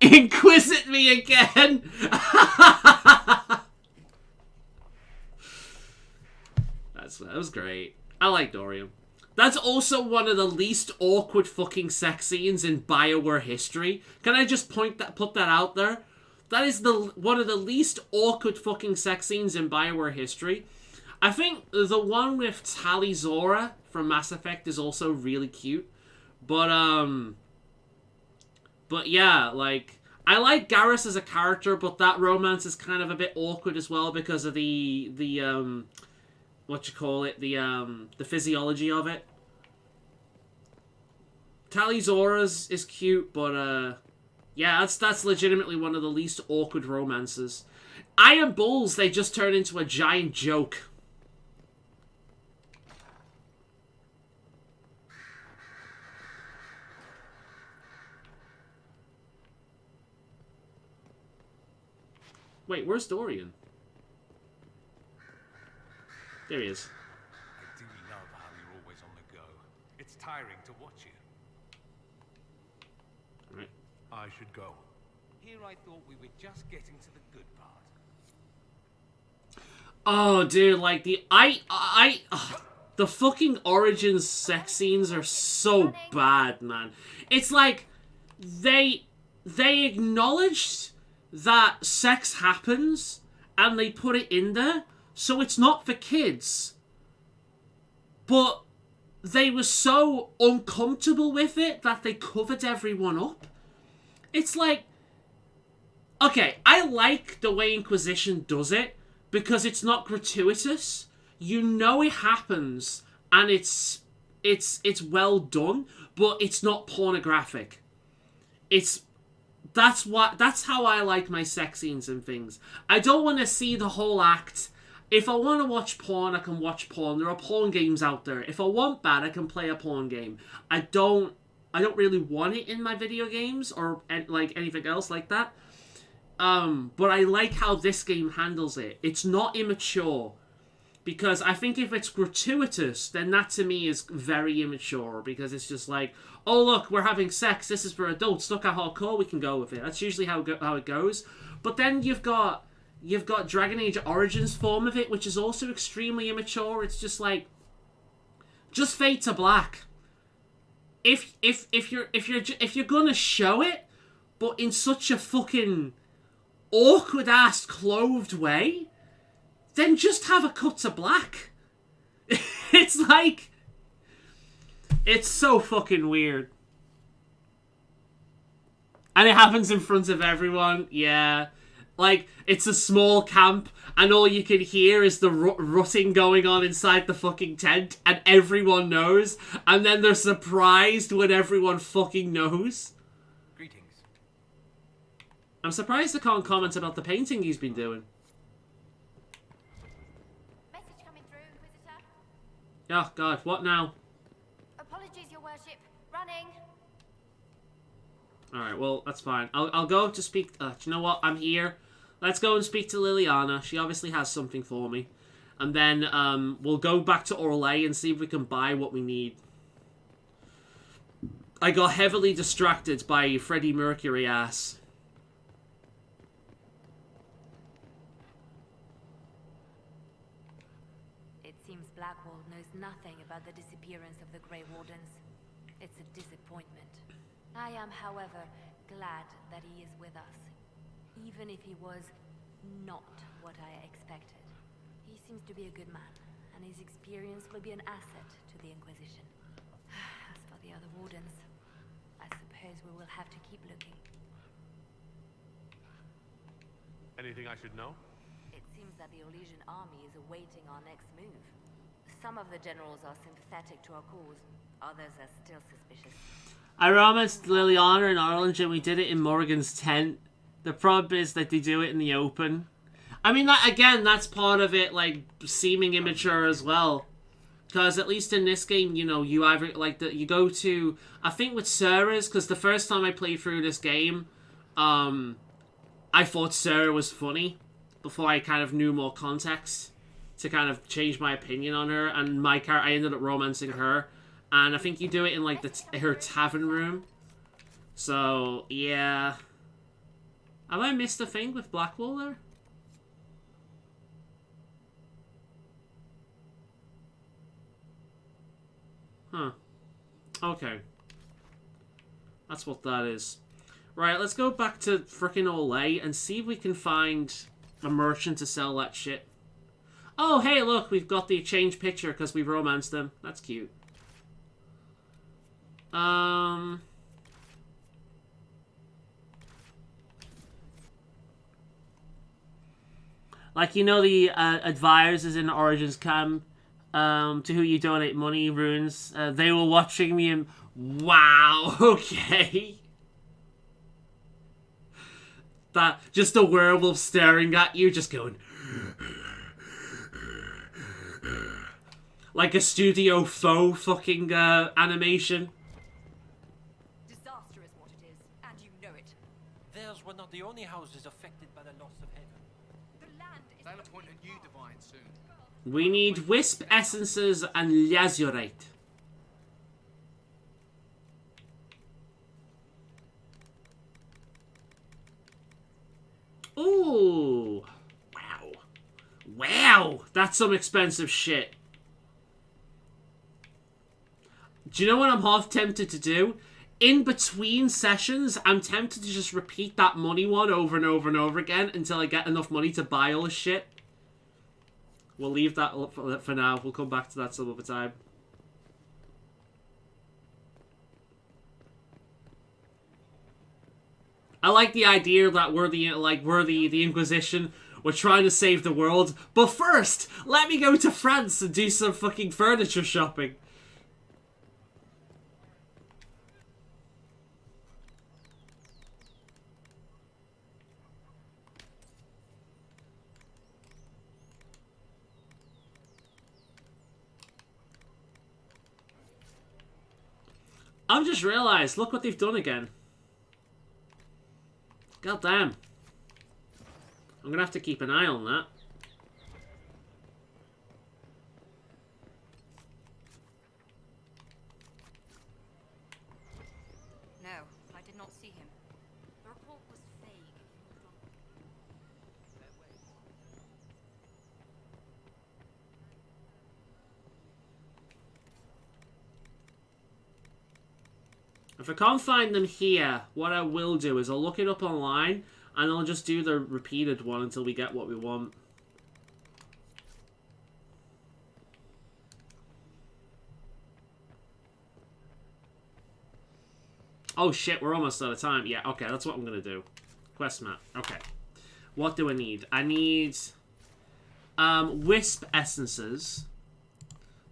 Inquisit me again! That was great. I like Dorian. That's also one of the least awkward fucking sex scenes in BioWare history. Can I just put that out there? That is one of the least awkward fucking sex scenes in BioWare history. I think the one with Talizora from Mass Effect is also really cute. But yeah, like, I like Garrus as a character, but that romance is kind of a bit awkward as well because of the physiology of it. Talizora's is cute, but yeah, that's legitimately one of the least awkward romances. Iron Bulls, they just turn into a giant joke. Wait, where's Dorian? There he is. I do love how you're always on the go. It's tiring to watch you. Right. I should go. Here I thought we were just getting to the good part. Oh, dude, like the fucking Origins sex scenes are so bad, man. It's like they acknowledged that sex happens and they put it in there, so it's not for kids. But they were so uncomfortable with it that they covered everyone up. It's like, okay, I like the way Inquisition does it because it's not gratuitous. You know it happens and it's well done, but it's not pornographic. That's how I like my sex scenes and things. I don't want to see the whole act. If I want to watch porn, I can watch porn. There are porn games out there. If I want that, I can play a porn game. I don't really want it in my video games or like anything else like that. But I like how this game handles it. It's not immature. Because I think if it's gratuitous, then that to me is very immature. Because it's just like, oh look, we're having sex. This is for adults. Look how hardcore we can go with it. That's usually how it goes. But then you've got Dragon Age Origins form of it, which is also extremely immature. It's just like, just fade to black. If you're gonna show it, but in such a fucking awkward ass clothed way, then just have a cut to black. It's like, it's so fucking weird. And it happens in front of everyone, yeah. Like, it's a small camp, and all you can hear is the rutting going on inside the fucking tent, and everyone knows, and then they're surprised when everyone fucking knows. Greetings. I'm surprised I can't comment about the painting he's been doing. Message coming through, Inquisitor. Oh, God, what now? Apologies, Your Worship. Running. Alright, well, that's fine. I'll go to speak... do you know what? I'm here. Let's go and speak to Liliana. She obviously has something for me. And then we'll go back to Orlais and see if we can buy what we need. I got heavily distracted by Freddie Mercury ass. It seems Blackwall knows nothing about the disappearance of the Grey Wardens. It's a disappointment. I am, however, glad that he is with us. Even if he was not what I expected. He seems to be a good man, and his experience will be an asset to the Inquisition. As for the other Wardens, I suppose we will have to keep looking. Anything I should know? It seems that the Orlesian army is awaiting our next move. Some of the generals are sympathetic to our cause, others are still suspicious. I romanced Liliana in Orange and we did it in Morrigan's tent. The problem is that they do it in the open. I mean, that, again, that's part of it, like, seeming immature as well. Because at least in this game, you know, you either, like, you go to... I think with Sarah's, because the first time I played through this game, I thought Sarah was funny. Before I kind of knew more context to kind of change my opinion on her. And I ended up romancing her. And I think you do it in, like, her tavern room. So, yeah. Have I missed a thing with Blackwall there? Huh. Okay. That's what that is. Right, let's go back to frickin' Olay and see if we can find a merchant to sell that shit. Oh, hey, look, we've got the exchange picture because we've romanced them. That's cute. Like, you know, the advisors in Origins camp, to who you donate money, runes, they were watching me and... Wow, okay. That, just a werewolf staring at you, just going... Like a Studio faux fucking animation. Disaster is what it is, and you know it. Theirs were not the only houses affected by the loss of heaven. The land is... They'll appoint a new divine soon. We need wisp essences and lazurite. Ooh. Wow. Wow. That's some expensive shit. Do you know what I'm half tempted to do? In between sessions, I'm tempted to just repeat that money one over and over and over again until I get enough money to buy all this shit. We'll leave that for now. We'll come back to that some other time. I like the idea that we're the Inquisition. We're trying to save the world. But first, let me go to France and do some fucking furniture shopping. I've just realised, look what they've done again. God damn. I'm gonna have to keep an eye on that. No, I did not see him. The report was vague. If I can't find them here, what I will do is I'll look it up online and I'll just do the repeated one until we get what we want. Oh shit, we're almost out of time. Yeah, okay, that's what I'm gonna do. Quest map. Okay. What do I need? I need wisp essences.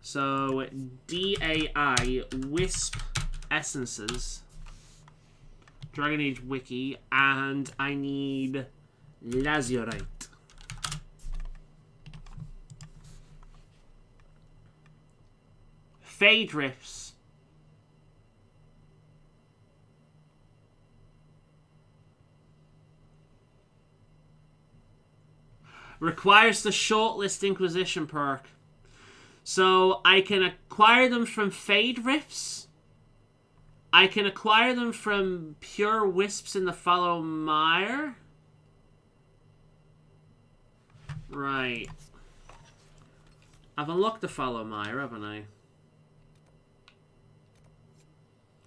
So DAI wisp essences, Dragon Age wiki, and I need lazurite. Fade riffs. Requires the shortlist Inquisition perk. So I can acquire them from Fade Rifts. I can acquire them from pure wisps in the fallow mire. Right. I've unlocked the fallow mire, haven't I?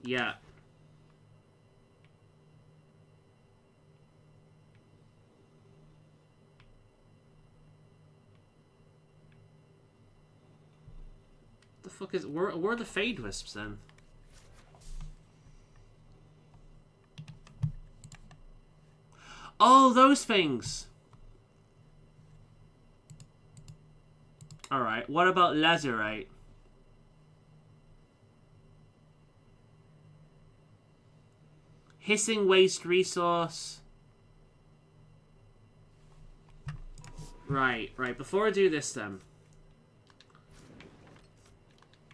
Yeah. The fuck is... Where are the fade wisps, then? Oh, those things! Alright, what about lazurite? Hissing waste resource. Right. Before I do this, then.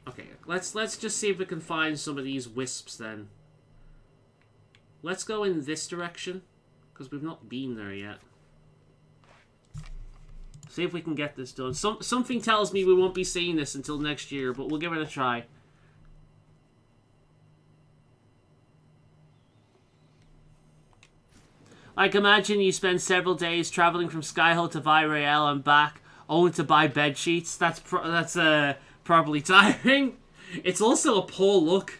Okay, let's just see if we can find some of these wisps, then. Let's go in this direction, because we've not been there yet. See if we can get this done. Something tells me we won't be seeing this until next year, but we'll give it a try. Like, imagine you spend several days traveling from Skyhold to Virael and back, only to buy bed sheets. That's probably tiring. It's also a poor look.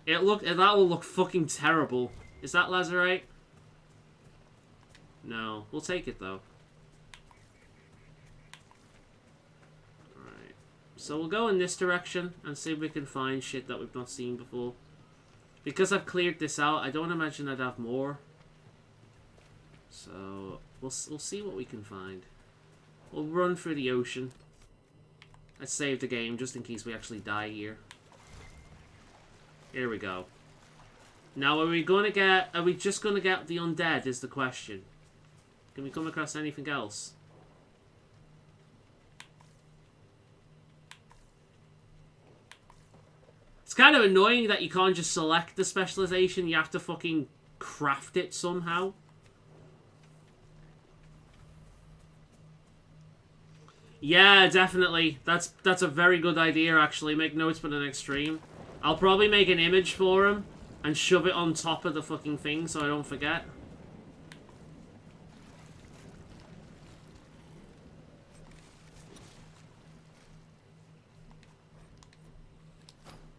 That will look fucking terrible. Is that lazurite? No, we'll take it though. Alright. So we'll go in this direction and see if we can find shit that we've not seen before. Because I've cleared this out, I don't imagine I'd have more. So we'll see what we can find. We'll run through the ocean. Let's save the game just in case we actually die here. Here we go. Now, are we just gonna get the undead is the question. Can we come across anything else? It's kind of annoying that you can't just select the specialization. You have to fucking craft it somehow. Yeah, definitely. That's a very good idea, actually. Make notes for the next stream. I'll probably make an image for him and shove it on top of the fucking thing so I don't forget.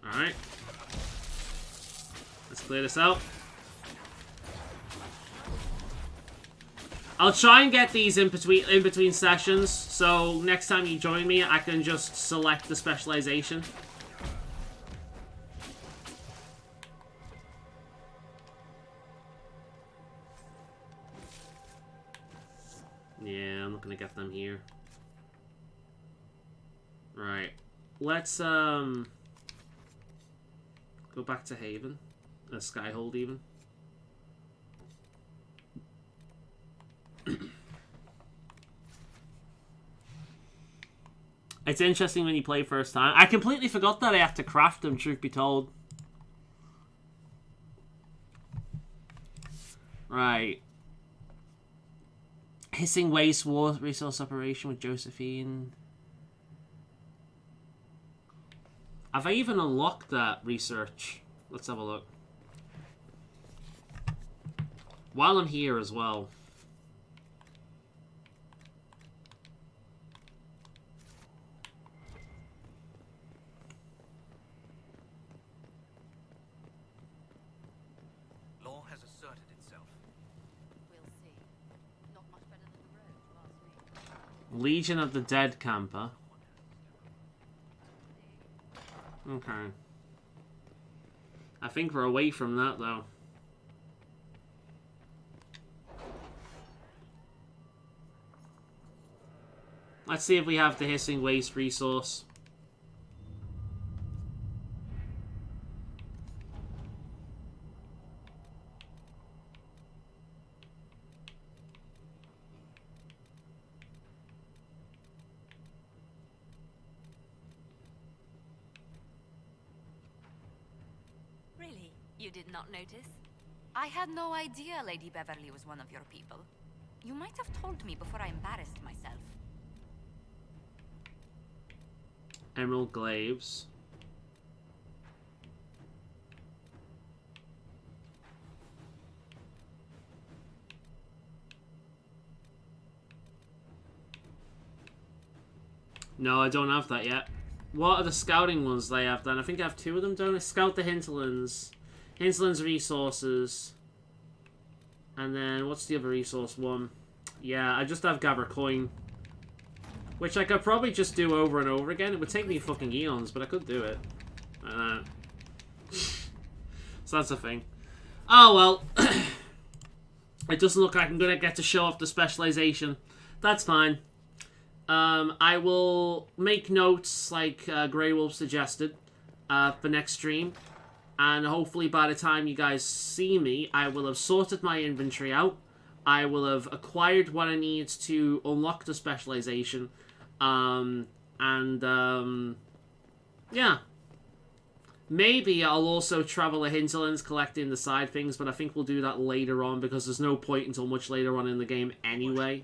Alright. Let's clear this out. I'll try and get these in between sessions, so next time you join me, I can just select the specialization. Yeah, I'm not gonna get them here. Right. Let's go back to Haven. Skyhold even. It's interesting when you play first time. I completely forgot that I have to craft them, truth be told. Right. Hissing waste war resource operation with Josephine. Have I even unlocked that research? Let's have a look. While I'm here as well. Law has asserted itself. We'll see. Not much better than the road, if you ask me. Legion of the Dead camper. Okay. I think we're away from that, though. Let's see if we have the hissing waste resource. Really? You did not notice? I had no idea Lady Beverly was one of your people. You might have told me before I embarrassed myself. Emerald glaives. No, I don't have that yet. What are the scouting ones they have then? I think I have 2 of them, don't I? Scout the hinterlands. Hinterlands resources. And then, what's the other resource one? Yeah, I just have gather coin. Which I could probably just do over and over again. It would take me fucking eons, but I could do it. So that's the thing. Oh well. It doesn't look like I'm going to get to show off the specialization. That's fine. I will make notes like Grey Wolf suggested for next stream. And hopefully by the time you guys see me, I will have sorted my inventory out. I will have acquired what I need to unlock the specialization. Yeah. Maybe I'll also travel the hinterlands collecting the side things, but I think we'll do that later on because there's no point until much later on in the game anyway.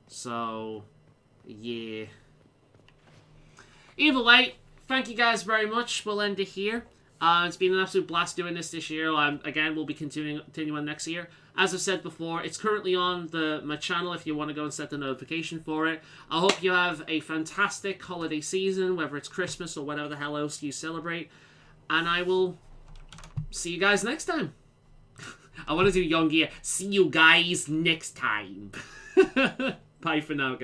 So, yeah. Either way, thank you guys very much. We'll end it here. It's been an absolute blast doing this year. Again, we'll be continuing next year. As I've said before, it's currently on my channel if you want to go and set the notification for it. I hope you have a fantastic holiday season, whether it's Christmas or whatever the hell else you celebrate. And I will see you guys next time. I want to do Young Gear. See you guys next time. Bye for now, guys.